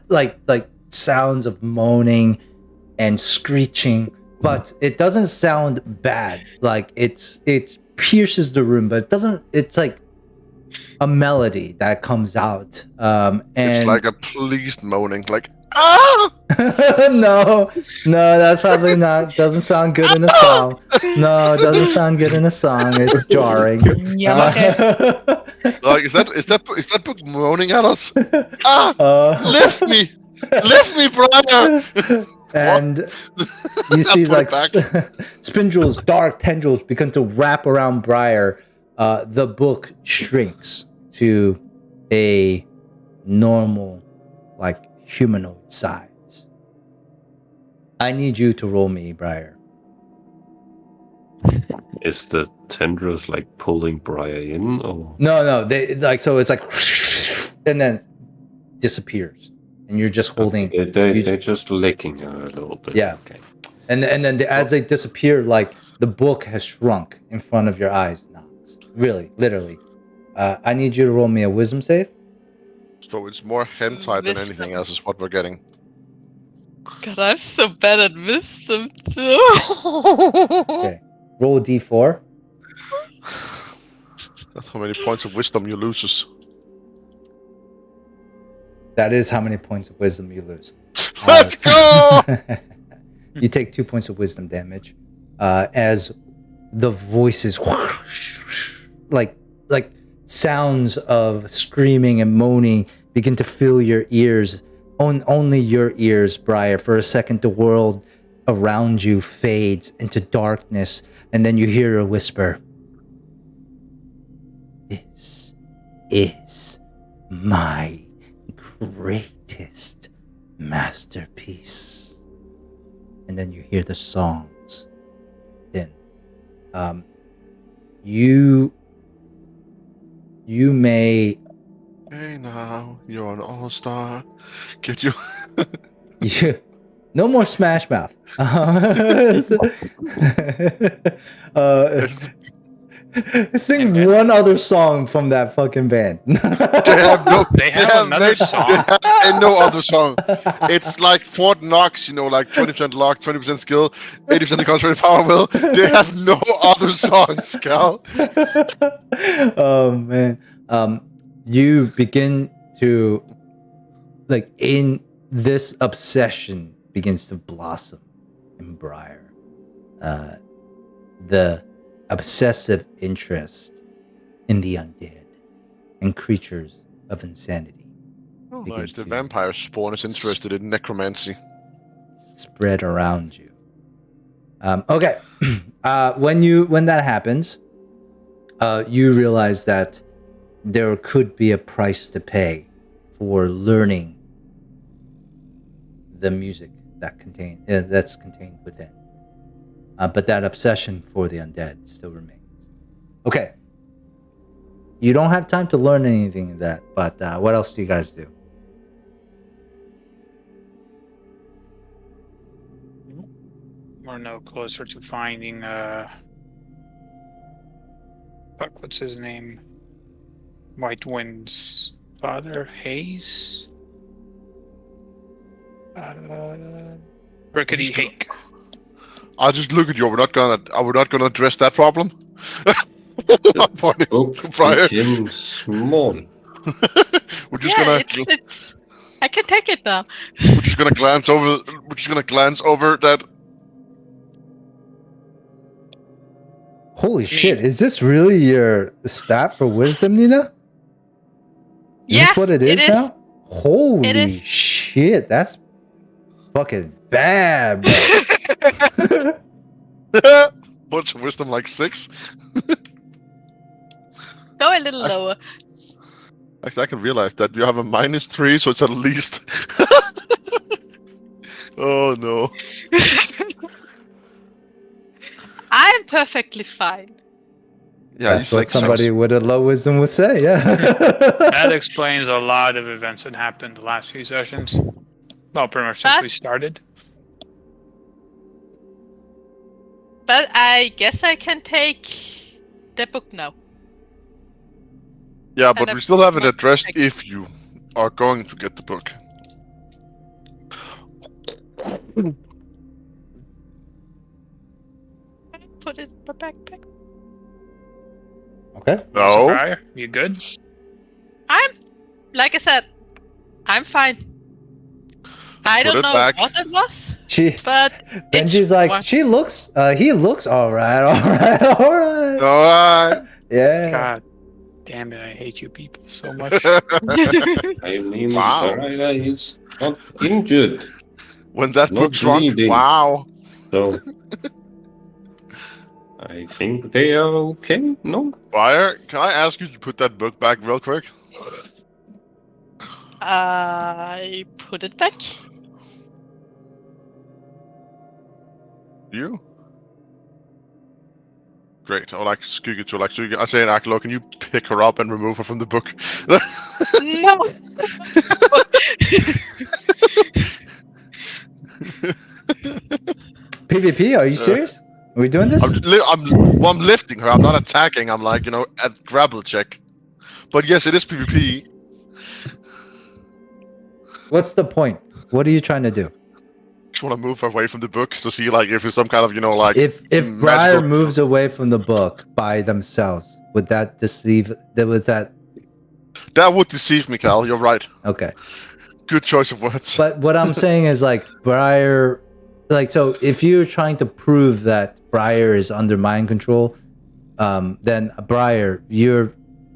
like sounds of moaning and screeching, but it doesn't sound bad. Like it pierces the room, but it doesn't. It's like a melody that comes out. And It's like a pleased moaning, like ah. no, that's probably not. Doesn't sound good in a song. No, it doesn't sound good in a song. It's jarring. Like is that book moaning at us? Ah! Lift me, Briar. And you see like spindles, dark tendrils begin to wrap around Briar. The book shrinks to a normal, like humanoid size. I need you to roll me, Briar. Is the tendrils like pulling Briar in, or No, they like so it's like and then disappears, and you're just holding. they're just licking her a little bit? Yeah. Okay. And then as they disappear, like the book has shrunk in front of your eyes, Knox. Really, literally. I need you to roll me a wisdom save. So it's more hentai than anything else is what we're getting. God, I'm so bad at wisdom too. Okay. Roll a d4. That's how many points of wisdom you loses. That is how many points of wisdom you lose. Let's go! You take 2 points of wisdom damage as the voices like sounds of screaming and moaning begin to fill your ears. Only your ears, Briar. For a second, the world around you fades into darkness, and then you hear a whisper. This is my greatest masterpiece. And then you hear the songs. Then you may Hey now, you're an all-star. Get you. no more Smash Mouth. Sing one other song from that fucking band. They have another song. They have no other song. It's like Fort Knox, like 20% luck, 20% skill, 80% concentrated power will. They have no other songs, Cal. Oh man. You begin to in this obsession begins to blossom in Briar. The obsessive interest in the undead and creatures of insanity. Oh, nice. The vampire spawn is interested in necromancy. Spread around you. Okay. When that happens, you realize that there could be a price to pay for learning the music that's contained within. But that obsession for the undead still remains. Okay. You don't have time to learn anything of that, but what else do you guys do? We're no closer to finding what's his name? White Wind's father, Hayes? Rickety Hake. I'll just look at you. We're not gonna address that problem. Briar. Became small. We're just gonna. It's. I can take it now. We're just gonna glance over. We're just gonna glance over that. Holy shit! Is this really your stat for wisdom, Nina? Is this what it is now? Holy shit! That's fucking bad, bro. What's wisdom, like 6? Go a little lower. Actually, I can realize that you have a -3, so it's at least. Oh no. I'm perfectly fine. Yeah, that's what somebody with a low wisdom would say. Yeah. That explains a lot of events that happened the last few sessions. Well, pretty much since we started. But I guess I can take the book now. Yeah, but we still haven't addressed if you are going to get the book. Put it in my backpack. Okay. No. You good? Like I said, I'm fine. I don't know what it was, but Benji's like, he looks all right. Yeah. God damn it, I hate you people so much. I mean, Briar is not injured. When that book's wrong, wow. So, I think they are okay, no? Briar, can I ask you to put that book back real quick? I put it back. You? Great. I would like Skugga to I say, Akelo, can you pick her up and remove her from the book? No. PvP? Are you serious? Are we doing this? I'm lifting her. I'm not attacking. I'm like, at grapple check. But yes, it is PvP. What's the point? What are you trying to do? Just want to move away from the book to see like if it's some kind of like if magical... Briar moves away from the book by themselves, would that deceive? That would deceive me, Cal. You're right. Okay. Good choice of words. But what I'm saying is like Briar, like so if you're trying to prove that Briar is under mind control, then Briar, you're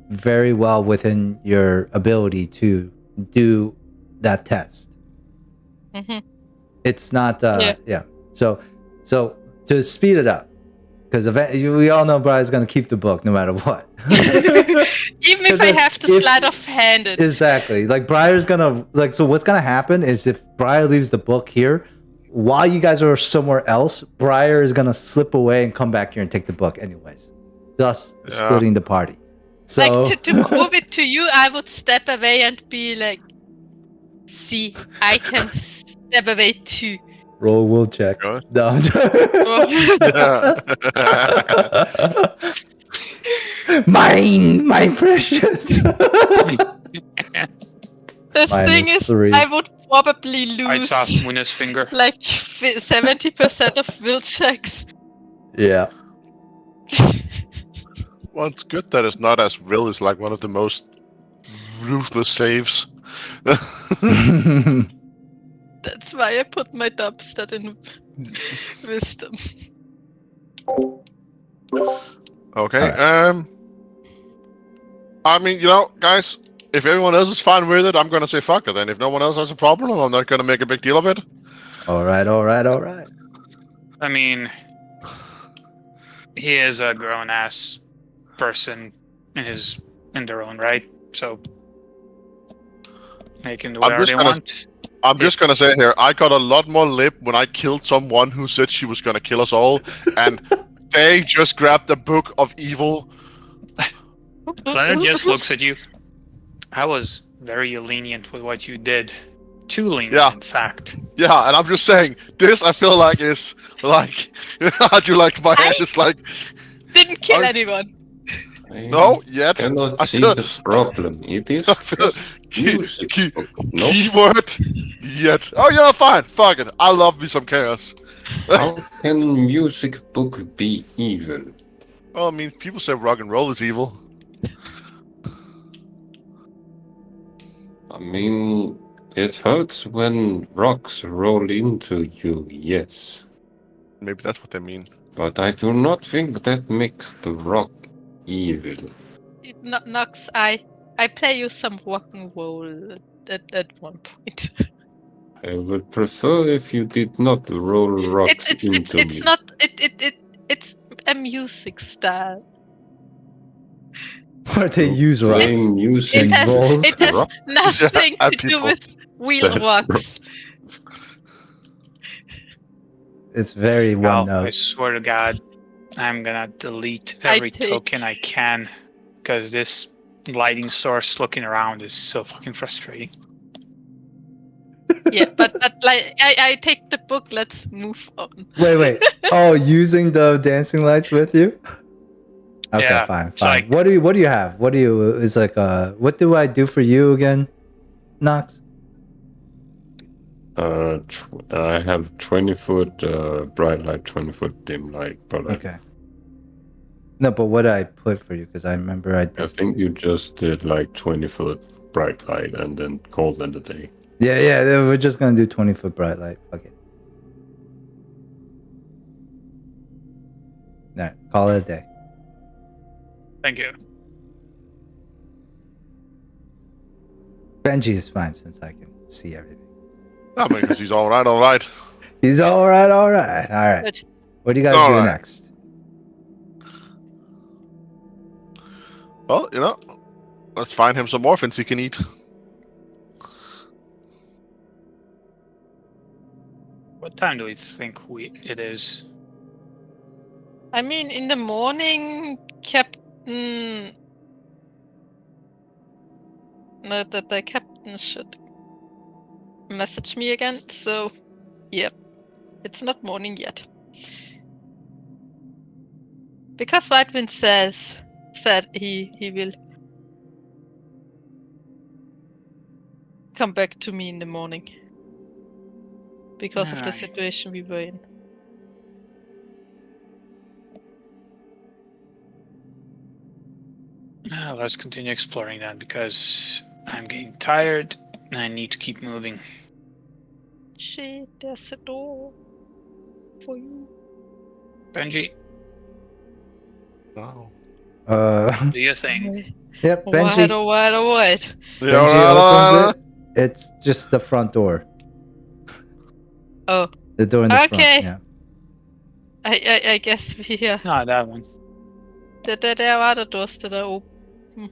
very well within your ability to do that test. Mm-hmm. It's not yeah. So to speed it up, because we all know Briar's gonna keep the book no matter what. Even if I have to slide off-handed. Exactly. Like Briar's gonna so what's gonna happen is if Briar leaves the book here, while you guys are somewhere else, Briar is gonna slip away and come back here and take the book anyways. Thus splitting the party. So like to prove it to you, I would step away and be like, see, I can step away too. roll will check. Good. No, I'm Mine, my precious. The thing is, 3. I would probably I lose saw Muna's finger. like 70% of will checks. Yeah. Well, it's good that it's not as Will is like one of the most ruthless slaves. That's why I put my dubstat in wisdom. Okay. Alright. I mean, guys, if everyone else is fine with it, I'm gonna say fuck it. And if no one else has a problem, I'm not gonna make a big deal of it. All right. I mean, he is a grown-ass person in their own right, so they can do whatever they want. I'm just gonna say here, I got a lot more lip when I killed someone who said she was gonna kill us all, and they just grabbed the book of evil. Leonard just looks at you. I was very lenient with what you did. Too lenient, in fact. Yeah, and I'm just saying, this I feel like is like, how do you like my hand is like... Didn't kill anyone. No, yet. Cannot see the problem. It is music. Keyword, yet. Oh yeah, fine. Fuck it. I love me some chaos. How can music book be evil? Well, I mean, people say rock and roll is evil. I mean, it hurts when rocks roll into you, yes. Maybe that's what they mean. But I do not think that makes the rock evil. Nox, I play you some rock and roll at one point. I would prefer if you did not roll rocks into me. It's not it's a music style. Where they use rocks. Playing music It has rock? nothing Yeah, to do people. with wheel rocks. It's very one Al, note. I swear to God, I'm gonna delete every token I can, because this lighting source looking around is so fucking frustrating. Yeah, but like I take the book. Let's move on. Wait. Oh, using the dancing lights with you? Okay, Yeah, fine. like- What do you have? What do you is like what do I do for you again, Nox? I have 20-foot bright light, 20-foot dim light, but Okay. No, but what did I put for you? Because I remember I I did. think you just did like 20-foot bright light and then called it a day. Yeah, we're just gonna do 20-foot bright light. Fuck it. Alright, call it a day. Thank you. Benji is fine since I can see everything. I mean, because he's all right. He's alright. Good. What do you guys All do right. next? Well, let's find him some orphans he can eat. What time do we think it is? I mean, in the morning, Captain. No, the captain should message me again. So, yep, it's not morning yet. Because Whitewind said he will come back to me in the morning. Because of the Alright. situation we were in. Let's continue exploring then, because I'm getting tired and I need to keep moving. Shit, there's a door for you. Benji, Wow. do your thing. Yep, Benji. What? Benji opens it. It's just the front door. Oh. The door in the Okay. front. Yeah. I guess we Not that one. Der var der doors that are open.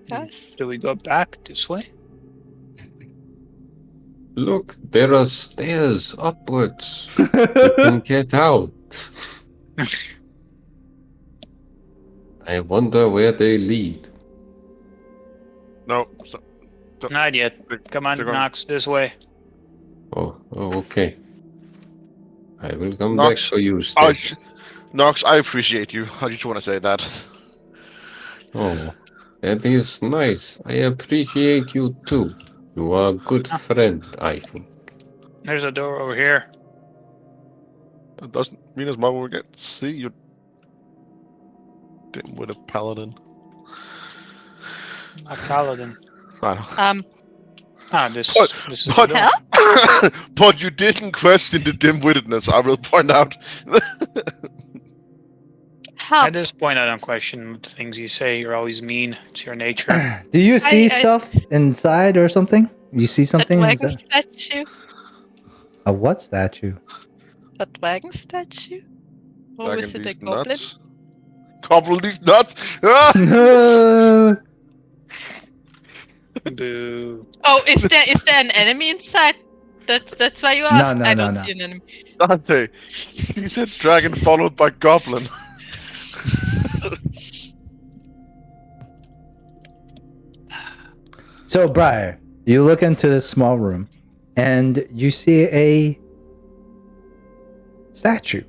Guys? Do we go back this way? Look, there are stairs upwards. You can get out. I wonder where they lead. No. Stop. Not yet. Come on, They're going- Nox, this way. Oh, okay. I will come Nox, back for you, Oh, Steph. Nox, I appreciate you. I just want to say that. Oh, that is nice. I appreciate you too. You are a good friend, I think. There's a door over here. It doesn't mean as much when we get to see you. With a paladin. A paladin. I know. This is But, the door. but you didn't question the dim-wittedness, I will point out. How? At this point, I don't question the things you say. You're always mean. It's your nature. Do you see I- stuff inside or something? You see A something dragon inside? statue? A what statue? A dragon statue? Or Dragon is it a these goblin? nuts. Gobble these nuts! Ah! No. Boo. Oh, is there an enemy inside? That's why you asked. no, I don't no. see an enemy. Dante, you said dragon followed by goblin. So, Briar, you look into this small room and you see a statue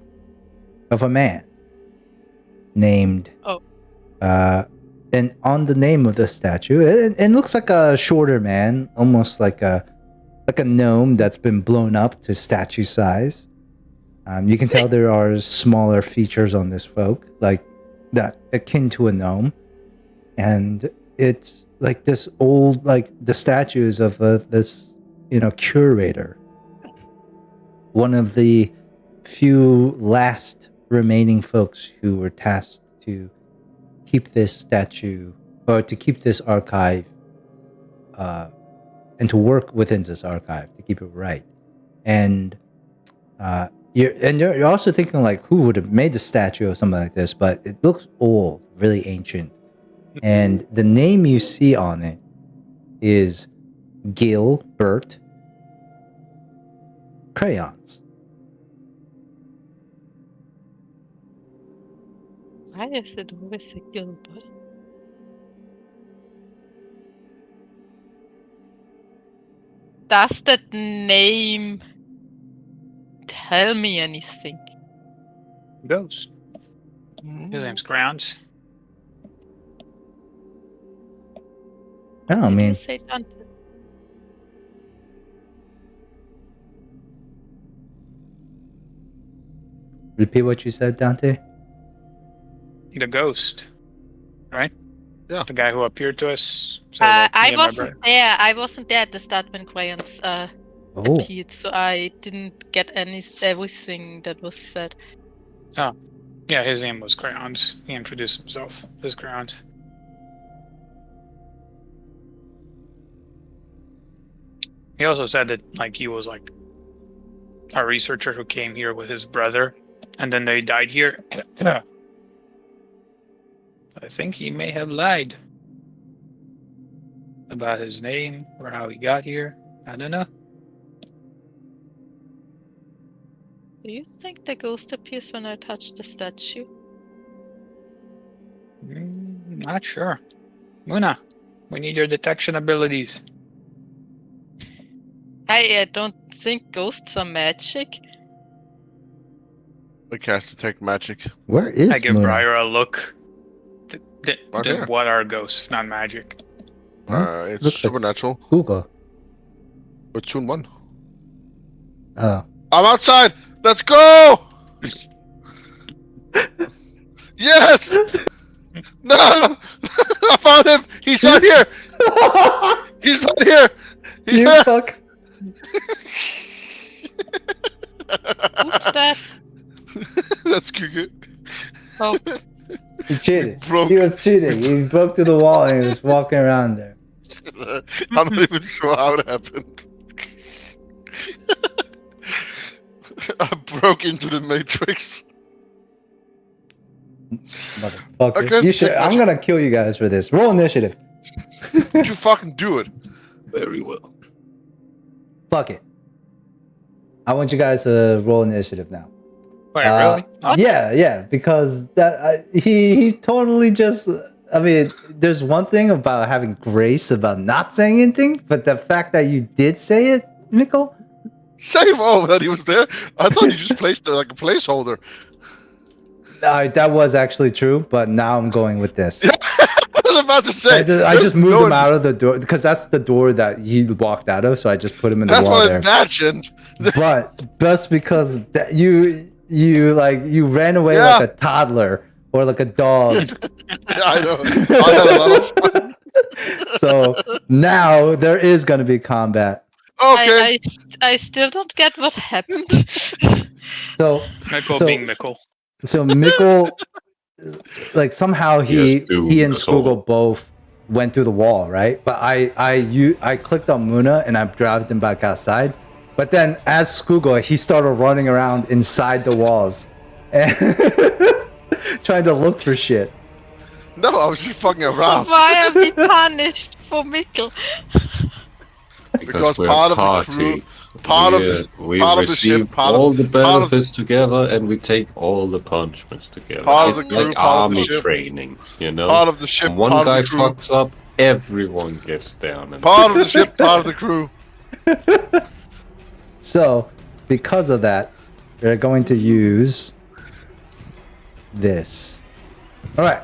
of a man named. Oh. And on the name of the statue, it looks like a shorter man, almost like a gnome that's been blown up to statue size. You can tell there are smaller features on this folk, like that akin to a gnome, and it's like this old, like the statues of this, curator. One of the few last remaining folks who were tasked to keep this statue, or to keep this archive, and to work within this archive to keep it right. And you're also thinking like, who would have made the statue or something like this? But it looks old, really ancient. And the name you see on it is Gilbert Crayons. Why is it always a Gilbert? Does that name tell me anything? Ghost. His name's Grounds. I Did mean, you say Dante? repeat what you said, Dante. The ghost. Right? Yeah. The guy who appeared to us. So that me I and my wasn't brother- there. I wasn't there at the start when Crayons Oh, appeared, so I didn't get everything that was said. Yeah, his name was Crayons. He introduced himself as Crayons. He also said that he was a researcher who came here with his brother, and then they died here. I think he may have lied about his name or how he got here. I don't know. Do you think the ghost appears when I touch the statue? Not sure. Muna, we need your detection abilities. I don't think ghosts are magic. I cast detect magic. Where is I give Muna? Briar a look. Right here. What are ghosts, if not magic? It's Looks like supernatural. Google. With Toon 1. Oh. I'm outside! Let's go! Yes! No! I found him! He's not here! He's not here! He's You here! fuck. Who's that? That's good. Oh, He cheated. Broke. He was cheating. He broke through the wall and he was walking around there. I'm not even sure how it happened. I broke into the Matrix. Motherfucker. You should, I'm gonna kill you guys for this. Roll initiative. Did you fucking do it? Very well. Fuck it. I want you guys to roll initiative now. Wait, really? What? Yeah, because that he totally just. I mean, there's one thing about having grace about not saying anything, but the fact that you did say it, Mikkel. Save all that he was there. I thought you just placed there like a placeholder. That was actually true, but now I'm going with this. I was about to say. I just moved him out of the door because that's the door that he walked out of. So I just put him in the That's wall what I there. imagined. But just because that you ran away Yeah. like a toddler or like a dog. I know. I had a lot of fun. So now there is going to be combat. Okay. I still don't get what happened. So Mikkel being Mikkel. So Mikkel, like somehow he Yes, dude, and that's all. Skugel both went through the wall, right? But I clicked on Muna and I dragged him back outside. But then as Skugel, he started running around inside the walls and trying to look for shit. No, I was just fucking So around. why are we punished for Mikkel? Because we're part a of the party. crew, part of We part of the ship, receive part of- all the part of the- benefits together, and we take all the punishments together. Part of It's the crew, like part of the army ship. training, you know. part of the ship, When one part guy of the crew, fucks up, everyone gets down. And part of the ship, part of the crew. So because of that, they're going to use this. All right.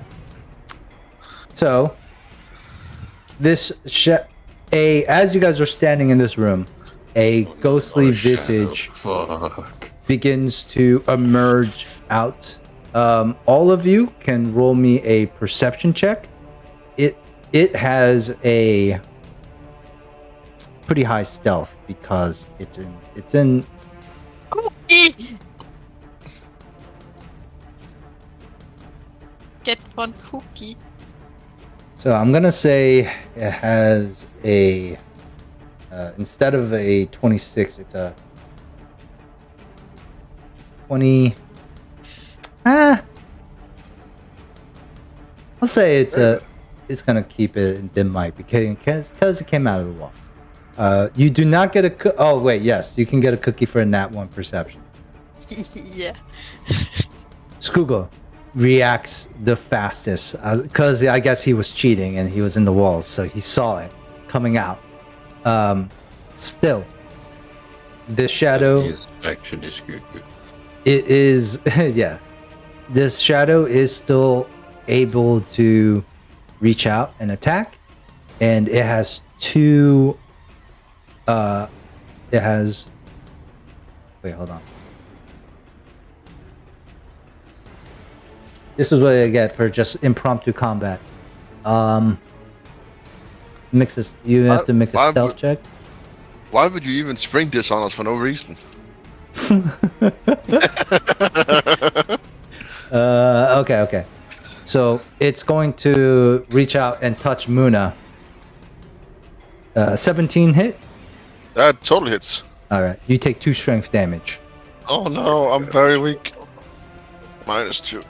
So this as you guys are standing in this room, a ghostly Oh, shadow. visage Fuck. begins to emerge out. All of you can roll me a perception check. It has a pretty high stealth because it's in Cookie! Get one cookie. So I'm gonna say it has a instead of a 26, it's a 20. I'll say it's gonna keep it in dim light because it came out of the wall. You do not get a oh wait, yes, you can get a cookie for a nat 1 perception. Yeah. Skugel reacts the fastest because I guess he was cheating and he was in the walls, so he saw it coming out. Still, this shadow Is actually screwed. it is yeah. This shadow is still able to reach out and attack, and it has two. It has. Wait, hold on. This is what I get for just impromptu combat. Mixes. You have to make a Why stealth would- check. Why would you even spring this on us for no reason? Okay. So it's going to reach out and touch Muna. 17 hit. That totally hits. All right. You take 2 strength damage. Oh no, I'm very weak. -2.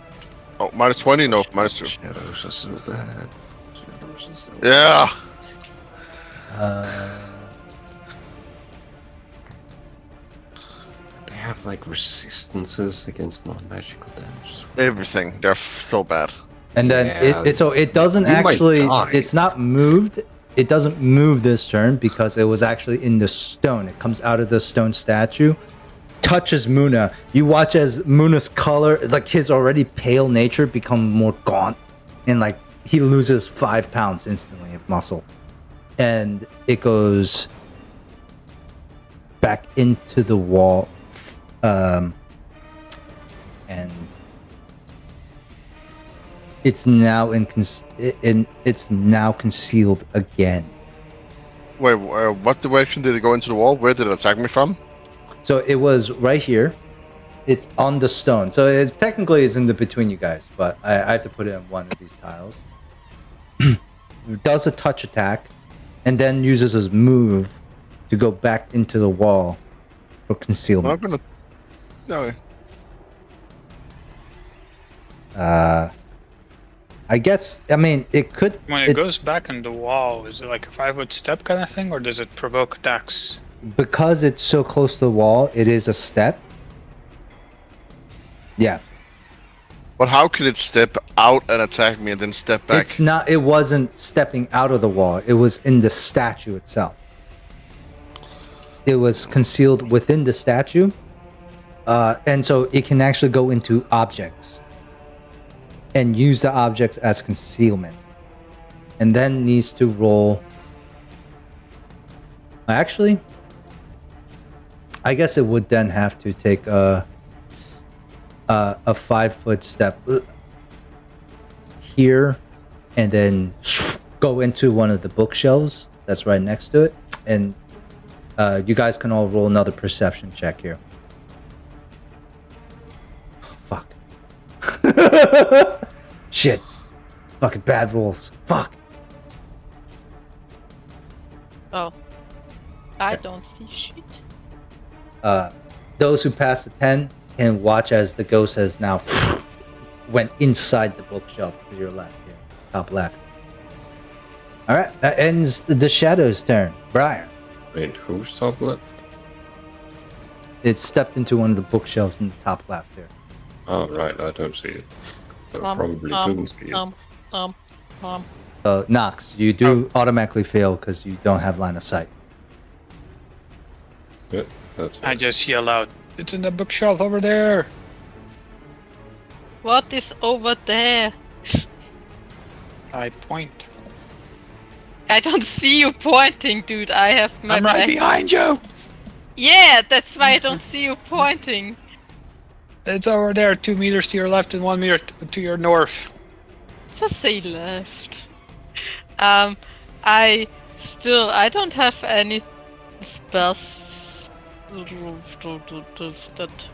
Oh, -20? No, -2. Shadows are so bad. Shadows are so Yeah. They have like resistances against non-magical damage. Everything. They're so bad. And then Yeah. so it doesn't You might actually. die. It's not moved. It doesn't move this turn because it was actually in the stone. It comes out of the stone statue, touches Muna, you watch as Muna's color, like his already pale nature, become more gaunt, and like he loses 5 pounds instantly of muscle, and it goes back into the wall, and it's now it's now concealed again. Wait, what direction did it go into the wall? Where did it attack me from? So it was right here. It's on the stone. So it technically is in the between you guys, but I have to put it in one of these tiles. It does a touch attack, and then uses his move to go back into the wall for concealment. I'm gonna. No. I guess. I mean, it could. When it goes back in the wall, is it like a 5-foot step kind of thing, or does it provoke attacks? Because it's so close to the wall, it is a step. Yeah. But how could it step out and attack me and then step back? It's not. It wasn't stepping out of the wall. It was in the statue itself. It was concealed within the statue, and so it can actually go into objects and use the objects as concealment, and then needs to roll. Actually, I guess it would then have to take a 5-foot step here, and then go into one of the bookshelves that's right next to it, and you guys can all roll another perception check here. Fuck. Shit. Fucking bad rolls. Fuck. Oh. I don't see shit. Those who pass the 10 can watch as the ghost has now went inside the bookshelf to your left here. Top left. Alright, that ends the Shadow's turn. Brian. Wait, who's top left? It stepped into one of the bookshelves in the top left here. Oh, right, I don't see it. So I probably couldn't see it. Nox, you do automatically fail because you don't have line of sight. Yeah, that's I just yell out, "It's in the bookshelf over there!" What is over there? I point. I don't see you pointing, dude. I have my I'm right back. behind you! Yeah, that's why I don't see you pointing. It's over there, 2 meters to your left and 1 meter to your north. Just say left. I don't have any spells that.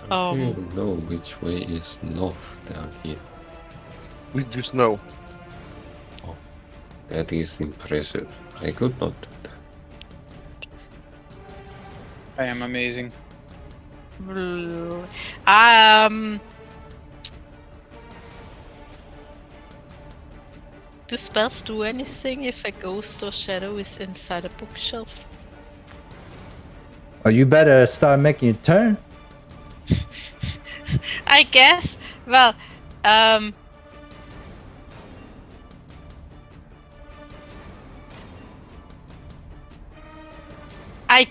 I don't know which way is north down here. We just know. Oh, that is impressive. I could not do that. I am amazing. Do spells do anything if a ghost or shadow is inside a bookshelf? Well, you better start making your turn. I guess. Well, I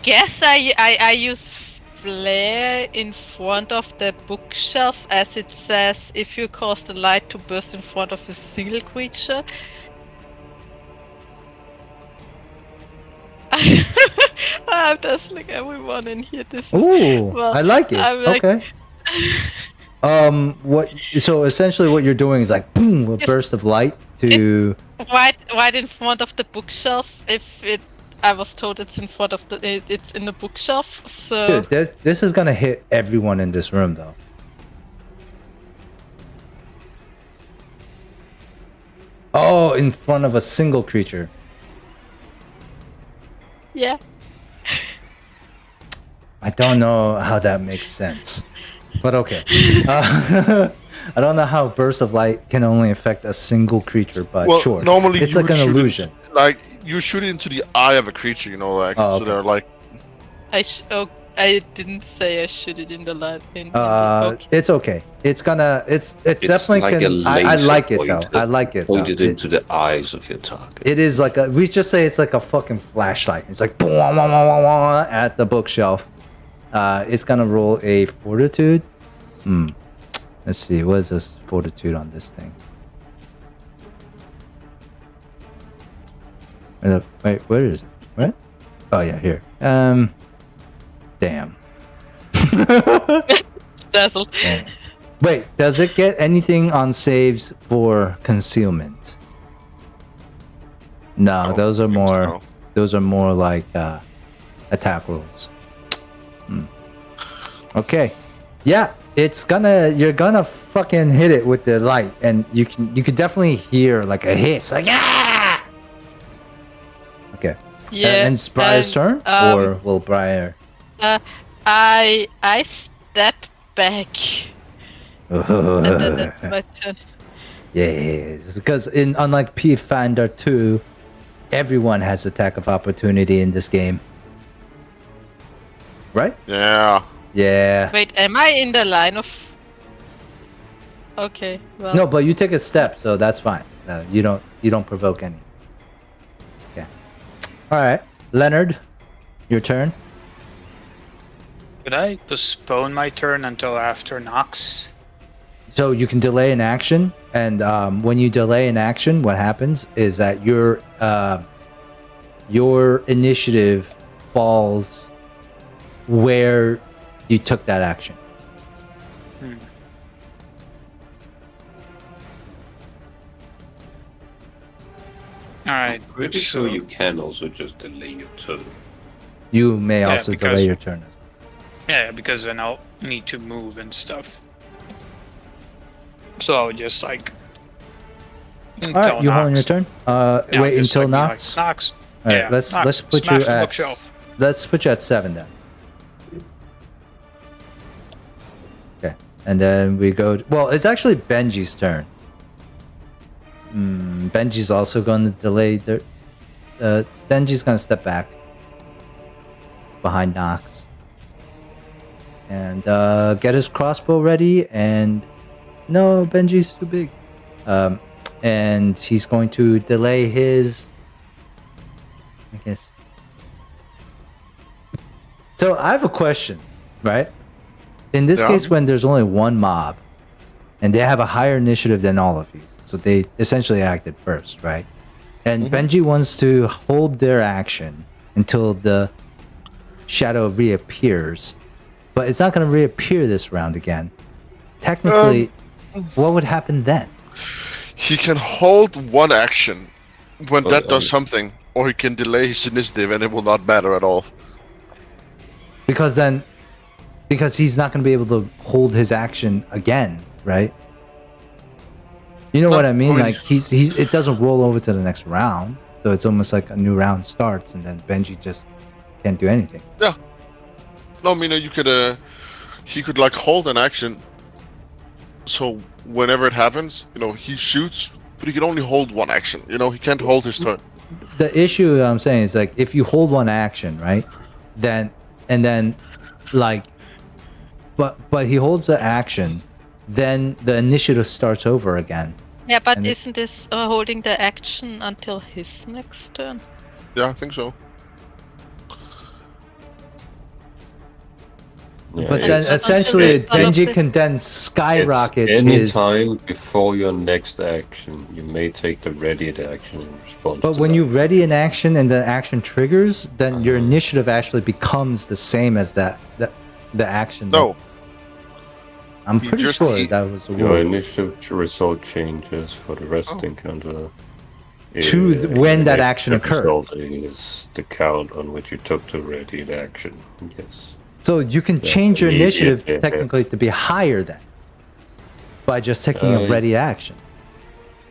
guess I use flare in front of the bookshelf, as it says, if you cause the light to burst in front of a single creature. I'm dazzling everyone in here. This Ooh, well, I like it. Like, okay. What? So essentially, what you're doing is like boom, a burst of light to right in front of the bookshelf. I was told it's in front of it's in the bookshelf. So dude, this is gonna hit everyone in this room, though. Oh, in front of a single creature. Yeah. I don't know how that makes sense, but okay. I don't know how bursts of light can only affect a single creature, but Well, sure. normally It's you like would an shoot illusion. Like you shoot it into the eye of a creature, you know, like Oh, so okay. they're like. I didn't say I shoot it in the light. Okay. It's okay. It's definitely like can. a I laser like it though. pointer I like it. Pointed though. into the eyes of your target. It is like we just say it's like a fucking flashlight. It's like boom, wah, wah, wah, wah, wah, at the bookshelf. It's gonna roll a fortitude. Let's see, what is this fortitude on this thing? Wait, where is it? What? Oh yeah, here. Damn. Dazzled. Damn. Wait, does it get anything on saves for concealment? No, those are more. So. Those are more like attack rolls. Okay. Yeah, you're gonna fucking hit it with the light, and you can definitely hear like a hiss, like ah. Okay. Yeah. And it's Briar's turn, or will Briar? I step back. And then that's my turn. Yes, because unlike Pathfinder 2, everyone has attack of opportunity in this game. Right? Yeah. Yeah. Wait, am I in the line of? Okay. Well. No, but you take a step, so that's fine. You don't provoke any. Yeah. All right, Leonard, your turn. Could I postpone my turn until after Nox? So you can delay an action, and when you delay an action, what happens is that your initiative falls where you took that action. Alright. Pretty sure you can also just delay your turn. You may also delay your turn as well. Yeah, because then I'll need to move and stuff. So I'll just like. All right, you hold your turn. Wait until like, Nox. Like, Nox. All right, Yeah, let's Nox, put you smash the at bookshelf. let's put you at 7 then. Okay, and then we go. Well, it's actually Benji's turn. Benji's also going to delay their. Benji's going to step back behind Nox and get his crossbow ready. And no, Benji's too big. And he's going to delay his. I guess. So I have a question, right? In this case, when there's only one mob, and they have a higher initiative than all of you, so they essentially acted first, right? And Benji wants to hold their action until the shadow reappears, but it's not going to reappear this round again. Technically, what would happen then? He can hold one action when that does something, or he can delay his initiative and it will not matter at all. Because he's not going to be able to hold his action again, right? You know what I mean? Like he's it doesn't roll over to the next round, so it's almost like a new round starts, and then Benji just can't do anything. Yeah. No, I mean you could he could like hold an action. So whenever it happens, he shoots, but he can only hold one action. He can't hold his turn. The issue I'm saying is like if you hold one action, right? Then like, but he holds the action, then the initiative starts over again. Yeah, but isn't this holding the action until his next turn? Yeah, I think so. Yeah, But then essentially, Benji can then skyrocket his. Anytime before your next action, you may take the readied action in response. But when you ready an action and the action triggers, then your initiative actually becomes the same as the action. No. I'm pretty sure that was the your rule. initiative result changes for the rest encounter. When that action occurred. Result is the count on which you took the readied action. Yes. So you can change your initiative technically to be higher then by just taking a ready action.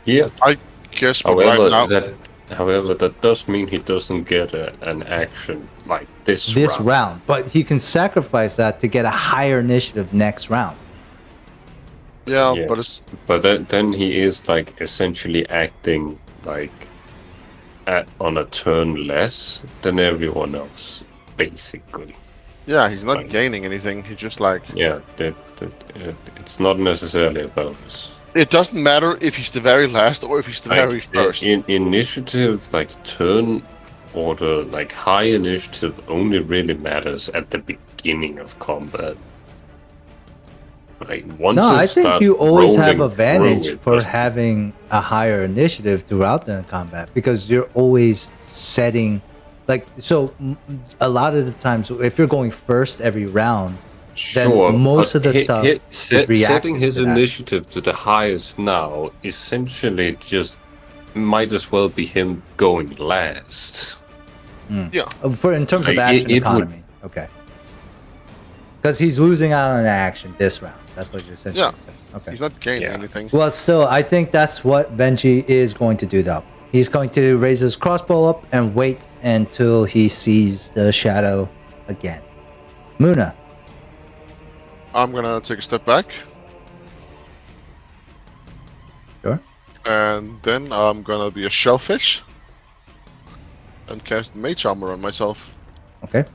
Yeah. I guess. However, right now, that does mean he doesn't get an action like this round. But he can sacrifice that to get a higher initiative next round. Yeah, yes. but then he is like essentially acting like on a turn less than everyone else, basically. Yeah, he's not gaining anything. He's just like. Yeah, it's not necessarily a bonus. It doesn't matter if he's the very last or if he's the very first. In initiative, like turn order, like high initiative only really matters at the beginning of combat. Like once No, I it think starts you always have rolling advantage through, it for doesn't- having a higher initiative throughout the combat because you're always setting, like, so a lot of the times if you're going first every round, then Sure, most but of the stuff is setting reactive his to that. initiative to the highest now essentially just might as well be him going last. Yeah. For in terms of Like, action it would- economy, okay, because he's losing out on action this round. That's what you're essentially Yeah. saying. Okay. He's not gaining Yeah. anything. Well, still, I think that's what Benji is going to do, though. He's going to raise his crossbow up and wait until he sees the shadow again. Muna. I'm gonna take a step back. Sure. And then I'm gonna be a shellfish. And cast mage armor on myself. Okay.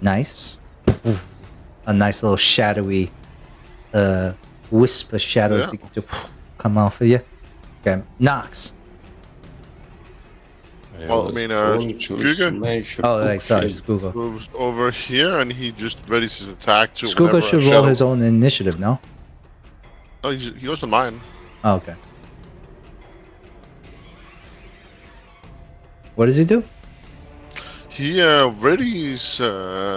Nice. A nice little shadowy wisp of shadow Yeah. begin to come off of you. Okay. Nox. Well, I mean, Skuga? Oh, like, sorry, Skuga. Moves over here and he just readies his attack to Skuga whenever a should roll shadow- his own initiative, no? No, he goes on mine. Oh, okay. What does he do? He readies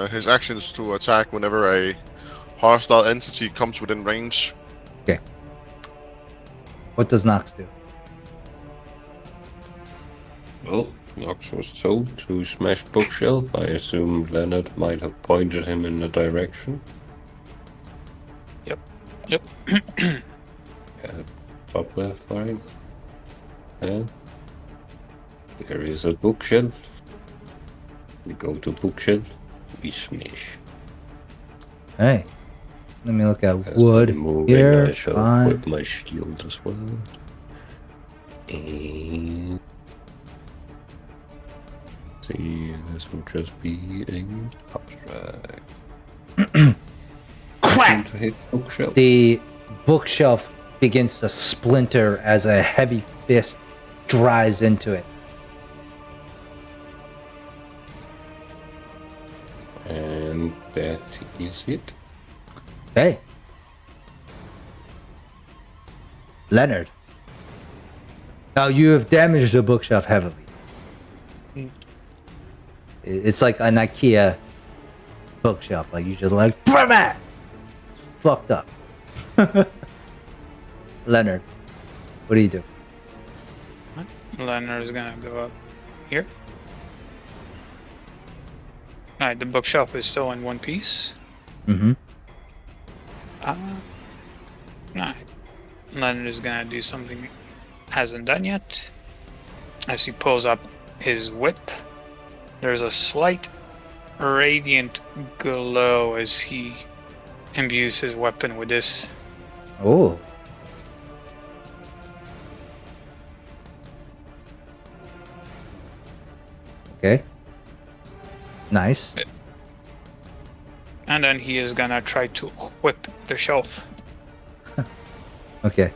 his actions to attack whenever a hostile entity comes within range. Okay. What does Nox do? Well, Nox was told to smash bookshelf. I assume Leonard might have pointed him in the direction. Yep. Yeah, top left, right. And there is a bookshelf. We go to bookshelf. We smash. Hey. Let me look at As wood we move in, here. I shall Fine. equip my shield as well. And see, this will just be a pop strike. Crack! To hit bookshelf. The bookshelf begins to splinter as a heavy fist drives into it. And that is it. Hey. Leonard. Now you have damaged the bookshelf heavily. It's like an IKEA bookshelf. Like you just like, BAM! It's fucked up. Leonard, what do you do? Leonard is gonna go up here. Alright, the bookshelf is still in one piece. Mm-hmm. Alright. Leonard is gonna do something he hasn't done yet. As he pulls up his whip, there's a slight radiant glow as he imbues his weapon with this. Oh. Okay. Nice. And then he is gonna try to whip the shelf. Okay.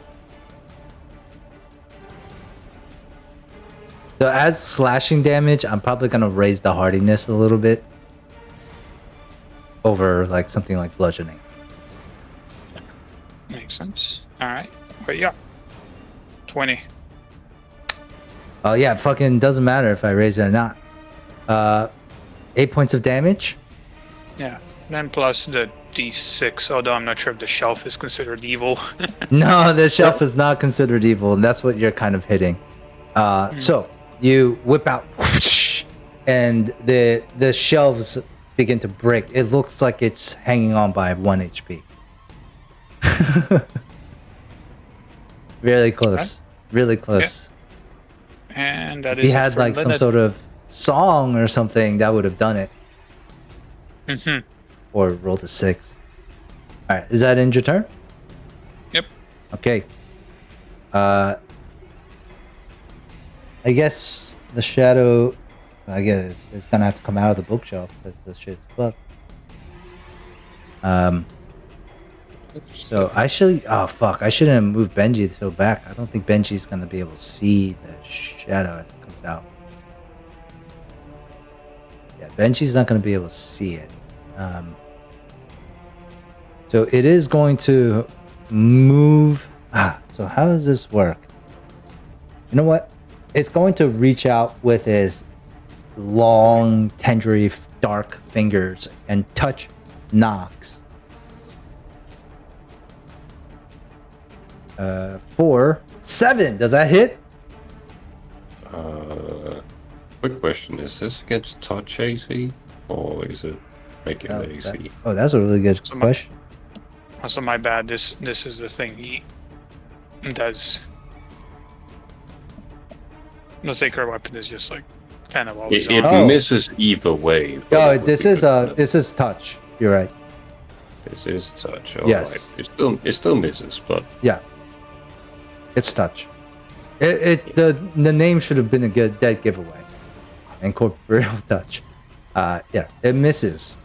So as slashing damage, I'm probably gonna raise the hardiness a little bit over like something like bludgeoning. Makes sense. Alright. But yeah. 20. Oh yeah, fucking doesn't matter if I raise it or not. 8 points of damage. Yeah. Then plus the d6, although I'm not sure if the shelf is considered evil. No, the shelf is not considered evil, and that's what you're kind of hitting. So you whip out, whoosh, and the shelves begin to break. It looks like it's hanging on by 1 HP. Really close. Really close. And that If is he had like some sort of song or something, that would have done it. Mm-hmm. Or rolled a 6. All right, is that end your turn? Yep. Okay. I guess the shadow. I guess it's gonna have to come out of the bookshelf because this shit's fucked. So I should. Oh fuck! I shouldn't have moved Benji so back. I don't think Benji's gonna be able to see the shadow as it comes out. Yeah, Benji's not going to be able to see it. So it is going to move. So how does this work? You know what? It's going to reach out with its long, tendry, dark fingers and touch Nox. 4, 7. Does that hit? Quick question: is this against touch AC or is it regular AC? That's a really good question. Also, my bad. This is the thing he does. The sacred weapon is just like kind of always It on. misses either way. Oh, this is touch. You're right. This is touch. Yes. Right. It still misses, but yeah, it's touch. The name should have been a dead giveaway. Incorporeal touch. Yeah, it misses.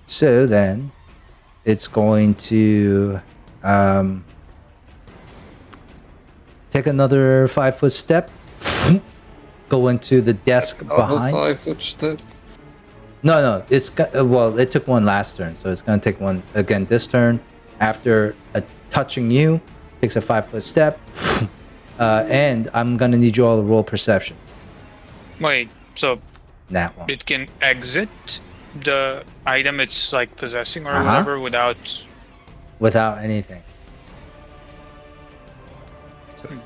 So then, it's going to take another 5-foot step. Go into the desk behind. 5-foot step. No. It took one last turn, so it's gonna take one again this turn. After touching you, takes a 5-foot step, and I'm gonna need you all to roll perception. Wait, so That one. it can exit the item it's like possessing or whatever Without anything.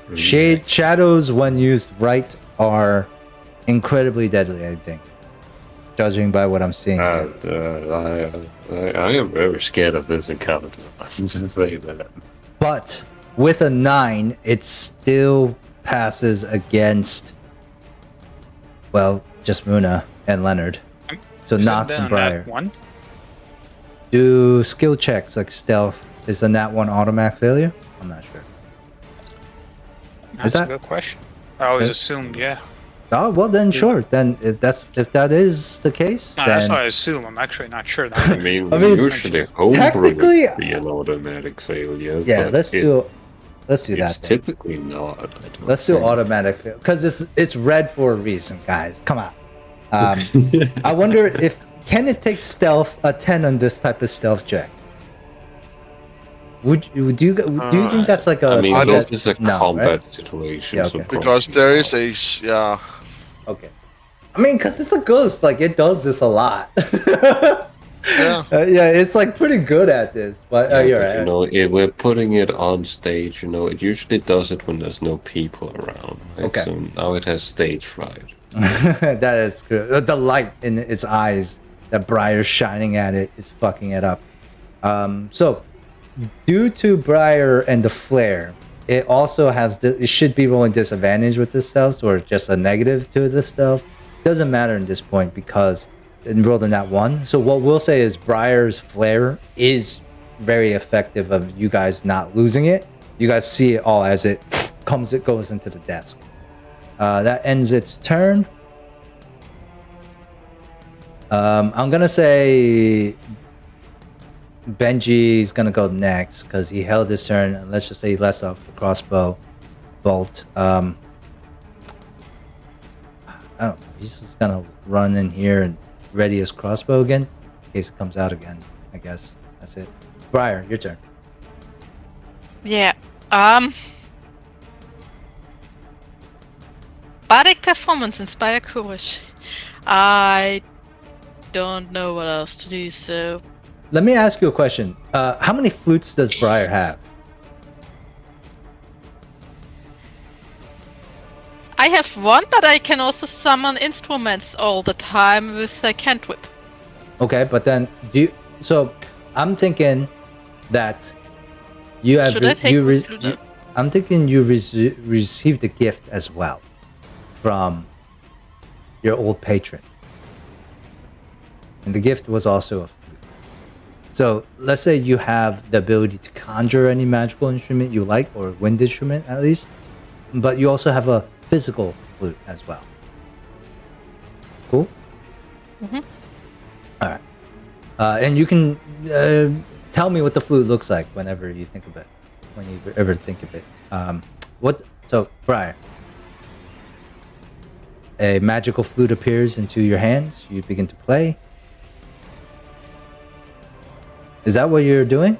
Really? Shadows, when used right, are incredibly deadly, I think. Judging by what I'm seeing. I am very scared of this encounter. Just say that. But with a 9, it still passes against, well, just Muna and Leonard. So Nox and Briar. One? Do skill checks like stealth. Is a nat 1 automatic failure? I'm not sure. That's that- a good question. I always assumed, yeah. Oh, well then sure. Then if that is the case, No, then that's what I assume. I'm actually not sure. I mean, usually technically- homebrew would be an automatic failure. yeah, but let's do that. It's Then. typically not. I don't Let's do think. automatic fail because it's red for a reason, guys. Come on. I wonder if can it take stealth a 10 on this type of stealth check? Do you think that's like a? I mean, I this don't- is a No, combat situation, Yeah, so okay. Because there is a yeah. Okay. I mean, because it's a ghost, like it does this a lot. Yeah. Yeah, it's like pretty good at this, but you're but, right. you know, if we're putting it on stage, you know, it usually does it when there's no people around. Right? Okay. So now it has stage fright. That is good. The light in its eyes that Briar's shining at it is fucking it up. So, due to Briar and the flare, it also has it should be rolling disadvantage with this stealth, or just a negative to this stealth. Doesn't matter in this point because it rolled in that 1. So what we'll say is Briar's flare is very effective of you guys not losing it. You guys see it all as it goes into the desk. That ends its turn. I'm gonna say Benji's gonna go next because he held his turn. And let's just say he lets off the crossbow bolt. I don't know. He's just gonna run in here and ready his crossbow again in case it comes out again. I guess that's it. Briar, your turn. Yeah. Bardic performance, inspire courage. I don't know what else to do, so Let me ask you a question. How many flutes does Briar have? I have one, but I can also summon instruments all the time with a cantrip. Okay, but then so I'm thinking that you have Should I take one flute out? I'm thinking you received a gift as well from your old patron, and the gift was also a flute. So let's say you have the ability to conjure any magical instrument you like, or wind instrument at least, but you also have a physical flute as well. Cool? Mhm. All right. And you can tell me what the flute looks like whenever you think of it. When you ever think of it. So, Briar. a magical flute appears into your hands. You begin to play. Is that what you're doing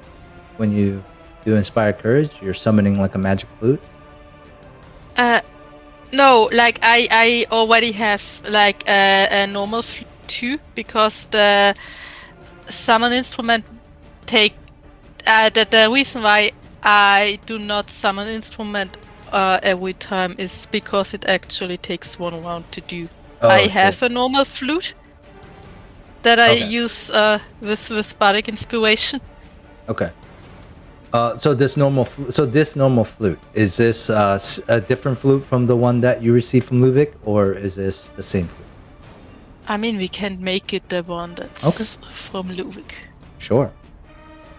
when you do Inspire Courage? You're summoning like a magic flute? No, like I already have like a normal flute too, because the summon instrument take the reason why I do not summon instrument every time is because it actually takes 1 round to do. I have a normal flute that I use with bardic inspiration. Okay. So this normal flute, is this a different flute from the one that you received from Luvic, or is this the same flute? I mean, we can make it the one that's from Luvic. Sure.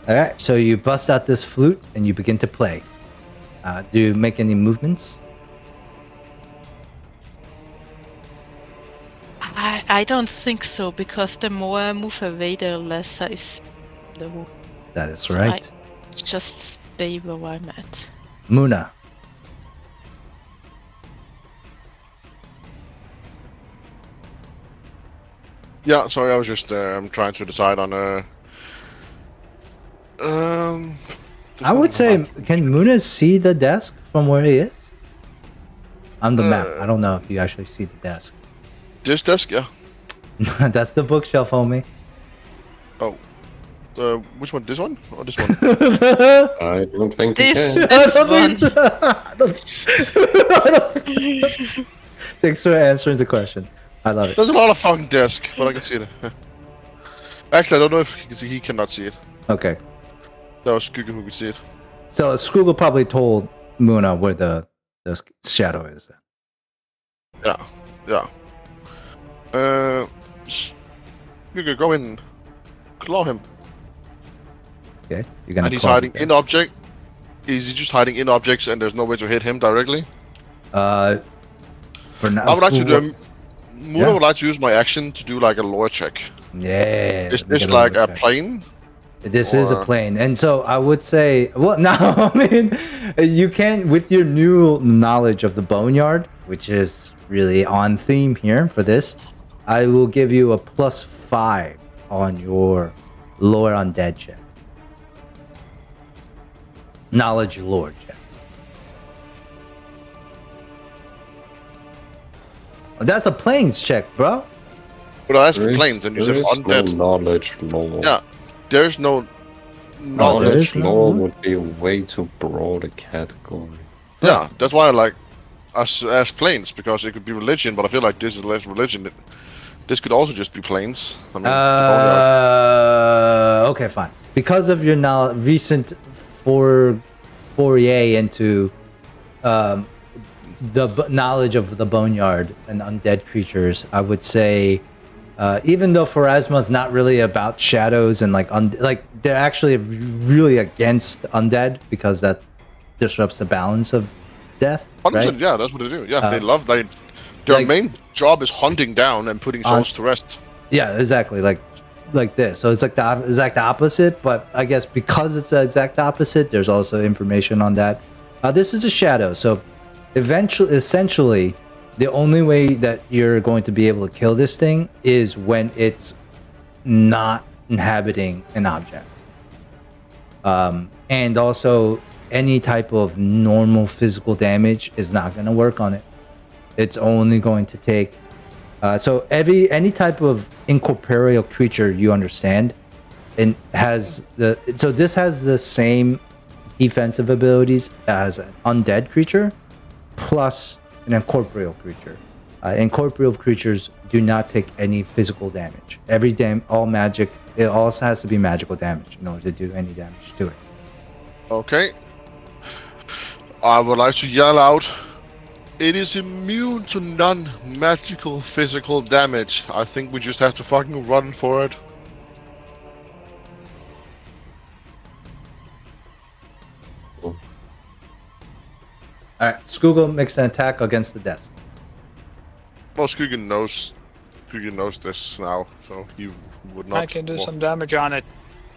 All right. So you bust out this flute and you begin to play. Do you make any movements? I don't think so, because the more I move away, the less I see the room. That is right. So I just stay where I'm at. Muna. Yeah, sorry, I was just trying to decide on I would say, can Muna see the desk from where he is? On the map. I don't know if you actually see the desk. This desk, yeah. That's the bookshelf, homie. Oh. Which one? This one? Or this one? I don't think you This can. one. Thanks for answering the question. I love it. There's a lot of fucking desk, but I can see it. Actually, I don't know if he cannot see it. Okay. That was Skugga who could see it. So Skugga probably told Muna where the shadow is then. Yeah. Skugga, go in. Claw him. Okay. You're gonna And he's claw hiding the in object. Is he just hiding in objects and there's no way to hit him directly? For now, I would like to do. Muna Yeah. would like to use my action to do like a lore check. Yeah. Is we this gotta like look a at- plane? This is a Or- plane, and so I would say, well, no, I mean, you can, with your new knowledge of the boneyard, which is really on theme here for this, I will give you a +5 on your lore undead check. Knowledge lore check. That's a planes check, bro. But I asked There for is- planes and you said there is undead. no knowledge law. Yeah, there's no there knowledge. is Knowledge no law law? would be a way too broad a category. Yeah, that's why I like us as planes, because it could be religion, but I feel like this is less religion. This could also just be planes. I mean, the boneyard. Okay, fine. Because of your now recent foray into knowledge of the boneyard and undead creatures, I would say, even though Pharasma's not really about shadows and like they're actually really against undead because that disrupts the balance of death. 100%, Right? yeah, that's what they do. Yeah, they love their main job is hunting down and putting souls to rest. Yeah, exactly. Like this. So it's like the exact opposite, but I guess because it's the exact opposite, there's also information on that. This is a shadow, so essentially, the only way that you're going to be able to kill this thing is when it's not inhabiting an object. And also, any type of normal physical damage is not going to work on it. It's only going to take. So any type of incorporeal creature you understand, and this has the same defensive abilities as an undead creature, plus an incorporeal creature. Incorporeal creatures do not take any physical damage. All magic, it also has to be magical damage in order to do any damage to it. Okay. I would like to yell out, it is immune to non-magical physical damage. I think we just have to fucking run for it. All right, Skugga makes an attack against the desk. Well, Skugga knows this now, so he would not. I can do some damage on it.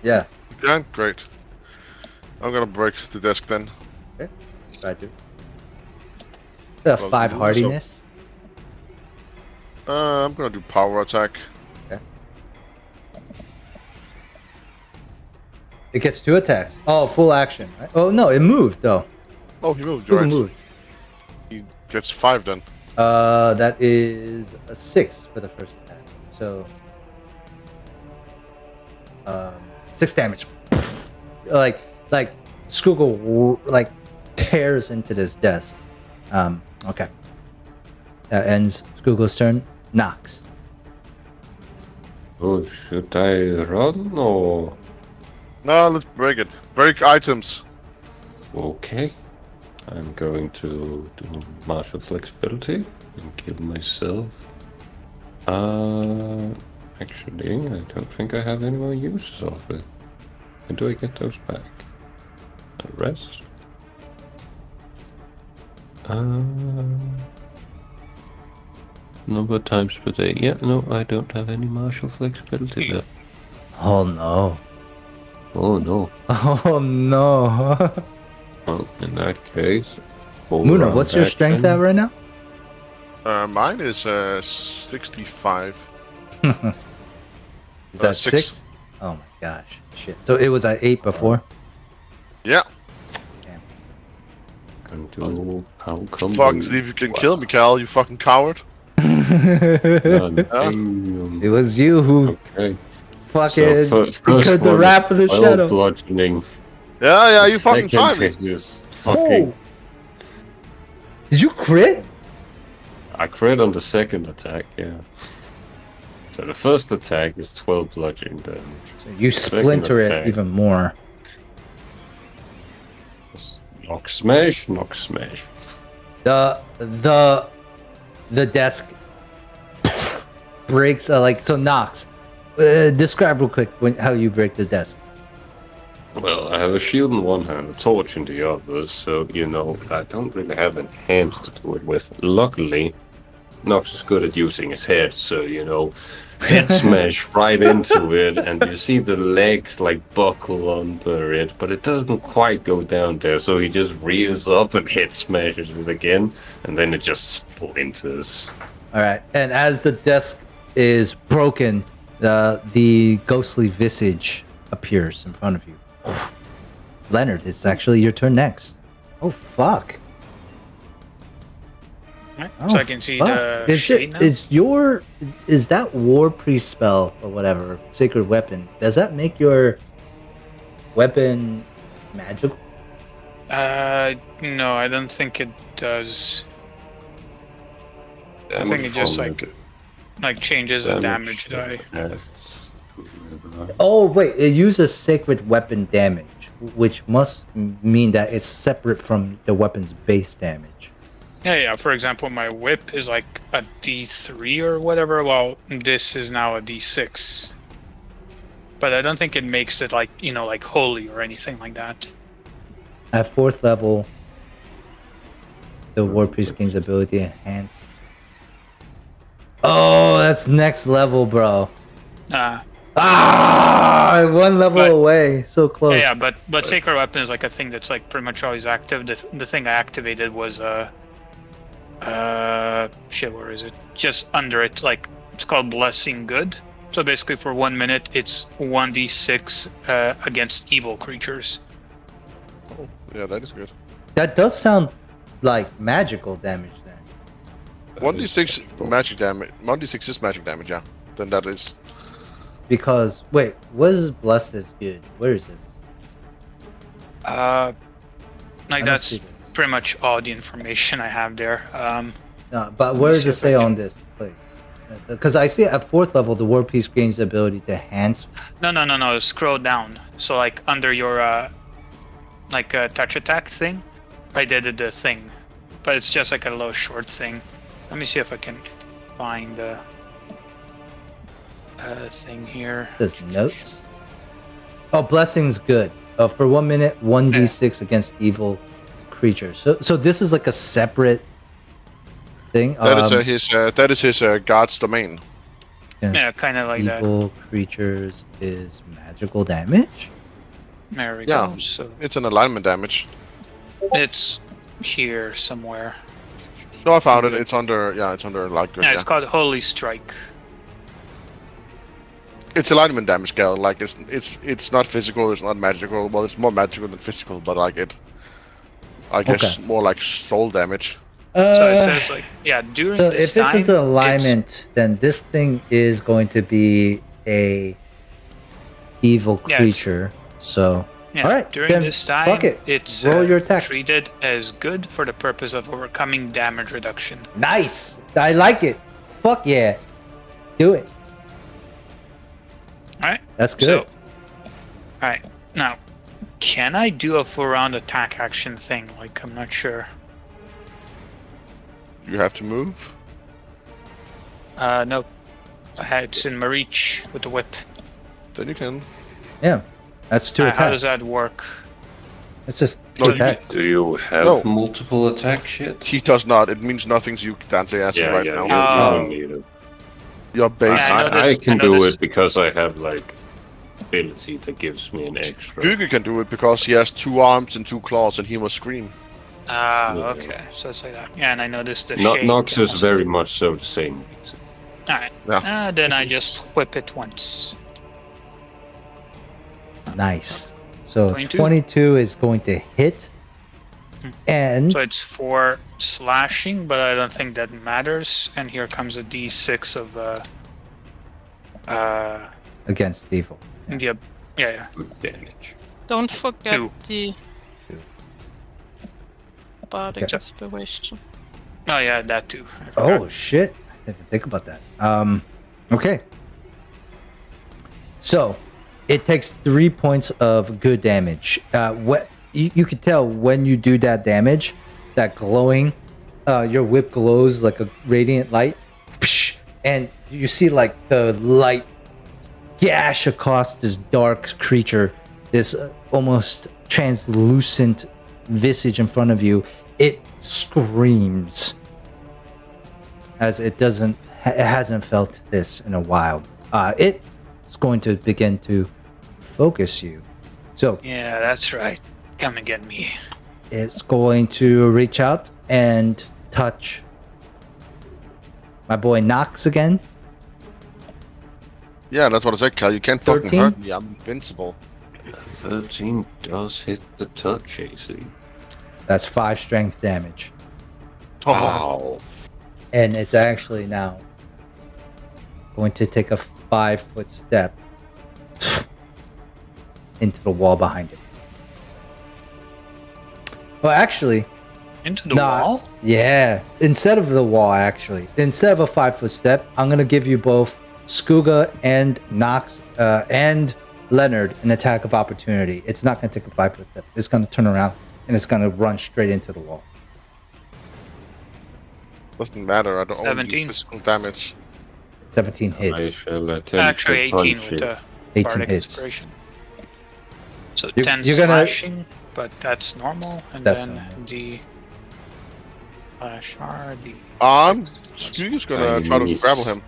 Yeah. Yeah, great. I'm gonna break the desk then. Okay. Try to. Well, 5 so- hardiness. I'm gonna do power attack. Okay. It gets 2 attacks. Oh, full action, right? Oh no, it moved though. Oh, he moved. Who Right. moved? He gets 5 then. That is a 6 for the first attack. So, 6 damage. like Skugel like tears into this desk. Okay. That ends Skugel's turn. Nox. Oh, should I run or? No, let's break it. Break items. Okay. I'm going to do martial flexibility and kill myself. Actually, I don't think I have any more uses of it. When do I get those back? A rest? Number of times per day. Yeah, no, I don't have any martial flexibility left. Oh no. Oh no. Oh no. Well, in that case... Muna, what's your strength at right now? Mine is 65. Is that 6. 6? Oh my gosh. Shit. So it was at 8 before? Yeah. Damn. And do how come Fucking see if you can kill me, Cal, you fucking coward. It was you who Okay. fucking first incurred the one wrath of the is shadow. bludgeoning. Yeah, you fucking Second timed it. hit is fucking... Oh! Did you crit? I crit on the second attack, yeah. So the first attack is 12 bludgeoning damage. So you splinter it attack. even more. Knock smash, knock smash. The desk breaks so Nox. Describe real quick how you break the desk. Well, I have a shield in one hand, a torch in the other, so, you know, I don't really have any hands to do it with. Luckily, Nox is good at using his head, so, you know, head smash right into it, and you see the legs, like, buckle under it, but it doesn't quite go down there, so he just rears up and head smashes it again, and then it just splinters. Alright, and as the desk is broken, the ghostly visage appears in front of you. Leonard, it's actually your turn next. Oh, fuck. Right, Oh, so I can see fuck. the Is shade now. is that war priest spell or whatever, sacred weapon, does that make your weapon magical? No, I don't think it does. I think it just like changes the damage die. Oh wait, it uses sacred weapon damage, which must mean that it's separate from the weapon's base damage. Yeah. For example, my whip is like a D3 or whatever, while this is now a D6. But I don't think it makes it like, you know, like holy or anything like that. At 4th level, the war priest gains ability enhance. Oh, that's next level, bro. One level away, so close. Yeah, but sacred weapon is like a thing that's like pretty much always active. The thing I activated was shit, where is it? Just under it, like it's called Blessing Good. So basically, for 1 minute, it's 1d6 against evil creatures. Oh, yeah, that is good. That does sound like magical damage then. 1d6 magic damage. 1d6 is magic damage, yeah. Then that is. Because wait, what is blessed is good? Where is this? Like don't that's see this. pretty much all the information I have there. No, but where does it say on this place? Because I see at 4th level, the war priest gains the ability to enhance. No. Scroll down. So like under your touch attack thing, I did the thing, but it's just like a little short thing. Let me see if I can find the thing here. There's notes. Oh, blessing's good. For 1 minute, 1d6 against evil creatures. So this is like a separate thing. That is his God's domain. Against Yeah, kind of like that. evil creatures is magical damage. There we Yeah. go. So It's an alignment damage. it's here somewhere. No, I found it. It's under light goods. Yeah, it's called Holy Strike. It's alignment damage scale. Like it's not physical. It's not magical. Well, it's more magical than physical, but like it. I guess more like soul damage. So it says during So this if time, it's into alignment, then this thing is going to be a evil creature. So Yeah, all right, during then this time, fuck it. it's Roll your attack. treated as good for the purpose of overcoming damage reduction. Nice. I like it. Fuck yeah. Do it. All right. That's good. So, all right. Now, can I do a full round attack action thing? Like, I'm not sure. You have to move. No. It's in my reach with the whip. Then you can. Yeah. That's 2 attacks. How does that work? It's just 2 No, attacks. Do you have No. multiple attacks yet? He does not. It means nothing to you, Dante, as of right now. Oh. You don't need it. Your base. I know I this- can I know do this- it because I have like ability that gives me an extra. Hugo can do it because he has 2 arms and 2 claws, and he must scream. Ah, Yeah. okay. So it's like that. Yeah, and I noticed the No, shade. Nox can is also- very much so the same reason. Alright. Yeah. Then I just whip it once. Nice. So 22? 22 is going to hit. And So it's 4 slashing, but I don't think that matters. And here comes a d6 of against evil. yeah. Good damage. Don't forget 2. the bardic Okay. inspiration. Oh yeah, that too. I forgot. Oh shit! I didn't even think about that. Okay. So, it takes 3 points of good damage. What you could tell when you do that damage, that glowing, your whip glows like a radiant light, and you see like the light gash across this dark creature, this almost translucent visage in front of you. It screams as it hasn't felt this in a while. It's going to begin to focus you. So Yeah, that's right. Come and get me. it's going to reach out and touch my boy Nox again. Yeah, that's what I said, Cal. You can't fucking 13? hurt me. I'm invincible. 13 does hit the touch AC. That's 5 strength damage. Oh, Wow. And it's actually now going to take a 5-foot step into the wall behind it. Well, actually, Into the Nah. wall? yeah. Instead of the wall, actually, instead of a 5-foot step, I'm gonna give you both Skuga and Nox and Leonard an attack of opportunity. It's not gonna take a 5-foot step. It's gonna turn around and it's gonna run straight into the wall. doesn't matter. I don't only do 17. physical damage. 17 I hits. shall attempt Actually, to 18 punch with it. the 18 bardic hits. inspiration. So You- 10 you're gonna- slashing, but that's normal. And That's then normal. the slash R, the Skuga's gonna I try to missed. grapple him.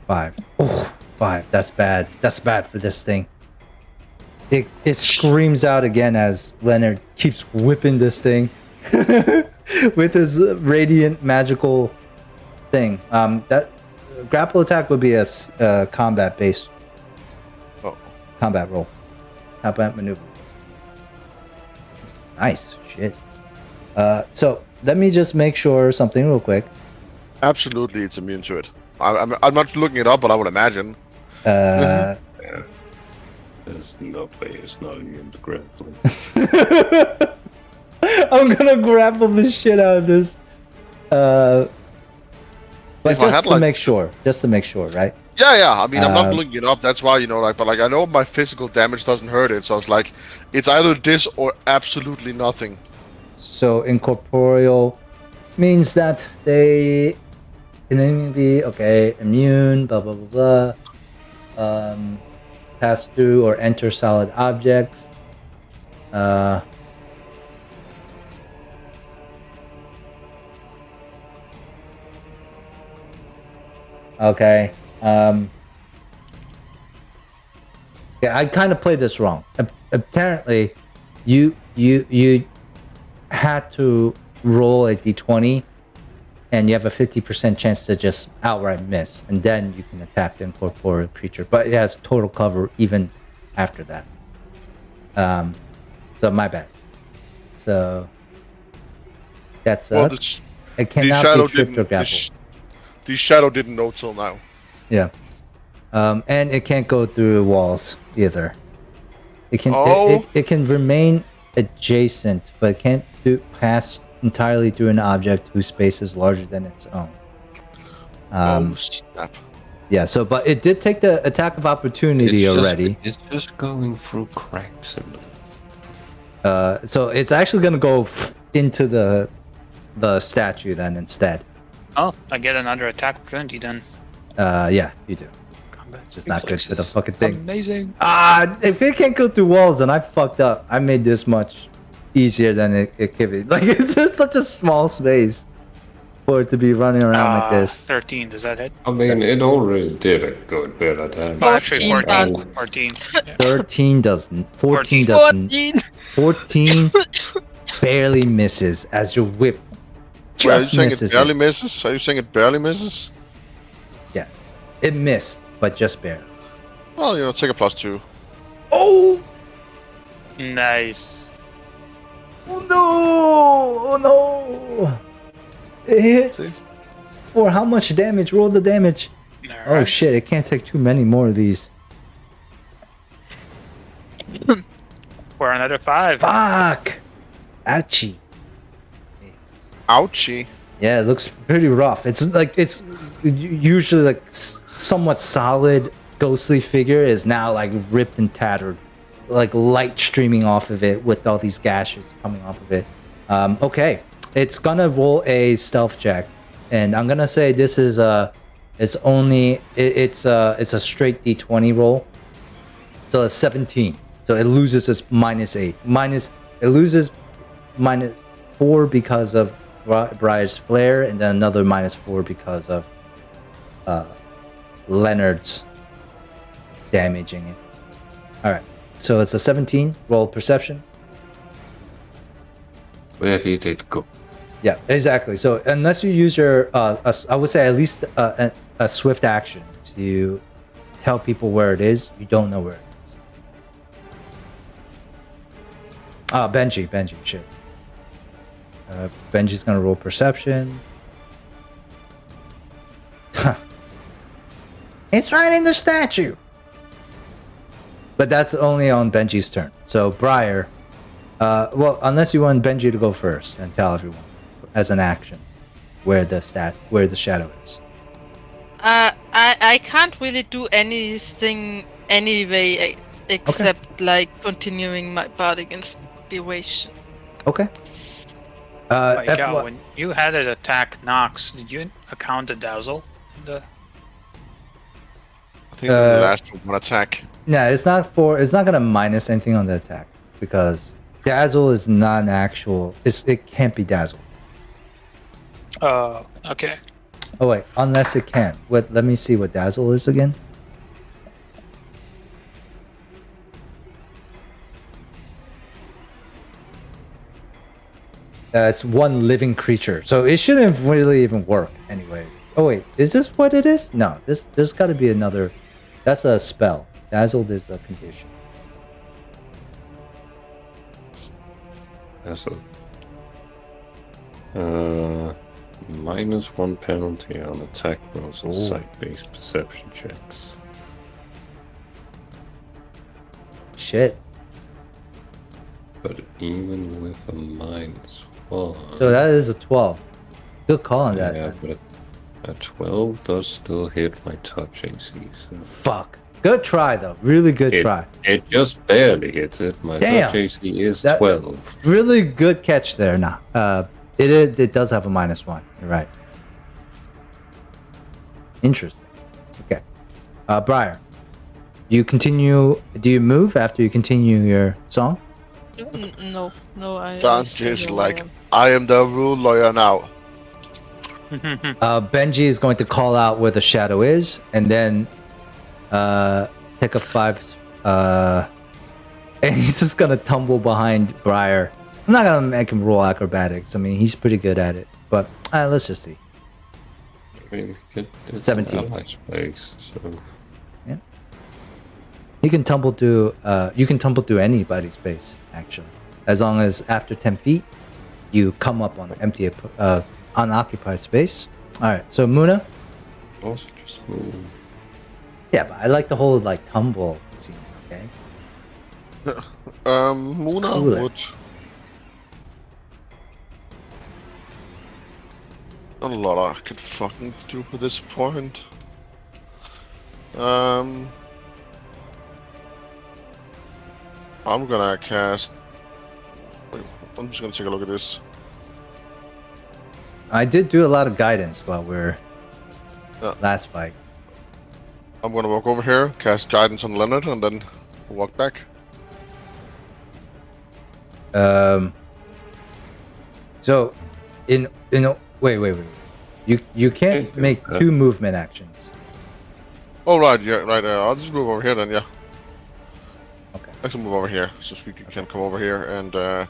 5. Oh, 5. That's bad. That's bad for this thing. It screams out again as Leonard keeps whipping this thing with his radiant magical thing. That grapple attack would be a combat based Oh, combat roll, combat maneuver. Nice shit. So let me just make sure something real quick. absolutely, it's immune to it. I'm not looking it up, but I would imagine. There's no way it's not immune to grappling. I'm gonna grapple the shit out of this. But If I just had, to like- make sure, right? Yeah. I mean, I'm not Um, looking it up. That's why, but like I know my physical damage doesn't hurt it, so it's like it's either this or absolutely nothing. So incorporeal means that they can be immune, blah blah blah blah. Pass through or enter solid objects. Okay. Yeah, I kind of played this wrong. Apparently, you had to roll a d20, and you have a 50% chance to just outright miss, and then you can attack the incorporeal creature. But it has total cover even after that. So my bad. So that's it cannot be tripped or grappled. The shadow didn't know till now. Yeah. And it can't go through walls either. It can it can remain adjacent, but it can't pass entirely through an object whose space is larger than its own. Snap. Yeah, so but it did take the attack of opportunity already. It's just going through cracks in So it's actually gonna go into the statue then instead. Oh, I get another attack opportunity then. Yeah, you do. Combat Just not good for the reflexes. fucking thing. Amazing. If it can't go through walls, then I fucked up. I made this much easier than it could be. Like, it's just such a small space for it to be running around like this. 13, does that hit? I mean, it already did a good bit of damage. Oh, actually 14. 14. 14. Yeah. 13 doesn't. 14 doesn't. 14 barely misses as your whip Wait, are you just saying it misses barely it. misses? Are you saying it barely misses? Yeah. It missed, but just barely. Well, take a +2. Oh! Nice. Oh no! Oh no! It hits for how much damage? Roll the damage. Oh Alright. shit, it can't take too many more of these. For another 5. Fuck! Ouchie. Ouchie. Yeah, it looks pretty rough. It's usually like somewhat solid ghostly figure is now like ripped and tattered. Like light streaming off of it with all these gashes coming off of it. Okay, it's gonna roll a stealth check, and I'm gonna say this is it's a straight d20 roll, so it's 17. So it loses its -8. It loses -4 because of Briar's flare, and then another -4 because of Leonard's damaging it. All right. So it's a 17. Roll perception. Where did it go? Yeah, exactly. So unless you use your, I would say at least a swift action to tell people where it is, you don't know where it is. Benji, shit. Benji's gonna roll perception. It's right in the statue. But that's only on Benji's turn. So Briar, well, unless you want Benji to go first and tell everyone as an action where the shadow is. I can't really do anything anyway except like continuing my bardic inspiration. Okay. When you had it attack Nox, did you account the dazzle? I think the last one attack. No, it's not gonna minus anything on the attack because dazzle is not an actual. It can't be dazzle. Okay. Oh wait, unless it can. Let me see what dazzle is again. It's one living creature, so it shouldn't really even work anyway. Oh wait, is this what it is? No, there's got to be another. That's a spell. Dazzled is a condition. Dazzled. -1 penalty on attack rolls and sight-based perception checks. Shit. But even with a -1. So that is a 12. Good call on that. Yeah, but a 12 does still hit my touch AC. So. Fuck. Good try though. Really good try. It just barely hits it. My touch AC is 12. Really good catch there. Nah. It does have a -1. You're right. Interesting. Okay. Briar, you continue. Do you move after you continue your song? No. Dante is like, I am the rule lawyer now. Benji is going to call out where the shadow is, and then take a 5. And he's just gonna tumble behind Briar I'm not gonna make him roll acrobatics. I mean, he's pretty good at it. But let's just see. I mean, it's 17. an ally space, so He can tumble through. You can tumble through anybody's base, actually, as long as after 10 feet, you come up on empty, unoccupied space. All right. So Muna. also just move. Yeah, but I like the whole like tumble scene. Okay. Muna cooler. would. Not a lot I could fucking do at this point. I'm gonna cast. Wait, I'm just gonna take a look at this. I did do a lot of guidance while we're Yeah. last fight. I'm gonna walk over here, cast guidance on Leonard, and then walk back. So, wait. You can't make 2 movement actions. Oh right, yeah, right. I'll just move over here then. Yeah. Okay. I can move over here, so Squeaky can come over here. And All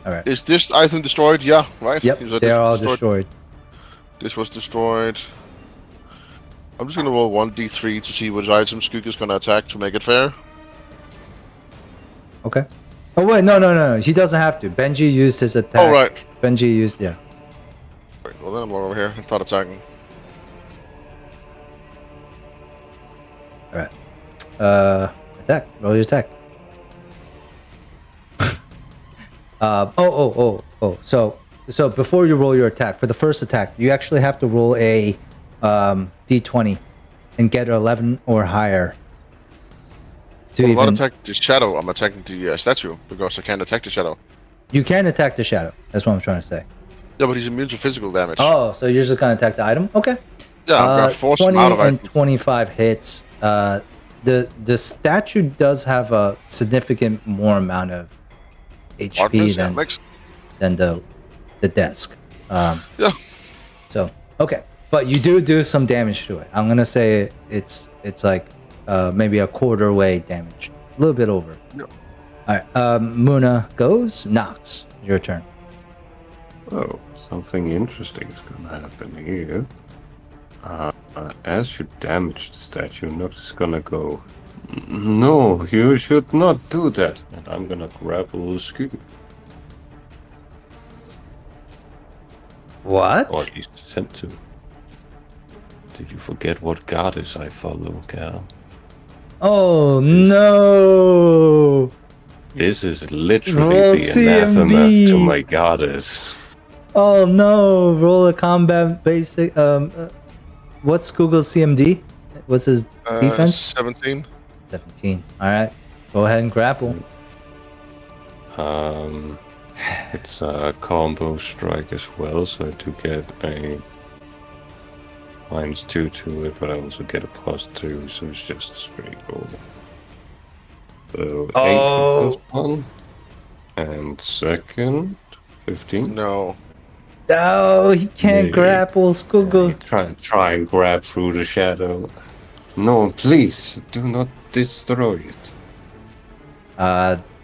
right. is this item destroyed? Yeah, right. Yep. You said They're this all was destroyed. This was destroyed. I'm just gonna roll 1d3 to see which item Skook is gonna attack to make it fair. Okay. Oh wait, no. He doesn't have to. Benji used his attack. Oh right. Benji used yeah. Right, well then I'm over here and start attacking. All right. Attack. Roll your attack. So before you roll your attack, for the first attack, you actually have to roll a d20 and get 11 or higher. To Well, if I even, attack the shadow, I'm attacking the statue because I can't attack the shadow. you can attack the shadow. That's what I'm trying to say. Yeah, but he's immune to physical damage. Oh, so you're just gonna attack the item? Okay. Yeah, I'm gonna force him 20 out of and it. 25 hits. The statue does have a significant more amount of HP Hardness, yeah, makes. than the desk. Yeah. So okay, but you do some damage to it. I'm gonna say it's like maybe a quarter way damage, a little bit over. Yeah. All right. Muna goes. Nox, your turn. Oh, something interesting is gonna happen here. As you damage the statue, Nox is gonna go. No, you should not do that. And I'm gonna grapple Skook. What? Or at least attempt to. Did you forget what goddess I follow, Cal? Oh no! This is literally Roll the anathema CMB. to my goddess. Oh no! Roll a combat basic. What's Google's CMD? What's his defense? 17. 17. All right. Go ahead and grapple. It's a combo strike as well, so I do get a -2 to it, but I also get a +2, so it's just straight roll. So 8 for first one, and second 15. No. No, he can't Yeah. grapple, Skuggle. Try and grab through the shadow. No, please do not destroy it.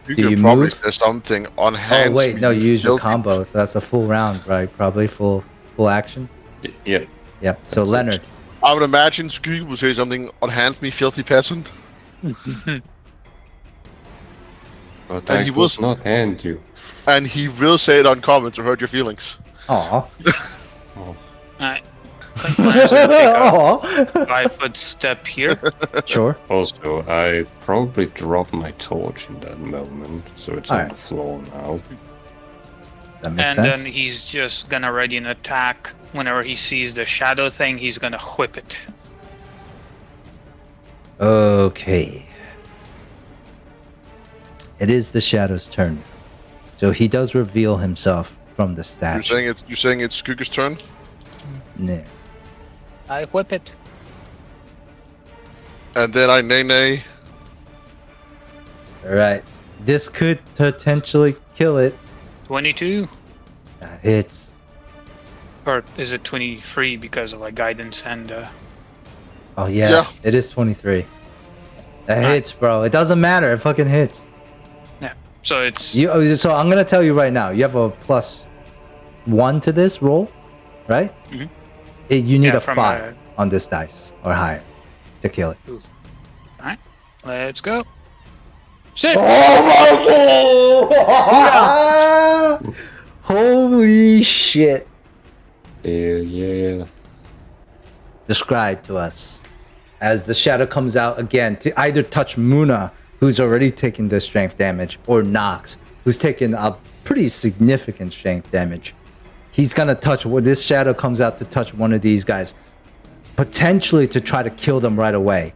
You Do could you probably move? say something on hands. Oh wait, no, you use your filthy- combo, so that's a full round, right? Probably full action. Yeah. Yeah. So That's it. Leonard. I would imagine Skook would say something on hand me, filthy peasant. But And I he will was- not hand you. And he will say it on comment to hurt your feelings. Aw. I think Lance will take a Aw. 5-foot step here. Sure. Also, I probably dropped my torch in that moment, so it's on Alright. the floor now. That makes And sense. then he's just gonna ready an attack. Whenever he sees the shadow thing, he's gonna whip it. Okay. It is the Shadow's turn. So he does reveal himself from the statue. You're saying it's Skook's turn? No. I whip it. And then I nay. Alright. This could potentially kill it. 22? That hits. Or is it 23 because of like guidance and Oh yeah, Yeah. it is 23. That Alright. hits, bro. It doesn't matter. It fucking hits. So it's So I'm gonna tell you right now. You have a +1 to this roll, right? Mhm. You need Yeah, a from 5 on this dice or higher to kill it. all right. Let's go. 6. Oh my god! Holy shit! Yeah. Describe to us as the shadow comes out again to either touch Muna, who's already taken the strength damage, or Nox, who's taken a pretty significant strength damage. He's gonna touch when this shadow comes out to touch one of these guys, potentially to try to kill them right away.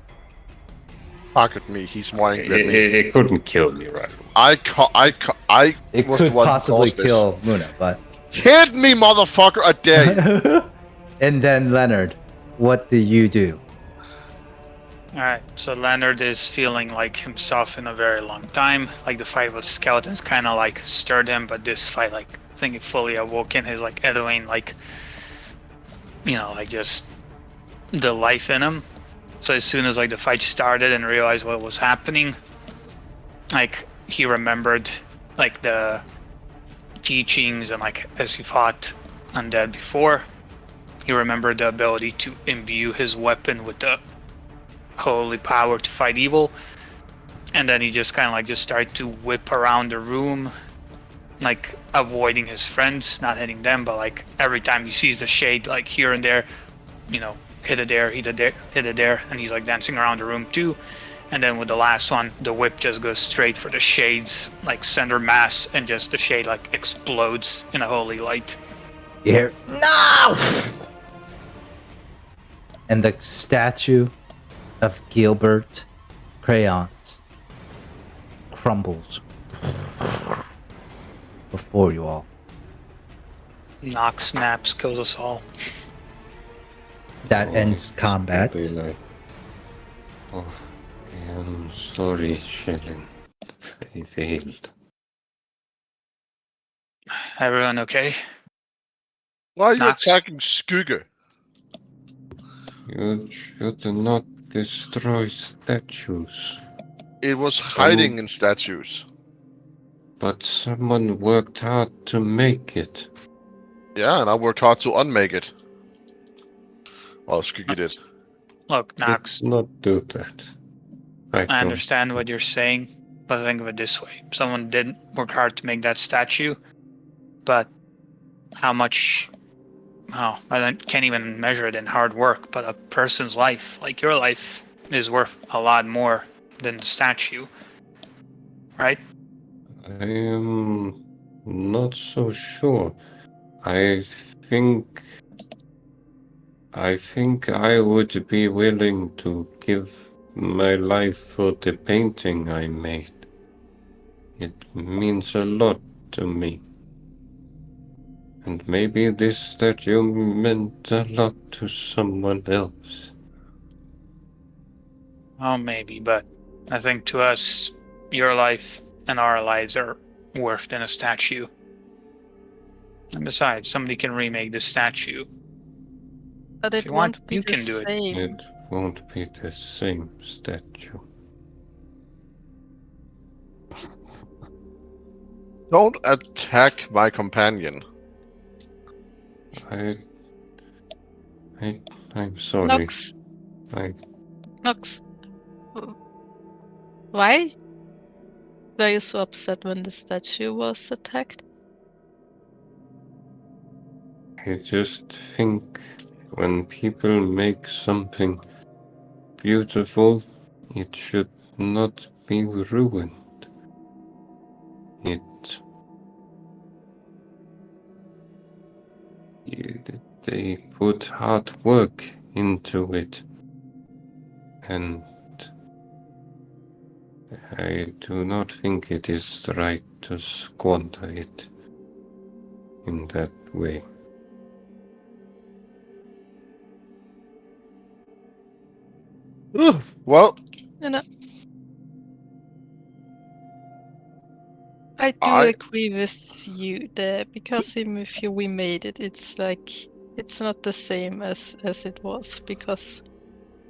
Fuck at me. He's more angry at me. It couldn't kill me right away. I It was could the one who possibly caused this. kill Muna, but Hit me, motherfucker! I dare you. and then Leonard, what do you do? Alright, so Leonard is feeling like himself in a very long time. Like the fight with skeletons kind of like stirred him, but this fight, like, I think it fully awoke in his like Edwin, like, you know, like just the life in him. So as soon as like the fight started and realized what was happening, like he remembered like the teachings and like as he fought undead before, he remembered the ability to imbue his weapon with the holy power to fight evil, and then he just kind of like just started to whip around the room, like avoiding his friends, not hitting them, but like every time he sees the shade, like here and there, you know, hit it there, hit it there, and he's like dancing around the room too. And then with the last one, the whip just goes straight for the shade's like center mass, and just the shade like explodes in a holy light. You hear, no! And the statue of Gilbert Crayons crumbles before you all. Knock, snaps, kills us all. That ends combat. Be like, oh, I'm sorry, Shellen. I failed. Everyone okay? Why are you Nox. attacking Skugger? You should not destroy statues. It was hiding in statues. But someone worked hard to make it. Yeah, and I worked hard to unmake it. Well, Skugger did. Look, Nox, Did not do that. I don't- understand what you're saying, but think of it this way. Someone did work hard to make that statue, but how much... Oh, can't even measure it in hard work, but a person's life, like your life, is worth a lot more than the statue. Right? I am not so sure. I think I would be willing to give my life for the painting I made. It means a lot to me. And maybe this statue meant a lot to someone else. Oh, maybe, but I think to us, your life and our lives are worth than a statue. And besides, somebody can remake this statue. But If it you want, won't be you the can do it. same. It won't be the same statue. Don't attack my companion. I'm sorry. Nox, I Nox. Why were you so upset when the statue was attacked? just think when people make something beautiful, it should not be ruined. They put hard work into it, and I do not think it is right to squander it in that way. Well, You know, I do I- agree with you there, because even if we made it, it's like it's not the same as it was, because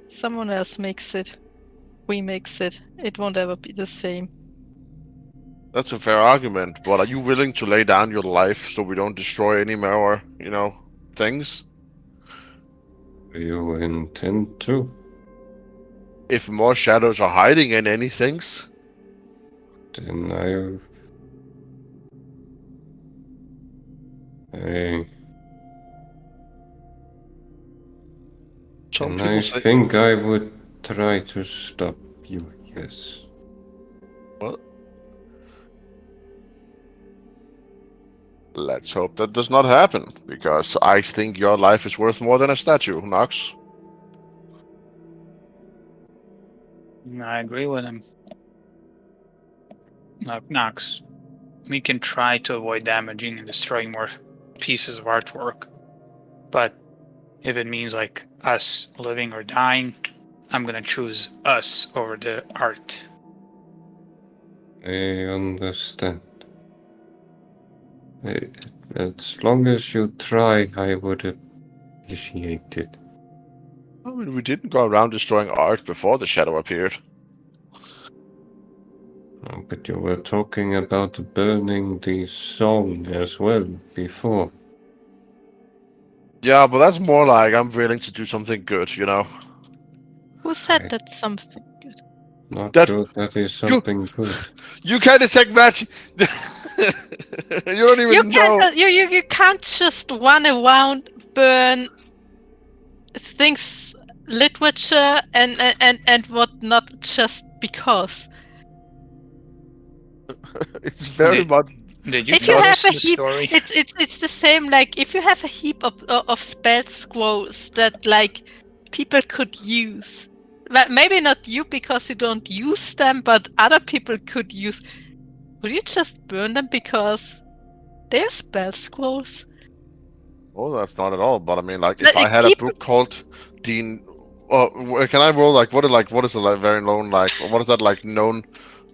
someone else makes it, remakes it, it won't ever be the same. That's a fair argument, but are you willing to lay down your life so we don't destroy any more, things? Do you intend to? If more shadows are hiding in any things? Then I Some and people I say... think I would try to stop you, yes. What? Let's hope that does not happen, because I think your life is worth more than a statue, Nox. I agree with him. Nox, we can try to avoid damaging and destroying more pieces of artwork, but if it means like us living or dying, I'm gonna choose us over the art. I understand. As long as you try, I would appreciate it. I mean, we didn't go around destroying art before the shadow appeared. Oh, but you were talking about burning the song as well before. Yeah, but that's more like I'm willing to do something good, Who said Right. that's something good? Not That- sure that is something good. You can't detect magic! You don't even know! You can't just run around, burn things, literature and whatnot just because. It's very much... Did you If you notice have a the heap, story? it's the same. Like if you have a heap of spell scrolls that like people could use, but maybe not you because you don't use them, but other people could use. Would you just burn them because they're spell scrolls? Oh, that's not at all, but I mean, like, if Like, I had a people- book called Dean... can I roll, like, what is a very known, like, what is that, like, known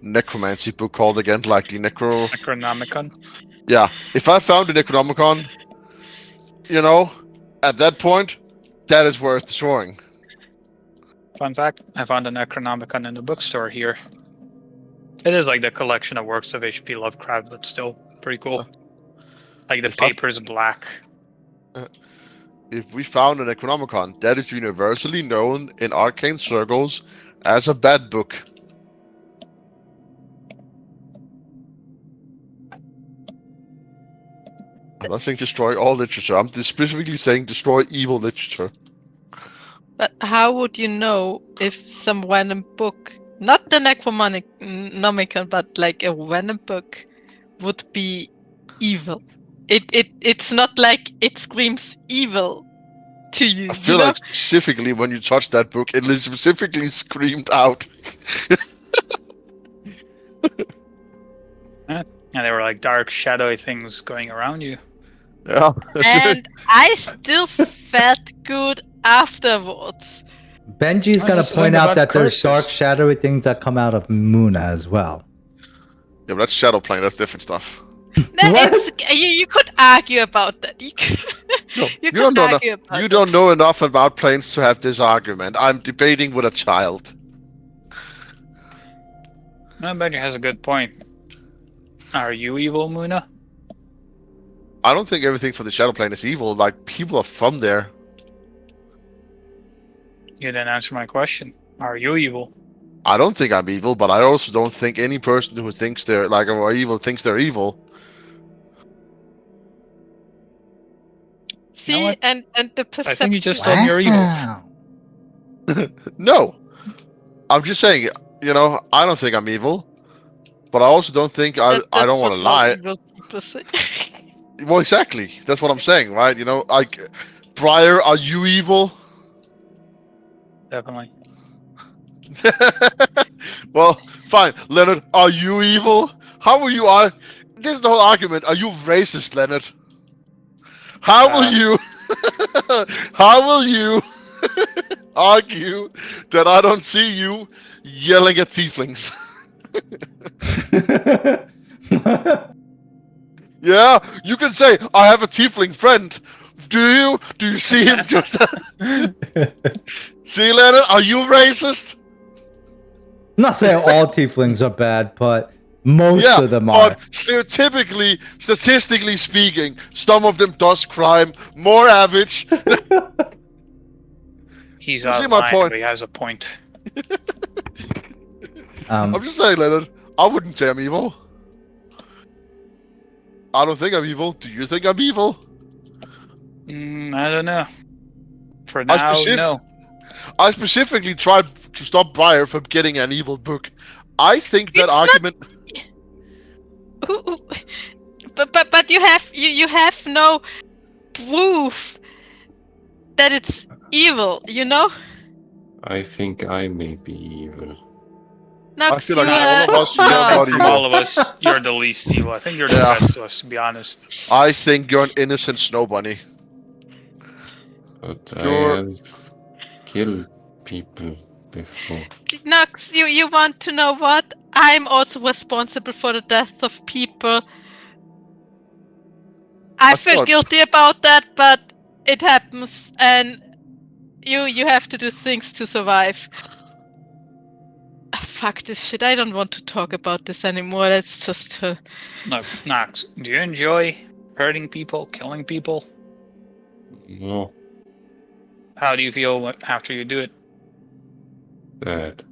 necromancy book called again? Like, the Necronomicon? Yeah, if I found the Necronomicon, at that point, that is worth destroying. Fun fact, I found a Necronomicon in the bookstore here. It is like the collection of works of H.P. Lovecraft, but still pretty cool. Like the paper is black. If we found a Necronomicon, that is universally known in arcane circles as a bad book. I'm not saying destroy all literature. I'm specifically saying destroy evil literature. But how would you know if some random book, not the Necronomicon, but like a random book, would be evil? It's not like it screams evil to you. I feel like specifically when you touched that book, it specifically screamed out. And there were like dark, shadowy things going around you. Yeah. And I still felt good afterwards. Benji's I gonna just point think out about that there's curses. dark, shadowy things that come out of Muna as well. Yeah, but that's shadow plane. That's different stuff. You could argue about that. You could, No, you don't could know argue enough. about You that. don't know enough about planes to have this argument. I'm debating with a child. I bet you has a good point. Are you evil, Muna? I don't think everything from the shadow plane is evil. Like, people are from there. You didn't answer my question. Are you evil? I don't think I'm evil, but I also don't think any person who thinks they're like or evil thinks they're evil. See, what? and the perception. I think you just told me you're evil. Wow. No, I'm just saying. I don't think I'm evil, but I also don't think I That's don't want to what all lie. evil people say. Well, exactly. That's what I'm saying, right? Like, Briar, are you evil? Definitely. Well, fine. Leonard, are you evil? How will you this is the whole argument. Are you racist, Leonard? How will you argue that I don't see you yelling at tieflings? Yeah, you can say I have a tiefling friend. Do you? Do you see him just See, Leonard, are you racist? I'm not saying all tieflings are bad, but Most of them are. but statistically speaking, some of them does crime more average. He's You see out of my line, point? but he has a point. I'm just saying, Leonard. I wouldn't say I'm evil. I don't think I'm evil. Do you think I'm evil? I don't know. For now, no. I specifically tried to stop Briar from getting an evil book. I think that It's argument. But you have no proof that it's evil, you know? I think I may be evil. I feel like you, all of us here I are think not from evil. all of us, you're the least evil. I think you're the Yeah. best of us, to be honest. I think you're an innocent snow bunny. But You're- I have killed people before. Nox, you want to know what? I'm also responsible for the death of people. I feel thought- guilty about that, but it happens, and you have to do things to survive. Fuck this shit. I don't want to talk about this anymore. That's just. Look, Knox, do you enjoy hurting people, killing people? No, How do you feel after you do it? bad.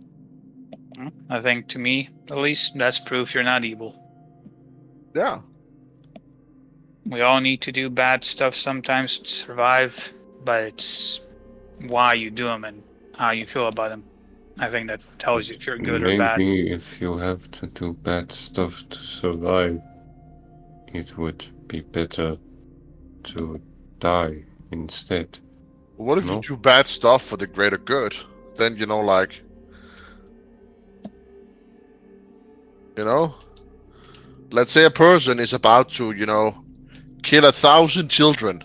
I think, to me, at least, that's proof you're not evil. Yeah. We all need to do bad stuff sometimes to survive, but it's why you do them and how you feel about them. I think that tells you if you're good or bad. Maybe if you have to do bad stuff to survive, it would be better to die instead. What if No. you do bad stuff for the greater good? Then, like... Let's say a person is about to, kill 1,000 children.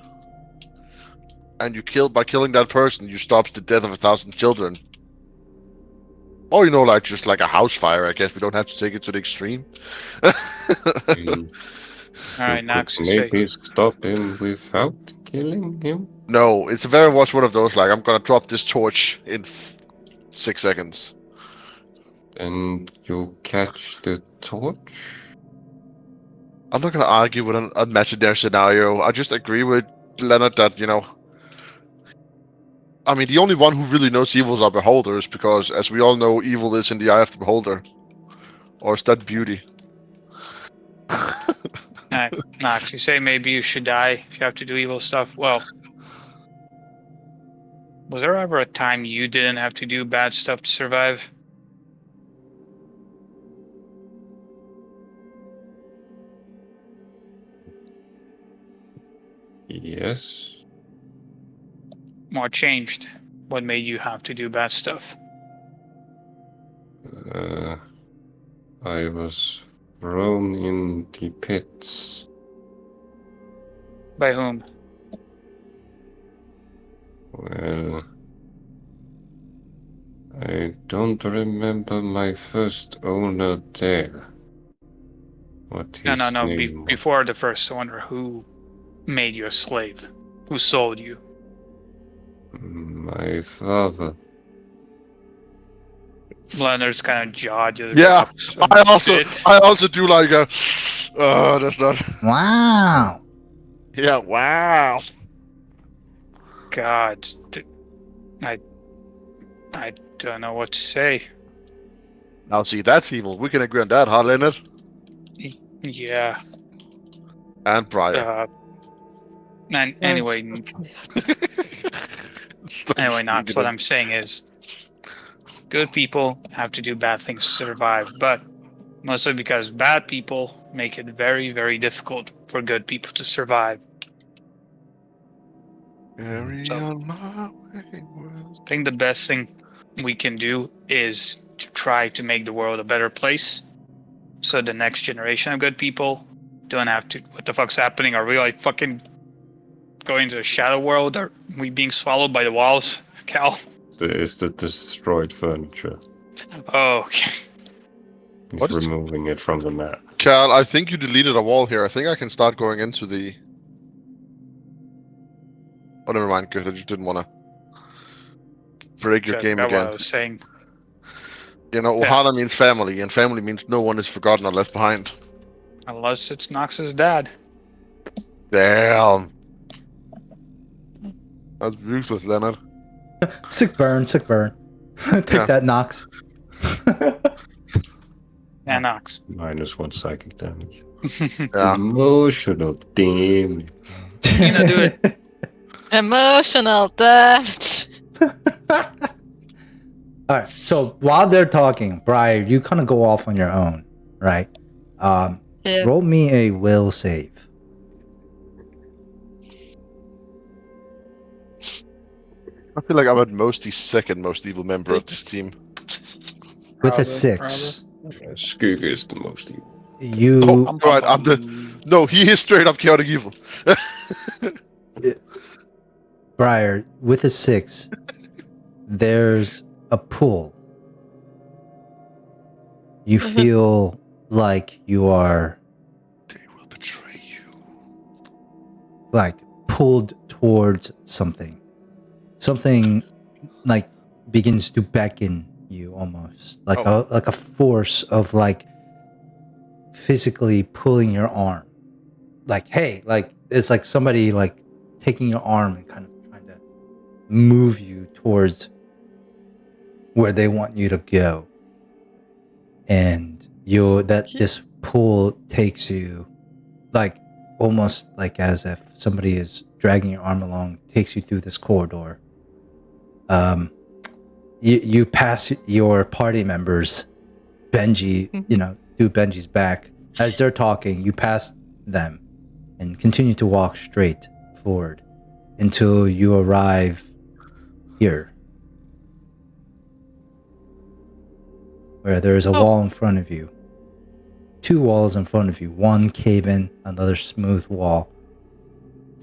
And by killing that person, you stop the death of 1,000 children. Or, just like a house fire, I guess. We don't have to take it to the extreme. Alright, You Knox, could you say. maybe stop him without killing him. No, it's very much one of those, like, I'm gonna drop this torch in 6 seconds. And you catch the torch. I'm not gonna argue with an imaginary scenario. I just agree with Leonard that, I mean, the only one who really knows evils are beholders, because as we all know, evil is in the eye of the beholder. Or is that beauty? Alright, Knox, you say maybe you should die if you have to do evil stuff. Well, was there ever a time you didn't have to do bad stuff to survive? Yes. What changed? What made you have to do bad stuff? I was thrown in the pits. By whom? Well, I don't remember my first owner there. What his No. name was. Before the first owner, who made you a slave? Who sold you? My father. Leonard's kind of jaw just Yeah, drops I a bit. also do like a... that's not... Wow. Yeah, wow. God, I don't know what to say. Now see, that's evil. We can agree on that, huh, Leonard? Yeah. And Brian. And anyway, Knox, what I'm saying is, good people have to do bad things to survive, but mostly because bad people make it very, very difficult for good people to survive. So, On my way, I think the best thing we can do is to try to make the world a better place, so the next generation of good people don't have to. What the fuck's happening? Are we like fucking going to a shadow world? Are we being swallowed by the walls, Cal? Is the destroyed furniture. Oh, okay. He's What is- removing it from the map. Cal, I think you deleted a wall here. I think I can start going into the... Oh, never mind. Good. I just didn't want to break your I game forgot what I again. was saying. You know, Yeah. Ohana means family, and family means no one is forgotten or left behind. Unless it's Nox's dad. Damn. That's ruthless, Leonard. Sick burn. Take Yeah. that, Nox. Yeah, Nox. -1 psychic damage. Yeah. Emotional damage. You're gonna do it. Emotional damage. All right. So while they're talking, Briar, you kind of go off on your own, right? Yeah. Roll me a will save. I feel like I'm at most the second most evil member of this team. With a Probably, 6. Skoog is the most evil. You Oh, right, I'm the. No, he is straight up chaotic evil. Briar, with a 6, there's a pull. You feel like you are They will betray you. like pulled towards something. Something like begins to beckon you almost. Like a force of like physically pulling your arm. Like, hey, like it's like somebody like taking your arm and kind of trying to move you towards where they want you to go. And this pull takes you like almost like as if somebody is dragging your arm along, takes you through this corridor. You pass your party members, Benji, through Benji's back. As they're talking, you pass them and continue to walk straight forward until you arrive here, where there is a wall in front of you. 2 walls in front of you, one cave-in, another smooth wall,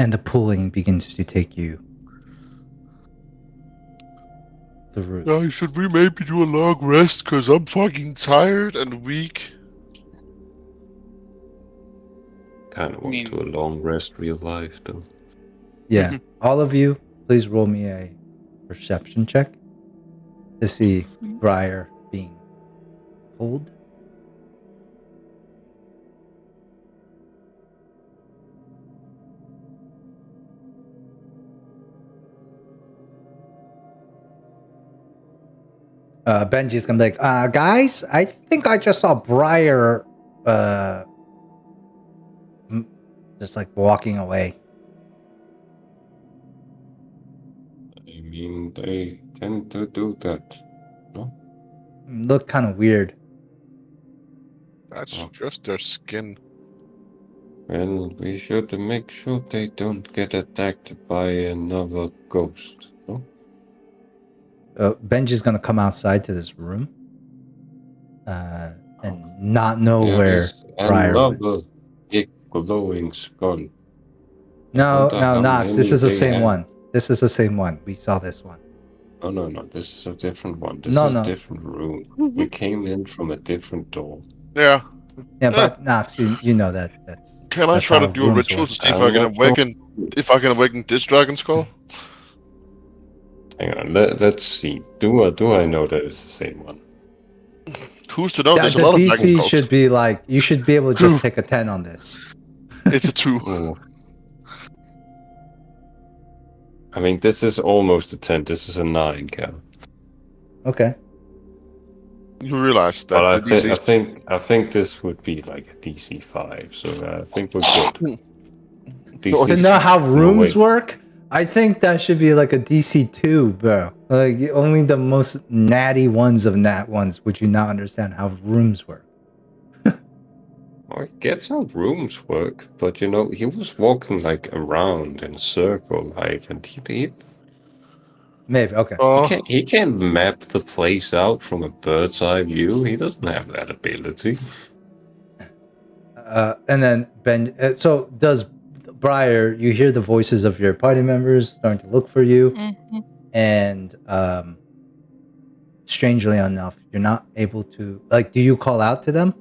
and the pulling begins to take you through. Guys, should we maybe do a long rest? Because I'm fucking tired and weak. Kind of want to a long rest real life, though. Yeah. All of you, please roll me a perception check to see Briar being pulled. Benji's gonna be like, guys, I think I just saw Briar just like walking away. I mean, they tend to do that, no? Looked kind of weird. That's just their skin. Well, we should make sure they don't get attacked by another ghost, no? Benji's gonna come outside to this room and not know where Briar went. Another big glowing skull. No, Nox, this is the same one. This is the same one. We saw this one. Oh, no, this is a different one. This is a different room. We came in from a different door. Yeah. Yeah, but Nox, you know that. Can I try to do a ritual to see if I can awaken this dragon skull? Hang on, let's see. Do I know that it's the same one? Who's to know? Yeah, There's the a lot of DC dragon should be like, you should be able to just take a 10 on this. It's a 2. Oh. I mean, this is almost a 10. This is a 9, Cal. Okay. You realize that but I think this would be like a DC 5, so I think we're good. To know how rooms work, I think that should be like a DC 2, bro. Like only the most natty ones of nat ones would you not understand how rooms work. I get how rooms work, but he was walking like around in a circle, like, and he maybe okay. He can't map the place out from a bird's eye view. He doesn't have that ability. And then Ben. So does Briar? You hear the voices of your party members starting to look for you, and strangely enough, you're not able to. Like, do you call out to them?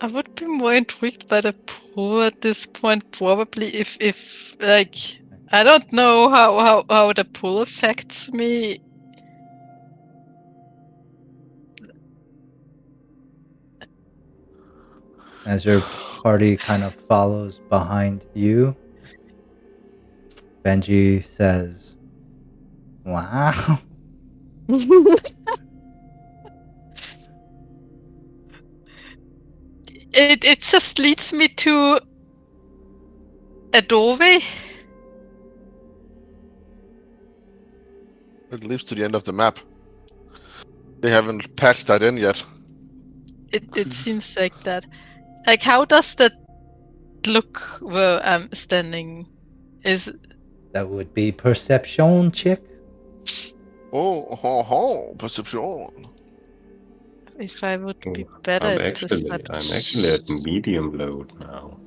I would be more intrigued by the pool at this point, probably if like I don't know how the pool affects me. as your party kind of follows behind you, Benji says, "Wow." It just leads me to a doorway. It leads to the end of the map. They haven't patched that in yet. It seems like that. Like, how does that look where I'm standing? Is That would be perception check. Oh, perception. if I would be Oh, better I'm at actually at medium load now.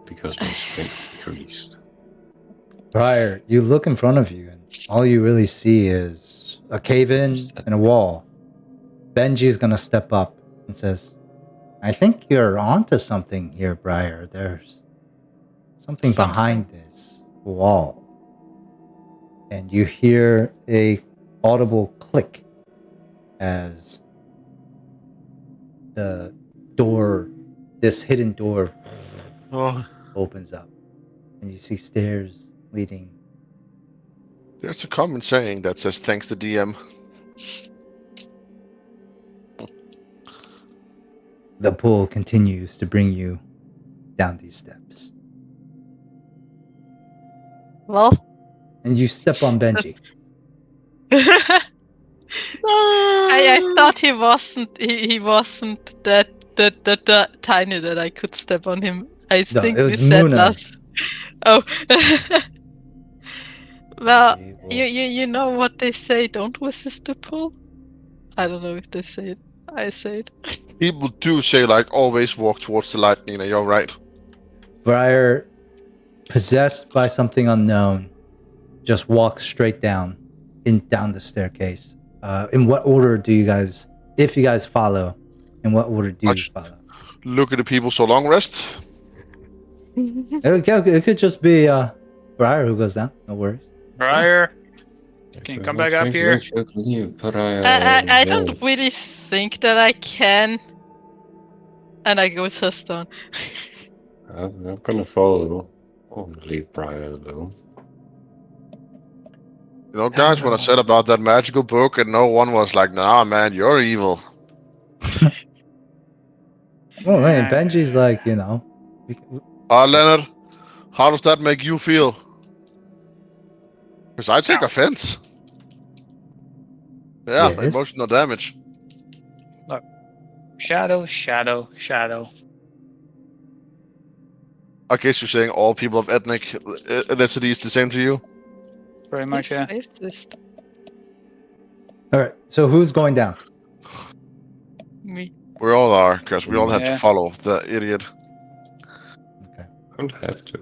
Because my strength increased. Briar, you look in front of you, and all you really see is a cave-in and a wall. Benji's gonna step up and says, "I think you're onto something here, Briar. There's something behind this wall." And you hear a audible click as the door, this hidden door, Oh, opens up, and you see stairs leading. there's a common saying that says thanks to DM. The pull continues to bring you down these steps, Well, and you step on Benji. I thought he wasn't. He wasn't that tiny that I could step on him. I No, think it we was said Muna. last. Oh. Well, She will- you know what they say. Don't resist the pull. I don't know if they say it. I say it. People do say, like, always walk towards the light, Nina. You're right. Briar, possessed by something unknown, just walks straight down the staircase. In what order do you guys, if you guys follow, in what order do you follow? Look at the people so long rest. It could just be Briar who goes down. No worries. Briar, can you come back up here? I don't really think that I can. And I go just down. I'm gonna follow. Oh, leave Briar alone. You know, guys, when I said about that magical book, and no one was like, "Nah, man, you're evil." Oh man, Benji's like, you know. Leonard, how does that make you feel? Because I take offense. Yeah, Yes. emotional damage. Shadow, shadow, shadow. I guess you're saying all people of ethnic ethnicity is the same to you? Pretty much, yeah. All right. So who's going down? Me. We all are, because we all have Yeah. to follow the idiot. Okay. Don't have to.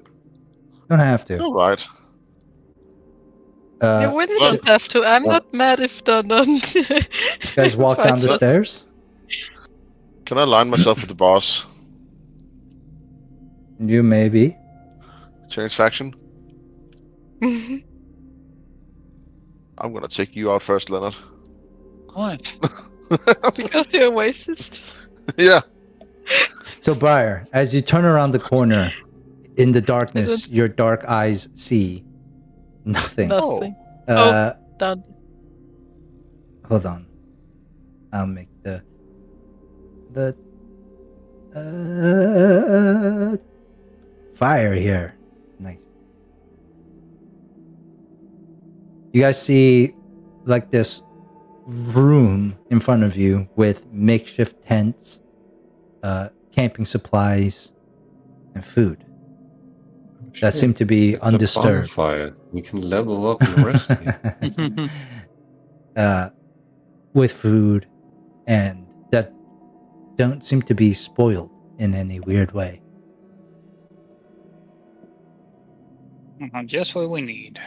Don't have to. All right. You really don't have to. I'm not mad if they're not. You guys walk down the stairs? Can I align myself with the boss? You may be. Change faction? I'm gonna take you out first, Leonard. What? Because you're racist. Yeah. So Briar, as you turn around the corner, in the darkness, your dark eyes see nothing. Nothing. Done. Hold on. I'll make the fire here. Nice. You guys see like this room in front of you with makeshift tents, camping supplies, and food that seem to be It's undisturbed. A bonfire. We can level up and rest here. With food, and that don't seem to be spoiled in any weird way. Just what we need.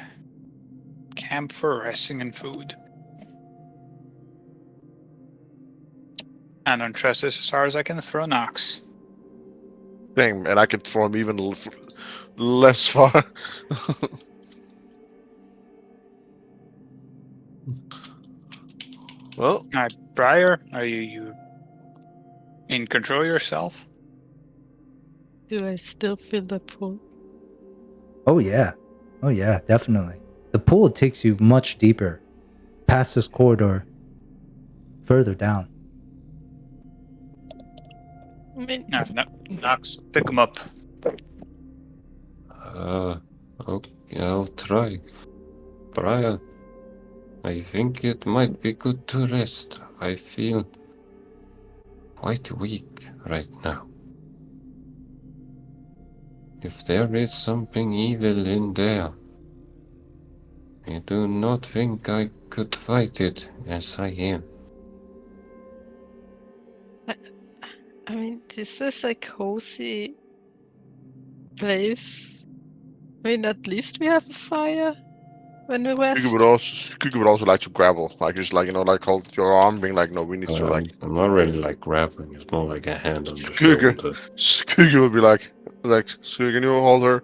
Camp for resting and food. I don't trust this as far as I can throw an ox. Dang, and I could throw him even less far. Well, Alright, Briar, are you In control yourself. Do I still feel the pull? Oh yeah, definitely. The pool takes you much deeper, past this corridor, further down. I mean, Knox, pick him up. Okay, I'll try. Brian, I think it might be good to rest. I feel quite weak right now. If there is something evil in there, I do not think I could fight it as I am. I mean, this is a cozy place. I mean, at least we have a fire when we rest. Kuki would also like to grapple, like just like like hold your arm, being like, no, we need to like. I'm not really like grappling. It's more like a hand on the Kuki, shoulder. Kuki would be like, so can you hold her?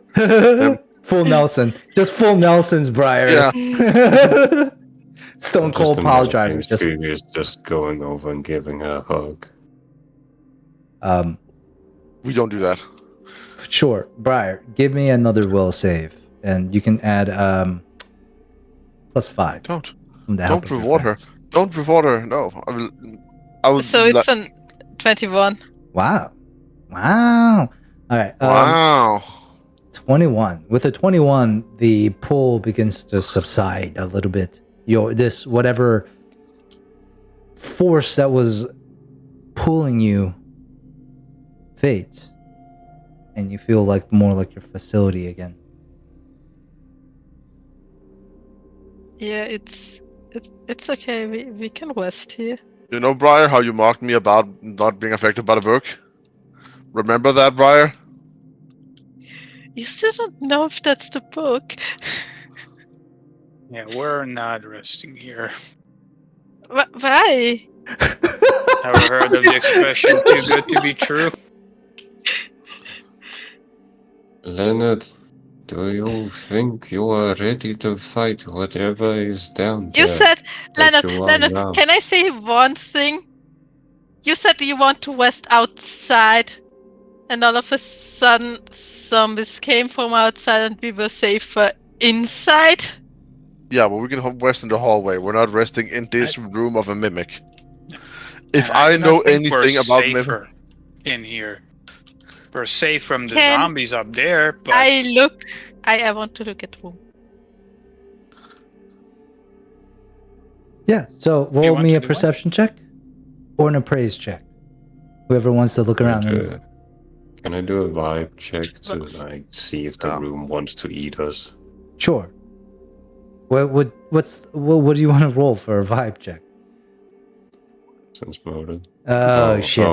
Full Nelson, just full Nelson's Briar. Yeah. Stone Cold Pile Driver. Kuki is just going over and giving her a hug. We don't do that. Sure, Briar, give me another will save, and you can add +5. Don't reward her. Don't reward her. No, I will. So it's a 21. Wow. All right. Wow. 21. With a 21, the pull begins to subside a little bit. This whatever force that was pulling you fades, and you feel like more like your facility again. Yeah, it's okay. We can rest here. You know, Briar, how you mocked me about not being affected by the book? Remember that, Briar? You still don't know if that's the book. Yeah, we're not resting here. Why? Ever heard of the expression "too good to be true"? Leonard, do you think you are ready to fight whatever is down there? You said, Leonard, now? can I say one thing? You said you want to rest outside, and all of a sudden zombies came from outside and we were safer inside? Yeah, but we can rest in the hallway. We're not resting in this room of a mimic. If I know anything about mimic in here, we're safe from the zombies up there. But I want to look at room. Yeah. So roll me a perception check or an appraise check. Whoever wants to look around. Can I do a vibe check to like see if the room wants to eat us? Sure. What do you want to roll for a vibe check? Sense motive. Oh shit.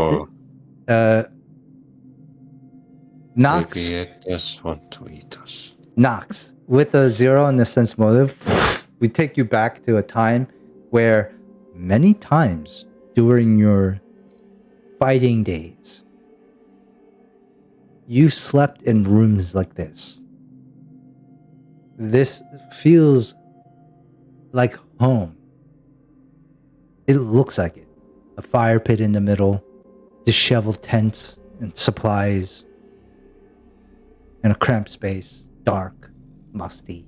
Knox. Maybe it does want to eat us. Knox, with a 0 in the sense motive, we take you back to a time where many times during your fighting days, you slept in rooms like this. This feels like home. It looks like it. A fire pit in the middle, disheveled tents and supplies, in a cramped space, dark, musty.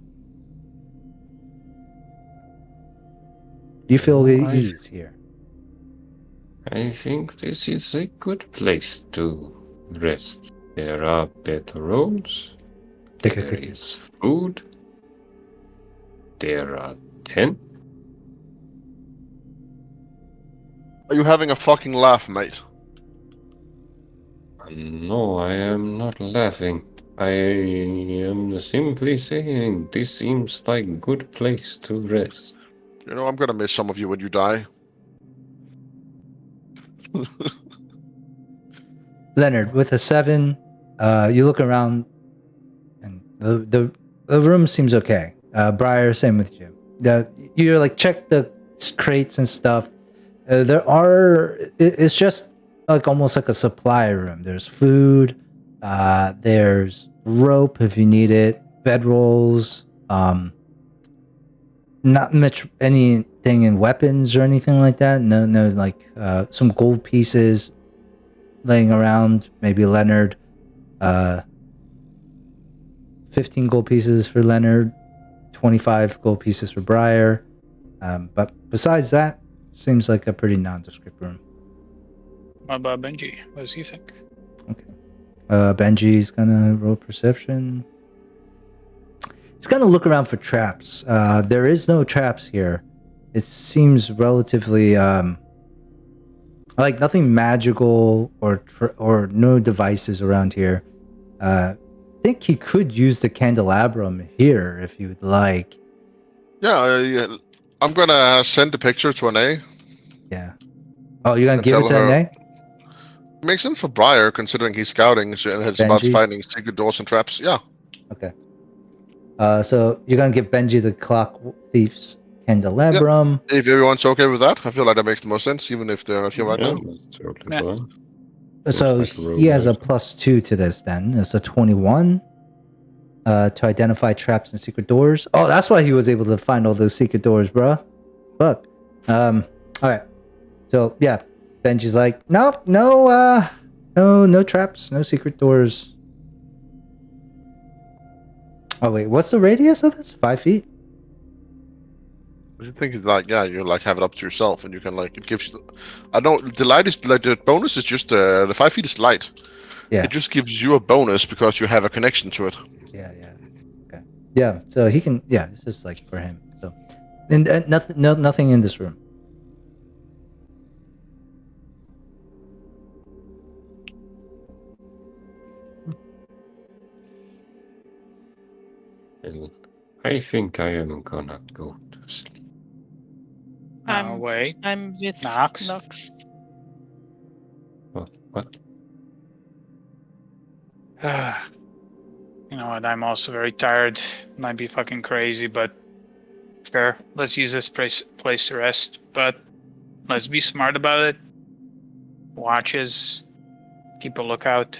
Do you feel at ease here? I think this is a good place to rest. There are bedrolls. There is food. There are tents. Are you having a fucking laugh, mate? No, I am not laughing. I am simply saying this seems like a good place to rest. You know, I'm gonna miss some of you when you die. Leonard, with a 7, you look around, and the room seems okay. Briar, same with you. You like check the crates and stuff. It's just like almost like a supply room. There's food, there's rope if you need it, bedrolls, not much anything in weapons or anything like that. No, like some gold pieces, laying around. Maybe Leonard. 15 gold pieces for Leonard, 25 gold pieces for Briar. But besides that, seems like a pretty nondescript room. What about Benji? What does he think? Okay. Benji's gonna roll perception. He's gonna look around for traps. There is no traps here. It seems relatively like nothing magical or no devices around here. I think he could use the candelabrum here if you'd like. Yeah, I'm gonna send the picture to Anae. Yeah. Oh, you're gonna And give it tell to her- Anae? Makes sense for Briar, considering he's scouting and it's about Benji? finding secret doors and traps. Yeah. Okay. So you're gonna give Benji the clock thief's candelabrum. If everyone's okay with that, I feel like that makes the most sense, even if they're not here right Yeah, now. that's totally Yeah. fine. So Looks like a he has a rogue +2 to this then. It's a 21 to identify traps and secret doors. Oh, that's why he was able to find all those secret doors, bro. Fuck. All right. So yeah, Benji's like, no traps, no secret doors. Oh wait, what's the radius of this? 5 feet? I think it's like, yeah, you like have it up to yourself, and you can like it gives you. I don't. The light is like the bonus is just the 5 feet is light. Yeah. It just gives you a bonus because you have a connection to it. Yeah. Okay. Yeah. So he can. Yeah. It's just like for him. So, and nothing in this room. Well, I think I am gonna go to sleep. Wait. I'm with Nox. Nox. What? You know what? I'm also very tired. Might be fucking crazy, but sure. Let's use this place to rest. But let's be smart about it. Watches. Keep a lookout.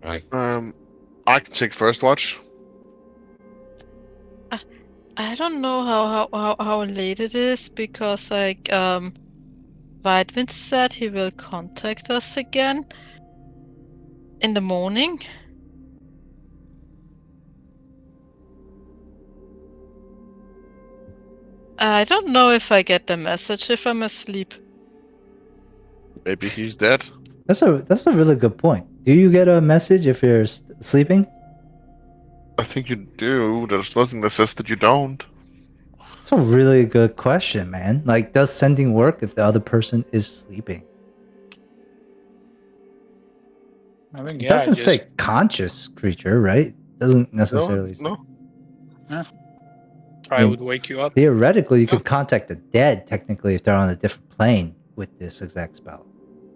Right. I can take first watch. I don't know how late it is because like Weidwind said he will contact us again in the morning. I don't know if I get the message if I'm asleep. Maybe he's dead. That's a really good point. Do you get a message if you're sleeping? I think you do. There's nothing that says that you don't. That's a really good question, man. Like, does sending work if the other person is sleeping? I think It doesn't say conscious creature, right? It doesn't necessarily say. No. Probably would wake you up. Theoretically, you could contact the dead, technically, if they're on a different plane with this exact spell,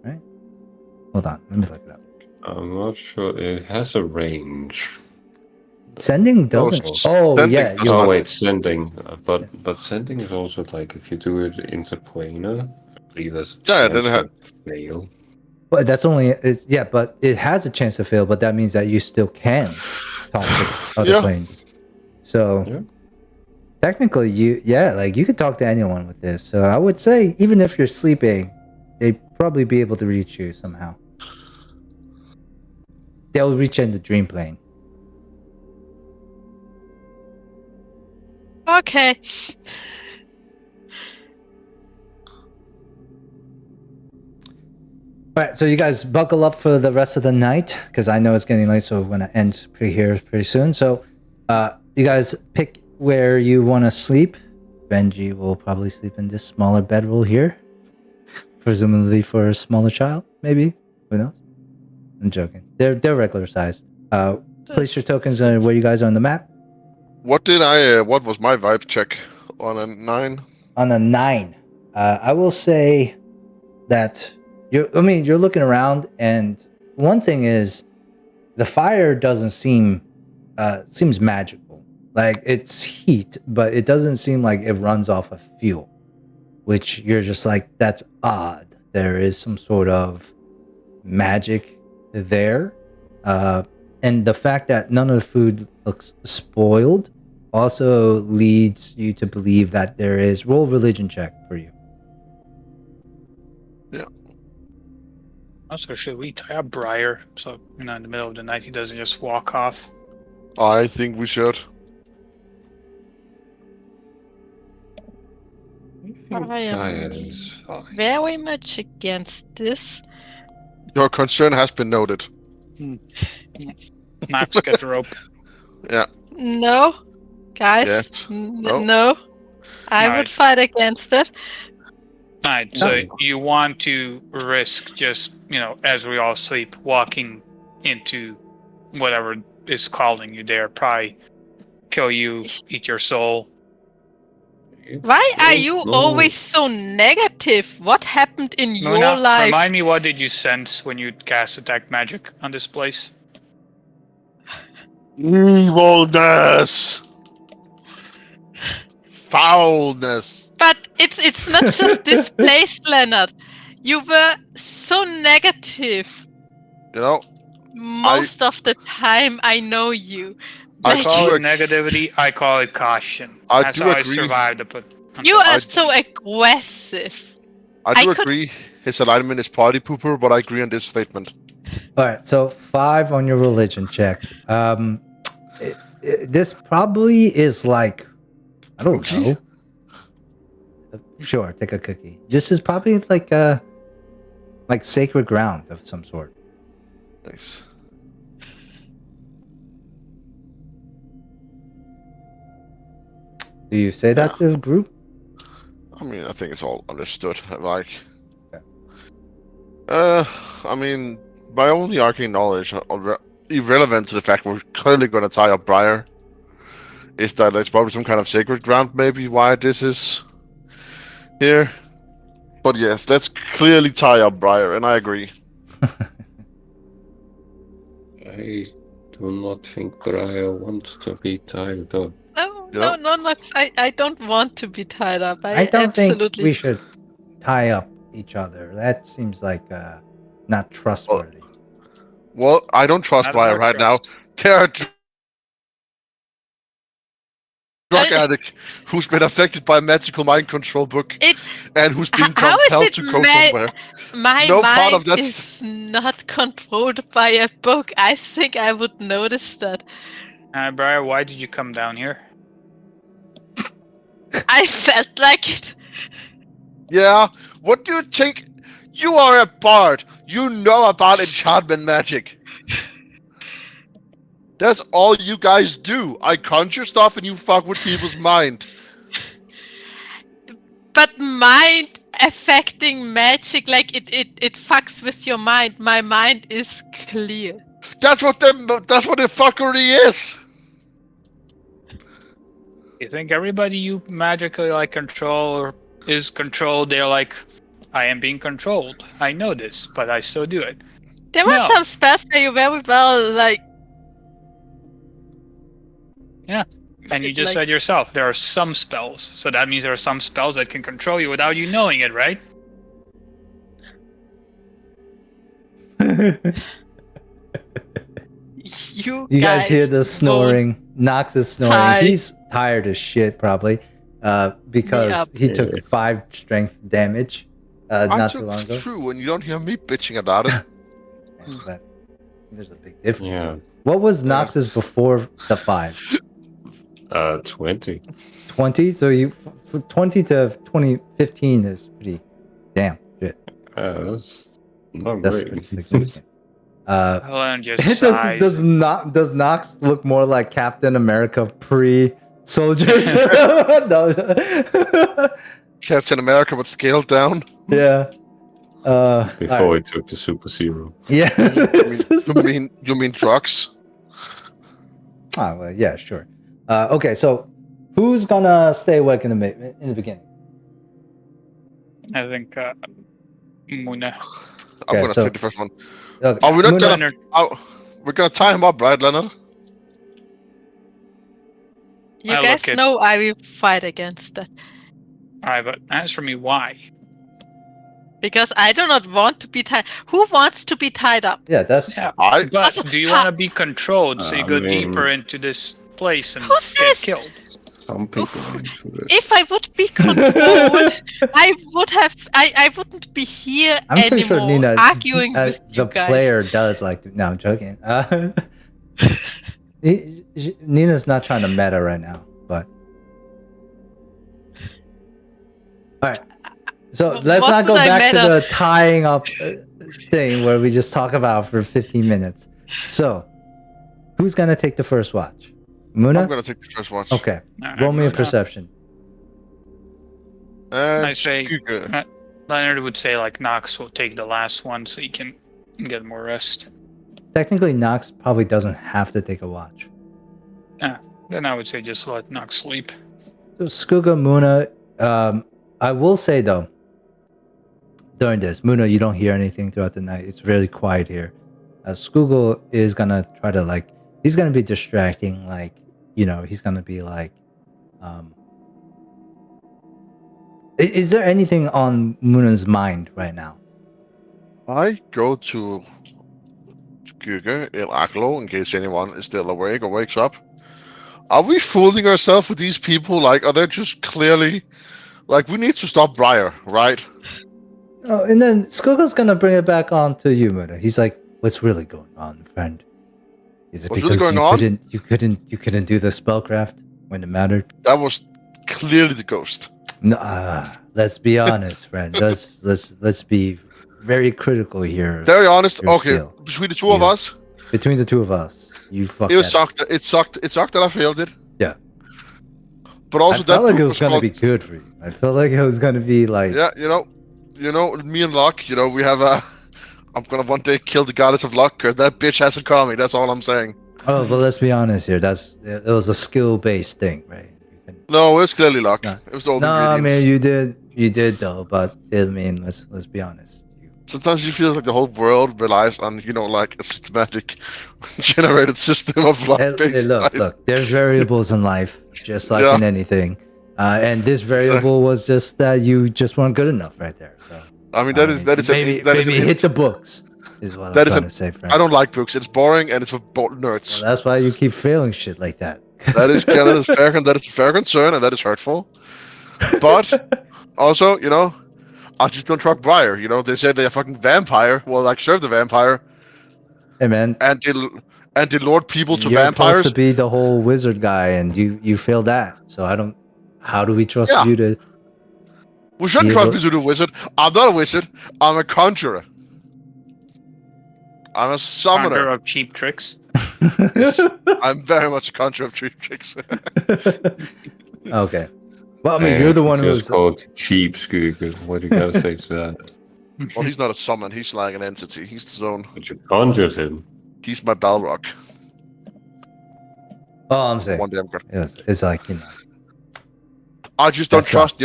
right? Hold on, let me look it up. I'm not sure. It has a range. Sending doesn't. Oh, sending yeah. does You're, not. Oh wait, sending. But sending is also like if you do it interplanar, I believe there's a Yeah, chance then it had- to fail. but that's only. Yeah, but it has a chance to fail, but that means that you still can talk to other Yeah. planes. So. Yeah. Technically, you could talk to anyone with this. So I would say, even if you're sleeping, they'd probably be able to reach you somehow. They'll reach in the dream plane. Okay. All right, so you guys buckle up for the rest of the night because I know it's getting late, so we're gonna end pretty soon. So, you guys pick where you want to sleep. Benji will probably sleep in this smaller bedroll here, presumably for a smaller child. Maybe, who knows? I'm joking. They're regular sized. Place your tokens where you guys are on the map. What was my vibe check on a 9? On a 9, I will say that you're looking around, and one thing is the fire doesn't seems magical. Like, it's heat, but it doesn't seem like it runs off of fuel, which you're just like, that's odd. There is some sort of magic there. And the fact that none of the food looks spoiled also leads you to believe that there is roll religion check for you. Yeah. Also, should we tie up Briar so in the middle of the night he doesn't just walk off? I think we should. I am Tired is fine. very much against this. Your concern has been noted. Max, get the rope. Yeah. No, guys. Yes. No. No. I would Alright. fight against it. Alright, so you want to risk just, as we all sleep, walking into whatever is calling you there, probably kill you, eat your soul. Why are you No. always so negative? What happened in your Muna, life? remind me, what did you sense when you cast Detect Magic on this place? Evilness. Foulness. But it's not just this place, Leonard. You were so negative You know, most of the time. I know you. I I call do it negativity, I call it caution. I That's do how I agree. survived it. You are so aggressive. I do I could- agree his alignment is party pooper, but I agree on this statement. All right, so 5 on your religion check. This probably is like, I don't Cookie? know. Sure, take a cookie. This is probably like sacred ground of some sort. Nice. Do you say that to the group? I mean, I think it's all understood. Like, Okay. I mean, my only arcane knowledge, irrelevant to the fact we're clearly going to tie up Briar, is that there's probably some kind of sacred ground, maybe why this is here. But yes, let's clearly tie up Briar, and I agree. I do not think Briar wants to be tied up. No, no, Max. I don't want to be tied up. I don't absolutely... think we should tie up each other. That seems like not trustworthy. Well, I don't trust Not Briar about right trust. now. They're a drug addict who's been affected by a magical mind control book and who's been How is compelled it to go somewhere. My No part of mind that's- is not controlled by a book. I think I would notice that. Briar, why did you come down here? I felt like it. Yeah, what do you think? You are a bard. You know about enchantment magic. That's all you guys do. I conjure stuff and you fuck with people's mind. But mind affecting magic, like it fucks with your mind. My mind is clear. That's what the fuckery is. You think everybody you magically control or is controlled, they're like, I am being controlled. I know this, but I still do it. There were No. some spells where you very well Yeah. And you just said yourself, there are some spells. So that means there are some spells that can control you without you knowing it, right? You guys hear the won't snoring. Nox is snoring. tie He's tired as shit, probably, because up. he took 5 strength damage not too long ago. True, and you don't hear me bitching about it. Yeah, but there's a big difference. Yeah. What was Nox's before the 5? 20. 20? So you 20 to 2015 is pretty damn shit. That's not That's great. pretty significant. Helen just sighs. Does Nox look more like Captain America pre-soldiers? No. Captain America, but scaled down. Yeah. Before he took the Super Zero. Yeah. You mean drugs? Oh, well, yeah, sure. Okay, so who's gonna stay awake in the beginning? I think Muna. I'm Okay, gonna so- take the first one. Okay. Are we not Muna- gonna? Leonard, We're gonna tie him up, right, Leonard? You I guys look at- know I will fight against that. Alright, but answer me why. Because I do not want to be tied. Who wants to be tied up? Yeah, that's Yeah. I But do you want to be controlled so you I go mean- deeper into this place and Who get says- killed? Some people are into it. If I would be controlled, I wouldn't be here I'm pretty anymore sure Nina, arguing with you the guys. player does like to. No, I'm joking. Nina's not trying to meta right now, but all right. So let's What not go would I back to meta? the tying up thing where we just talk about for 15 minutes. So, who's gonna take the first watch? Muna? I'm gonna take the first watch. Okay. Nah, Roll me a Muna. perception. I say- Skugga. Leonard would say like Nox will take the last one so you can get more rest. Technically, Nox probably doesn't have to take a watch. Then I would say just let Nox sleep. So Skugga, Muna, I will say though, during this, Muna, you don't hear anything throughout the night. It's really quiet here. Skugga is gonna try to he's gonna be distracting, he's gonna be is there anything on Muna's mind right now? I go to Skugga El Aklo in case anyone is still awake or wakes up. Are we fooling ourselves with these people? Like, are they just clearly we need to stop Briar, right? Oh, and then Skugga's gonna bring it back on to you, Muna. He's like, "What's really going on, friend? Is it What's really because going on? you couldn't do the spellcraft when it mattered?" That was clearly the ghost. No, let's be honest, friend. Let's be very critical here. Very honest. Your Okay, skill. between the two of us, Between the two of us, you fucked it was that up. sucked. It sucked that I failed it. Yeah. But also I felt like book it was gonna called- be good for you. I felt like it was gonna be like, Yeah, you know, me and Luck. We have a. I'm gonna one day kill the goddess of luck because that bitch hasn't called me. That's all I'm saying. oh, but let's be honest here. It was a skill-based thing, right? No, it was clearly luck. not. It was all the No, I ingredients. mean you did though. But I mean, let's be honest. Sometimes you feel like the whole world relies on a systematic, generated system of luck. Hey, look. There's variables in life, just like Yeah. in anything. And this variable was just that you just weren't good enough right there. So I mean, that is maybe hit the books is what that I'm is trying to say, friend. I don't like books. It's boring and it's for nerds. Well, that's why you keep failing shit like that. That is fair. That is a fair concern, and that is hurtful. But also, I just don't trust Briar. They say they're a fucking vampire. Well, serve the vampire, Hey man, and they lure people to you're vampires. supposed to be the whole wizard guy, and you failed that. So I don't. How do we trust Yeah. you to? We shouldn't Yeah, trust but- me to do a wizard. I'm not a wizard. I'm a conjurer. I'm a Conjure summoner. of cheap tricks. Yes. I'm very much a conjurer of cheap tricks. Okay. Well, I mean, you're the one who just was. called cheap Skugga. What do you gotta say to that? Well, he's not a summon. He's like an entity. He's his own. But you conjured him. He's my Balrog. Oh, I'm saying One day I'm gonna. it's like I just don't That's trust.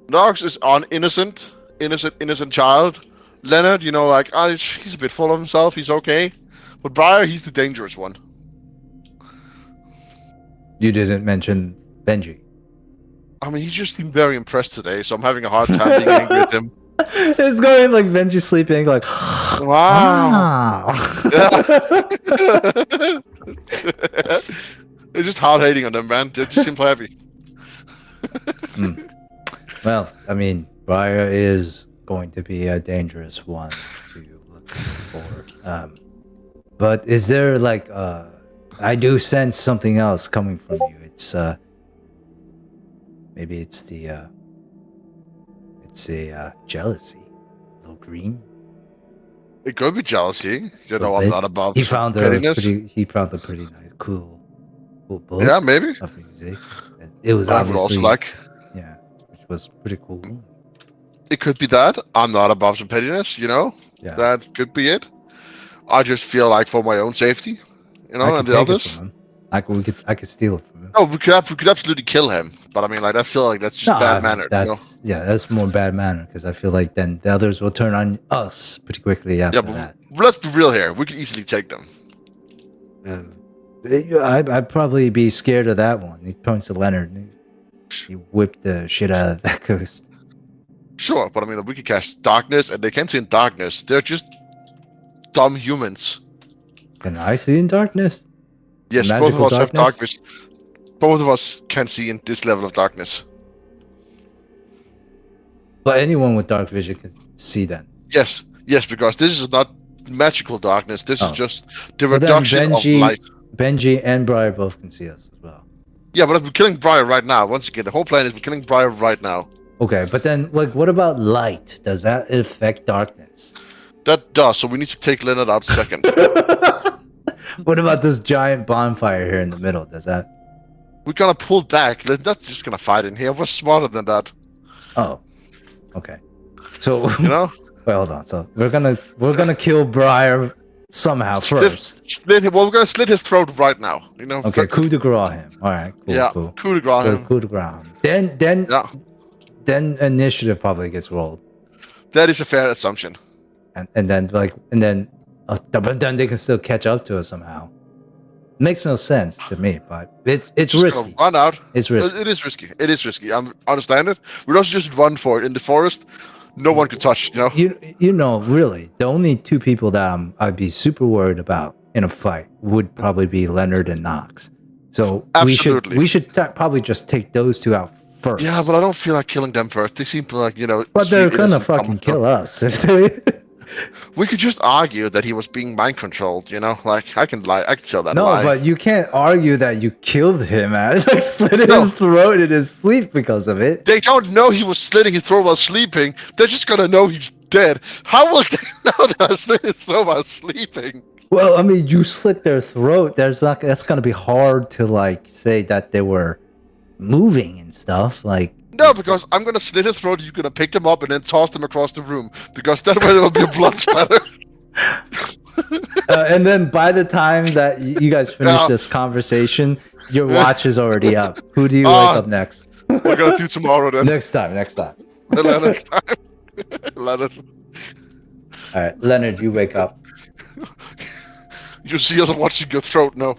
Nox is an innocent child. Leonard, he's a bit full of himself. He's okay. But Briar, he's the dangerous one. you didn't mention Benji. I mean, he just seemed very impressed today, so I'm having a hard time being angry at him. It's going like Benji sleeping, like Wow. wow. It's just hard hating on them, man. They just seem heavy. Well, I mean, Briar is going to be a dangerous one to look for. But is there I do sense something else coming from you. It's maybe it's the jealousy, a little green. It could be jealousy. Little I'm bit. not above He found pettiness. a pretty nice, cool book. Yeah, maybe. Of music. It was I would obviously also like. yeah, which was pretty cool. It could be that. I'm not above some pettiness, Yeah. That could be it. I just feel like for my own safety, I and could the take it others. from him. I could steal it from him. No, we could absolutely kill him. But I mean, I feel like that's just bad mannered. That's more bad manner because I feel like then the others will turn on us pretty quickly after Yeah, but that. let's be real here. We could easily take them. I'd probably be scared of that one. He points to Leonard. He whipped the shit out of that ghost. Sure, but I mean, we could cast darkness, and they can't see in darkness. They're just dumb humans. Can I see in darkness? Yes, both Magical of us have dark darkness? vision. Both of us can see in this level of darkness. But anyone with dark vision can see then. Yes, because this is not magical darkness. This is just the Well, then reduction of light. Benji and Briar both can see us as well. Yeah, but we're killing Briar right now. Once again, the whole plan is we're killing Briar right now. Okay, but then, like, what about light? Does that affect darkness? That does, so we need to take Leonard out second. What about this giant bonfire here in the middle? Does that... We're gonna pull back. We're not just gonna fight in here. We're smarter than that. Oh, okay. So You know? wait, hold on. So we're gonna kill Briar somehow first. We're gonna slit his throat right now. You know? Okay, coup de grace him. All right, cool, Yeah, cool. coup de grace him. Coup de grace him. Then initiative probably gets rolled, That is a fair assumption. and then but then they can still catch up to us somehow. Makes no sense to me, but it's Just risky. gonna run out. It's risky. It is risky. It is risky. I understand it. We also just run for it in the forest. No one could touch. You know. You know, really, the only two people that I'd be super worried about in a fight would probably be Leonard and Knox. So Absolutely. we should probably just take those two out first. Yeah, but I don't feel like killing them first. They seem like, you know. But they're sweet, gonna innocent, fucking common kill stuff. us if they. We could just argue that he was being mind controlled. You know, like I can tell that No, lie. but you can't argue that you killed him, man. Like slit No. his throat in his sleep because of it. They don't know he was slitting his throat while sleeping. They're just gonna know he's dead. How will they know that I slit his throat while sleeping? Well, I mean, you slit their throat. That's gonna be hard to like say that they were moving and stuff. Like No, because I'm gonna slit his throat. You're gonna pick them up and then toss them across the room because that way there will be a blood splatter. and then by the time that you guys finish Yeah. this conversation, your watch is already up. Who do you Ah. wake up next? We're gonna do tomorrow then. Next time. Next time. Leonard. All right, Leonard, you wake up. You see us watching your throat? No.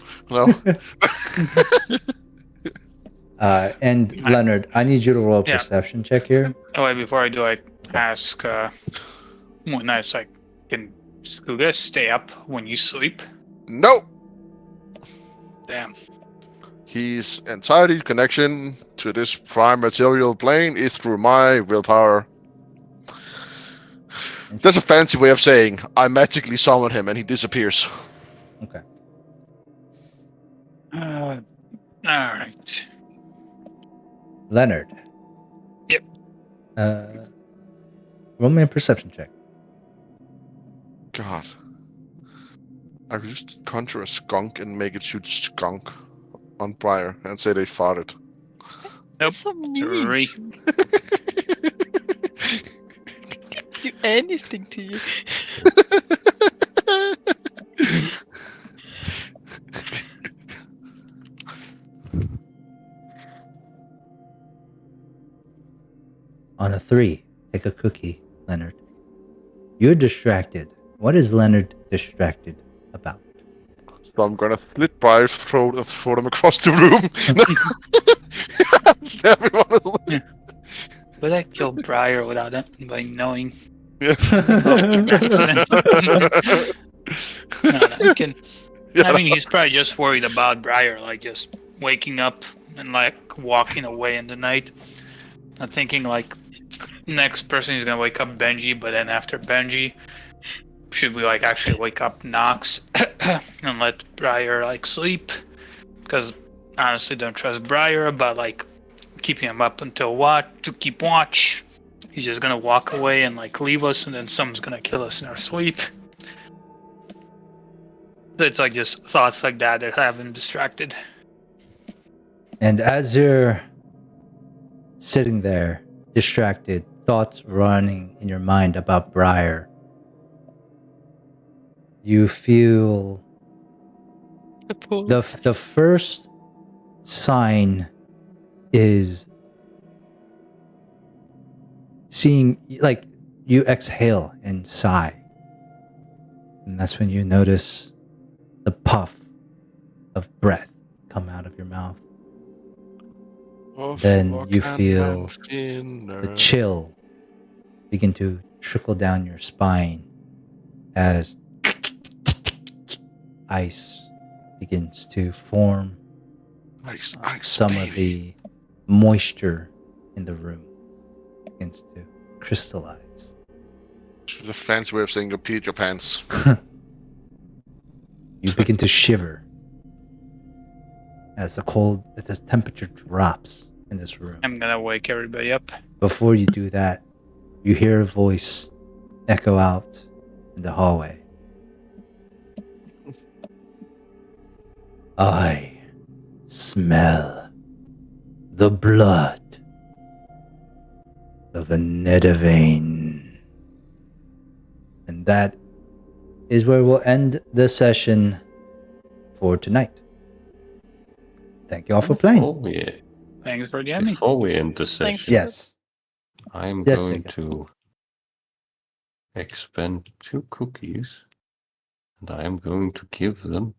And Leonard, I need you to roll a Yeah. perception check here. Oh wait, before I do, I ask when I was like, can Skuga stay up when you sleep? No. Damn. His entirety connection to this prime material plane is through my willpower. That's a fancy way of saying I magically summon him and he disappears. Okay. All right. Leonard. Yep. Roll me a perception check. God. I could just conjure a skunk and make it shoot skunk on Briar and say they farted. Nope. So mean. 3. Do anything to you. On a 3, take a cookie, Leonard. You're distracted. What is Leonard distracted about? So I'm gonna slit Briar's throat and throw them across the room. Everyone. But I killed Briar without anybody knowing. Yeah. I can. I mean, he's probably just worried about Briar, like just waking up and like walking away in the night. I'm thinking like next person is gonna wake up Benji, but then after Benji, should we like actually wake up Nox and let Briar like sleep? Because honestly, don't trust Briar, but like keeping him up until to keep watch. He's just gonna walk away and like leave us, and then someone's gonna kill us in our sleep. It's like just thoughts like that have him distracted. And as you're sitting there, distracted, thoughts running in your mind about Briar, you feel the first sign is seeing, like, you exhale and sigh. And that's when you notice the puff of breath come out of your mouth. Then you feel the chill begin to trickle down your spine as ice begins to form Nice. some of the moisture in the room begins to crystallize. It's a fancy way of saying you peed your pants. You begin to shiver as the temperature drops in this room. I'm gonna wake everybody up. Before you do that, you hear a voice echo out in the hallway. I smell the blood of a Nedivane. And that is where we'll end the session for tonight. Thank you all for playing. Thanks for the ending. Before we end the Thanks. session, Yes. I'm Yes, going Sega. to expend 2 cookies, and I am going to give them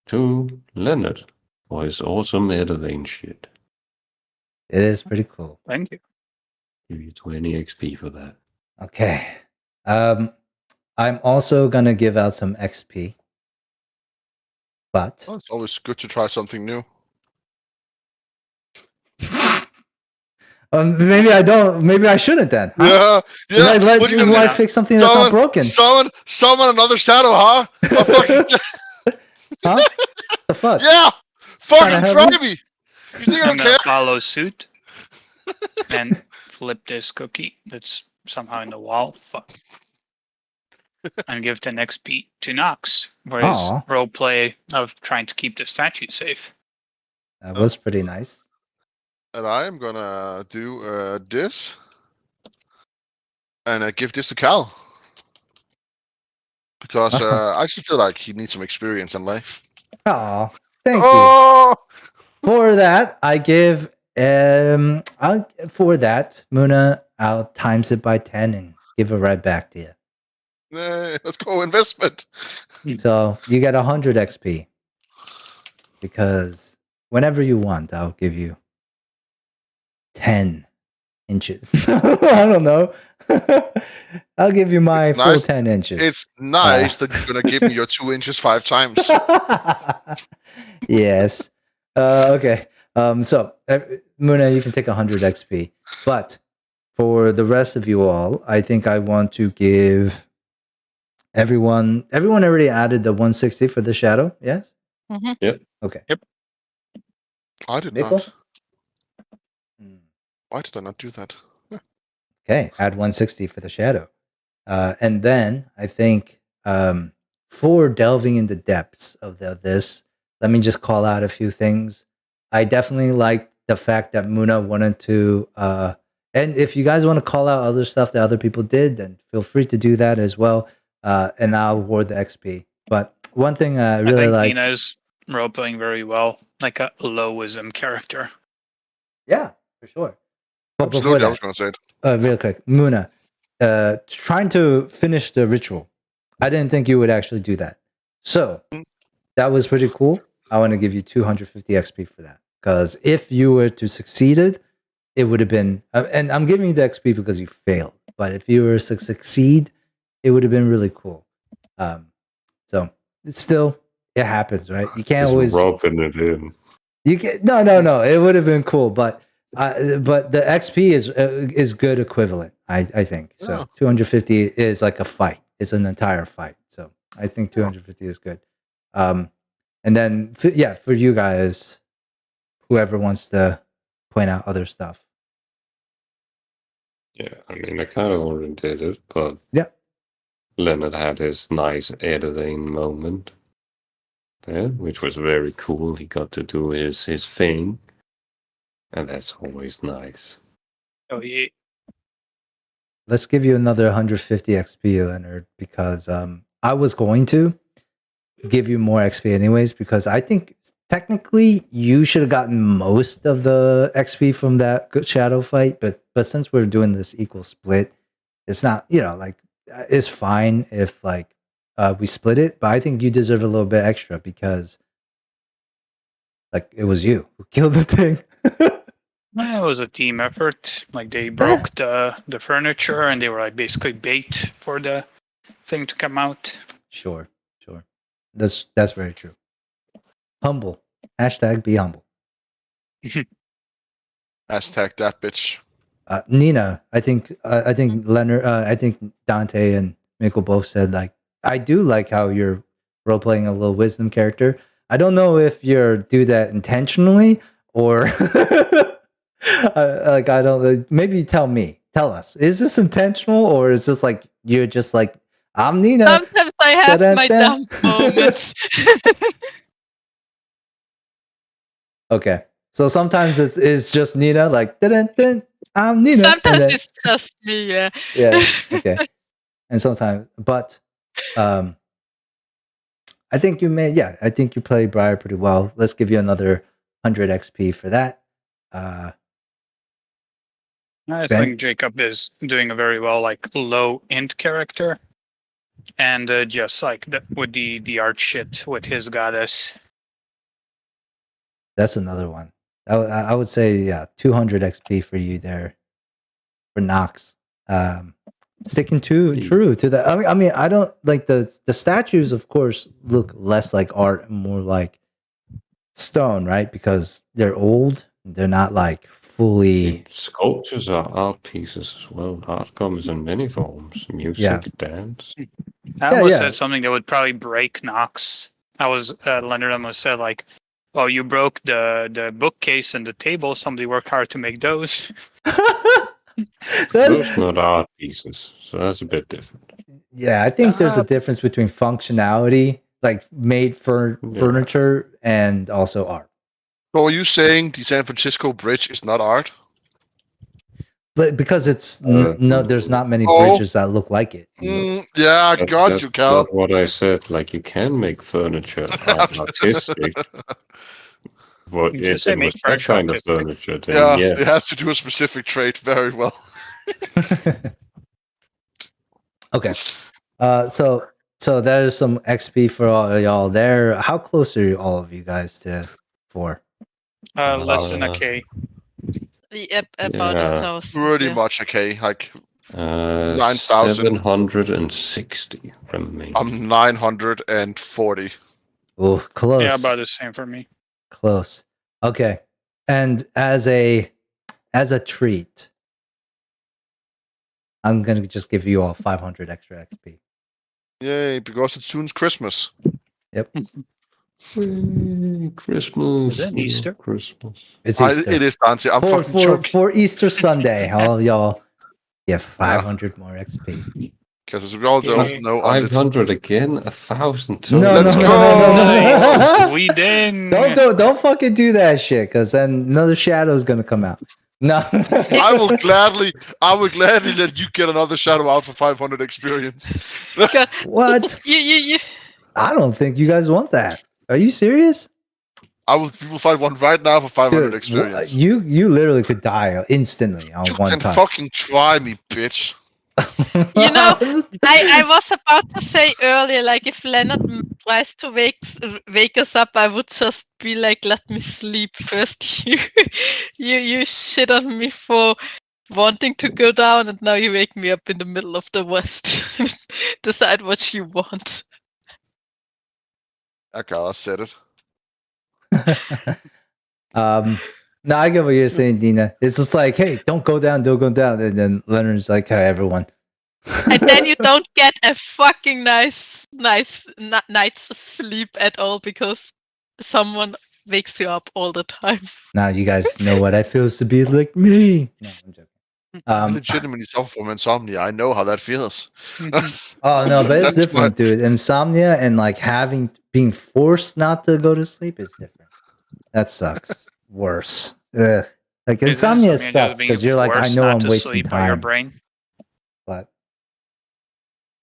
to Leonard for his awesome Edivane shit. It is pretty cool. Thank you. Give you 20 XP for that. Okay. I'm also gonna give out some XP. But Well, it's always good to try something new. maybe I don't. Maybe I shouldn't then. Huh? Yeah. What are you gonna Why do? fix something that's not broken? Summon another shadow, huh? Huh? The fuck? Yeah. Fucking Kinda try heavy. me. You think I I'm don't gonna care? follow suit and flip this cookie that's somehow in the wall. Fuck. And give 10 XP to Nox for his Aw. role play of trying to keep the statue safe. That was pretty nice. And I am gonna do this, and give this to Cal because I just feel like he needs some experience in life. Aw, thank you. Oh, For that, I give Muna, I'll times it by 10 and give it right back to you. let's go investment. So you get 100 XP. Because whenever you want, I'll give you 10 inches. I don't know. I'll give you my It's full nice. 10 inches. It's nice that you're gonna give me your 2 inches 5 times. Yes. Okay. So Muna, you can take 100 XP. But for the rest of you all, I think I want to give everyone already added the 160 for the shadow, yes? Mhm. Yep. Okay. Yep. I did Nickel? not. Why did I not do that? Okay, add 160 for the shadow. And then I think for delving into depths of this, let me just call out a few things. I definitely like the fact that Muna wanted to, and if you guys want to call out other stuff that other people did, then feel free to do that as well. And I'll award the XP. But one thing I really think like. Tina's role playing very well, like a lowism character. Yeah, for sure. But Absolutely, before I was that, gonna say it. real quick, Muna, trying to finish the ritual. I didn't think you would actually do that. So that was pretty cool. I want to give you 250 XP for that. Because if you were to succeeded, it would have been, and I'm giving you the XP because you failed. But if you were to succeed, it would have been really cool. So it's still, it happens, right? You can't Just always rubbing it in. You can no. It would have been cool, but the XP is good equivalent. I think so. Yeah. 250 is like a fight. It's an entire fight. So I think 250 is good. And then for you guys, whoever wants to point out other stuff. Yeah, I mean, I kind of already did it, but Yeah. Leonard had his nice Edivane moment there, which was very cool. He got to do his thing, and that's always nice. Oh yeah. Let's give you another 150 XP, Leonard, because I was going to give you more XP anyways, because I think technically you should have gotten most of the XP from that shadow fight, but since we're doing this equal split, it's not, it's fine if we split it, but I think you deserve a little bit extra because it was you who killed the thing. It was a team effort. Like they broke the furniture and they were like basically bait for the thing to come out. Sure. That's very true. Humble Hashtag be humble. Hashtag that bitch. Nina, I think Leonard, I think Dante and Mikkel both said like, I do like how you're role playing a little wisdom character. I don't know if you do that intentionally or like I don't. Maybe tell us, is this intentional or is this like you're just like I'm Nina? Sometimes I have my dumb moments. Okay, so sometimes it's just Nina, like I'm Nina. Sometimes it's just me, yeah. Yeah. Okay. And sometimes, but I think I think you play Briar pretty well. Let's give you another 100 XP for that. I think Jacob is doing a very well, like low int character, and just like with the art shit with his goddess. That's another one. I would say 200 XP for you there for Nox. Sticking true to that. I mean, I don't like the statues. Of course, look less like art and more like stone, right? Because they're old. They're not like fully. Sculptures are art pieces as well. Art comes in many forms: music, dance. I almost said something that would probably break Nox. Leonard almost said like, "Oh, you broke the bookcase and the table. Somebody worked hard to make those." Those not art pieces, so that's a bit different. Yeah, I think there's a difference between functionality, like made for furniture, and also art. So are you saying the San Francisco Bridge is not art? But because it's there's not many bridges that look like it. Yeah, I got you, Cal. That's not what I said. Like, you can make furniture artistic. But if it was that kind of furniture, then it has to do a specific trait very well. Okay. So there's some XP for all y'all there. How close are all of you guys to 4? Less than a K. Yep, about 1,000. Pretty much a K, like 9,000. 760 remaining. I'm 940. Oh, close. Yeah, about the same for me. Close. Okay. And as a treat, I'm gonna just give you all 500 extra XP. Yay, because it's soon Christmas. Yep. Christmas. Is it Easter? Christmas. It's Easter. It is, Dante. I'm fucking joking. For Easter Sunday, all of y'all get 500 more XP. Because as we all don't know, 500 again, 1,000. No, let's go. Sweden. Don't fucking do that shit, because then another shadow is gonna come out. No, I will gladly let you get another shadow out for 500 experience. What? You. I don't think you guys want that. Are you serious? We will find one right now for 500 experience. You literally could die instantly on one touch. Fucking try me, bitch. You know, I was about to say earlier, like if Leonard tries to wake us up, I would just be like, "Let me sleep first." You shit on me for wanting to go down, and now you wake me up in the middle of the West. Decide what you want. Okay, I said it. No, I get what you're saying, Dina. It's just like, hey, don't go down, and then Leonard's like, hey, everyone. And then you don't get a fucking nice night's sleep at all because someone wakes you up all the time. Now you guys know what it feels to be like me. No, I'm joking. I legitimately suffer from insomnia. I know how that feels. Oh no, but it's different, dude. Insomnia and like being forced not to go to sleep is different. That sucks. Worse. Ugh. Like insomnia sucks because you're like, I know I'm wasting time. Your brain. But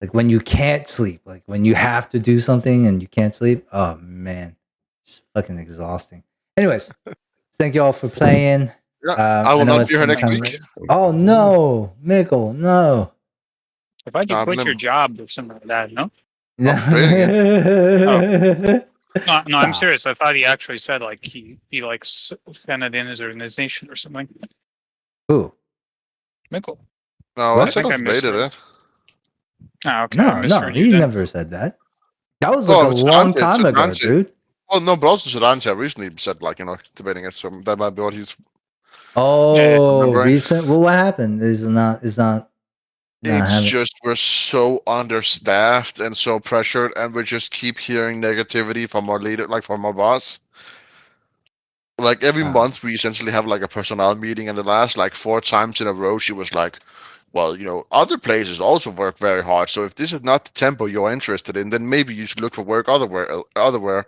like when you can't sleep, like when you have to do something and you can't sleep, oh man, it's fucking exhausting. Anyways, thank you all for playing. I will not be here next week. Oh no, Mikkel, no. If I could quit your job or something like that, no? No, I'm serious. I thought he actually said like he like sent it in his organization or something. Who? Mikkel. No, I think I misread it. Oh, okay. No, he never said that. That was like a long time ago, dude. Oh no, but also Sedantia recently said like debating it, so that might be what he's. Oh, remembering. recent. Well, what happened? Is not It's having. just we're so understaffed and so pressured, and we just keep hearing negativity from our leader, like from our boss. Like every month, we essentially have like a personnel meeting, and the last like 4 times in a row, she was like, "Well, other places also work very hard. So if this is not the tempo you're interested in, then maybe you should look for work otherwhere."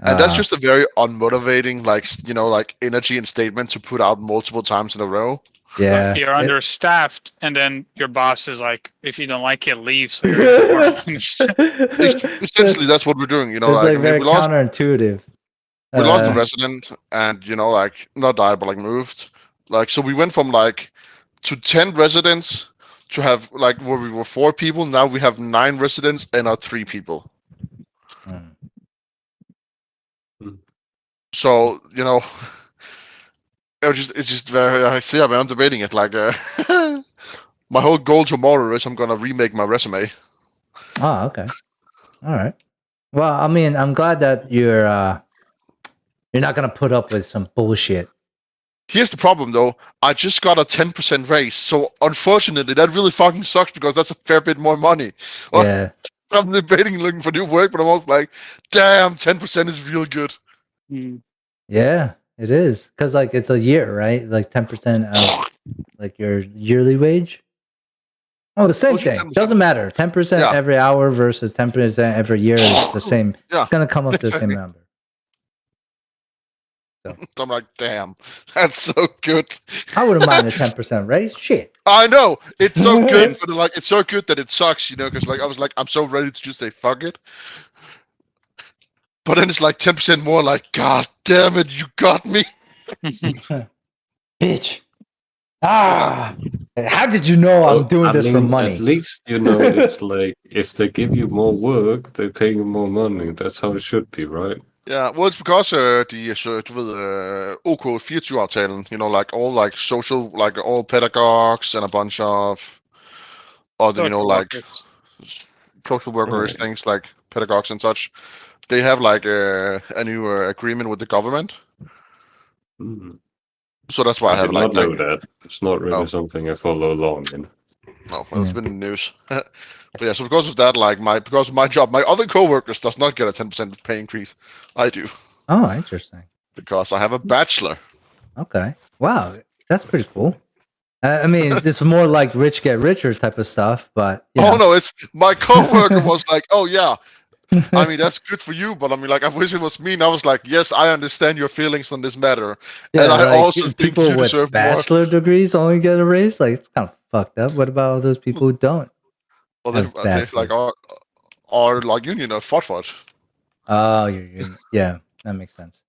And that's just a very unmotivating, like energy and statement to put out multiple times in a row. Yeah, You're understaffed, and then your boss is like, "If you don't like it, leave." So you're even more understaffed. Essentially, that's what we're doing. It's like very we lost counterintuitive. we lost a resident, and like not died, but like moved. Like so, we went from like to 10 residents to have like where we were 4 people. Now we have 9 residents and are 3 people. So it's just very. I mean, I'm debating it. Like, my whole goal tomorrow is I'm gonna remake my resume. Oh, okay. All right. Well, I mean, I'm glad that you're not gonna put up with some bullshit. Here's the problem, though. I just got a 10% raise, so unfortunately, that really fucking sucks because that's a fair bit more money. Yeah. I'm debating looking for new work, but I'm also like, damn, 10% is real good. Yeah, it is because like it's a year, right? Like 10% of like your yearly wage. Oh, the same thing. 10%. Doesn't matter. 10% every hour versus 10% every year is the same. Yeah. It's gonna come up to the same number. So I'm like, damn, that's so good. I wouldn't mind a 10% raise. Shit. I know it's so good, but like it's so good that it sucks, because like I was like, I'm so ready to just say fuck it. But then it's like 10% more. Like, god damn it, you got me, bitch. How did you know I'm doing this for money? At least it's like if they give you more work, they pay you more money. That's how it should be, right? Yeah, well, it's because OK-24-aftalen, like all like social, like all pedagogues and a bunch of other, like social workers, things like pedagogues and such. They have like a new agreement with the government. So that's why I have did like. not know that. It's not really something I follow along in. No, well, it's been in the news. But yeah, so because of that, because of my job, my other coworkers does not get a 10% pay increase. I do. Oh, interesting. Because I have a bachelor. Okay. Wow, that's pretty cool. I mean, it's more like rich get richer type of stuff, but oh no, it's my coworker was like, oh yeah, I mean that's good for you, but I mean like I wish it was me. And I was like, yes, I understand your feelings on this matter, and I also think people you with deserve bachelor more. degrees only get a raise. Like it's kind of fucked up. What about all those people who don't? Well, they like are like union or fought. Oh, you're union. Yeah, that makes sense.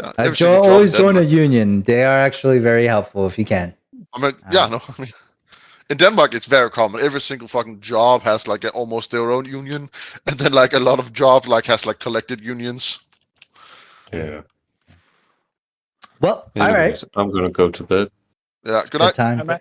Yeah, always join a union. They are actually very helpful if you can. I mean, I mean, in Denmark, it's very common. Every single fucking job has like almost their own union, and then like a lot of jobs like has like collected unions. Yeah. Well, Anyways, all right. I'm gonna go to bed. Yeah, It's good time to end.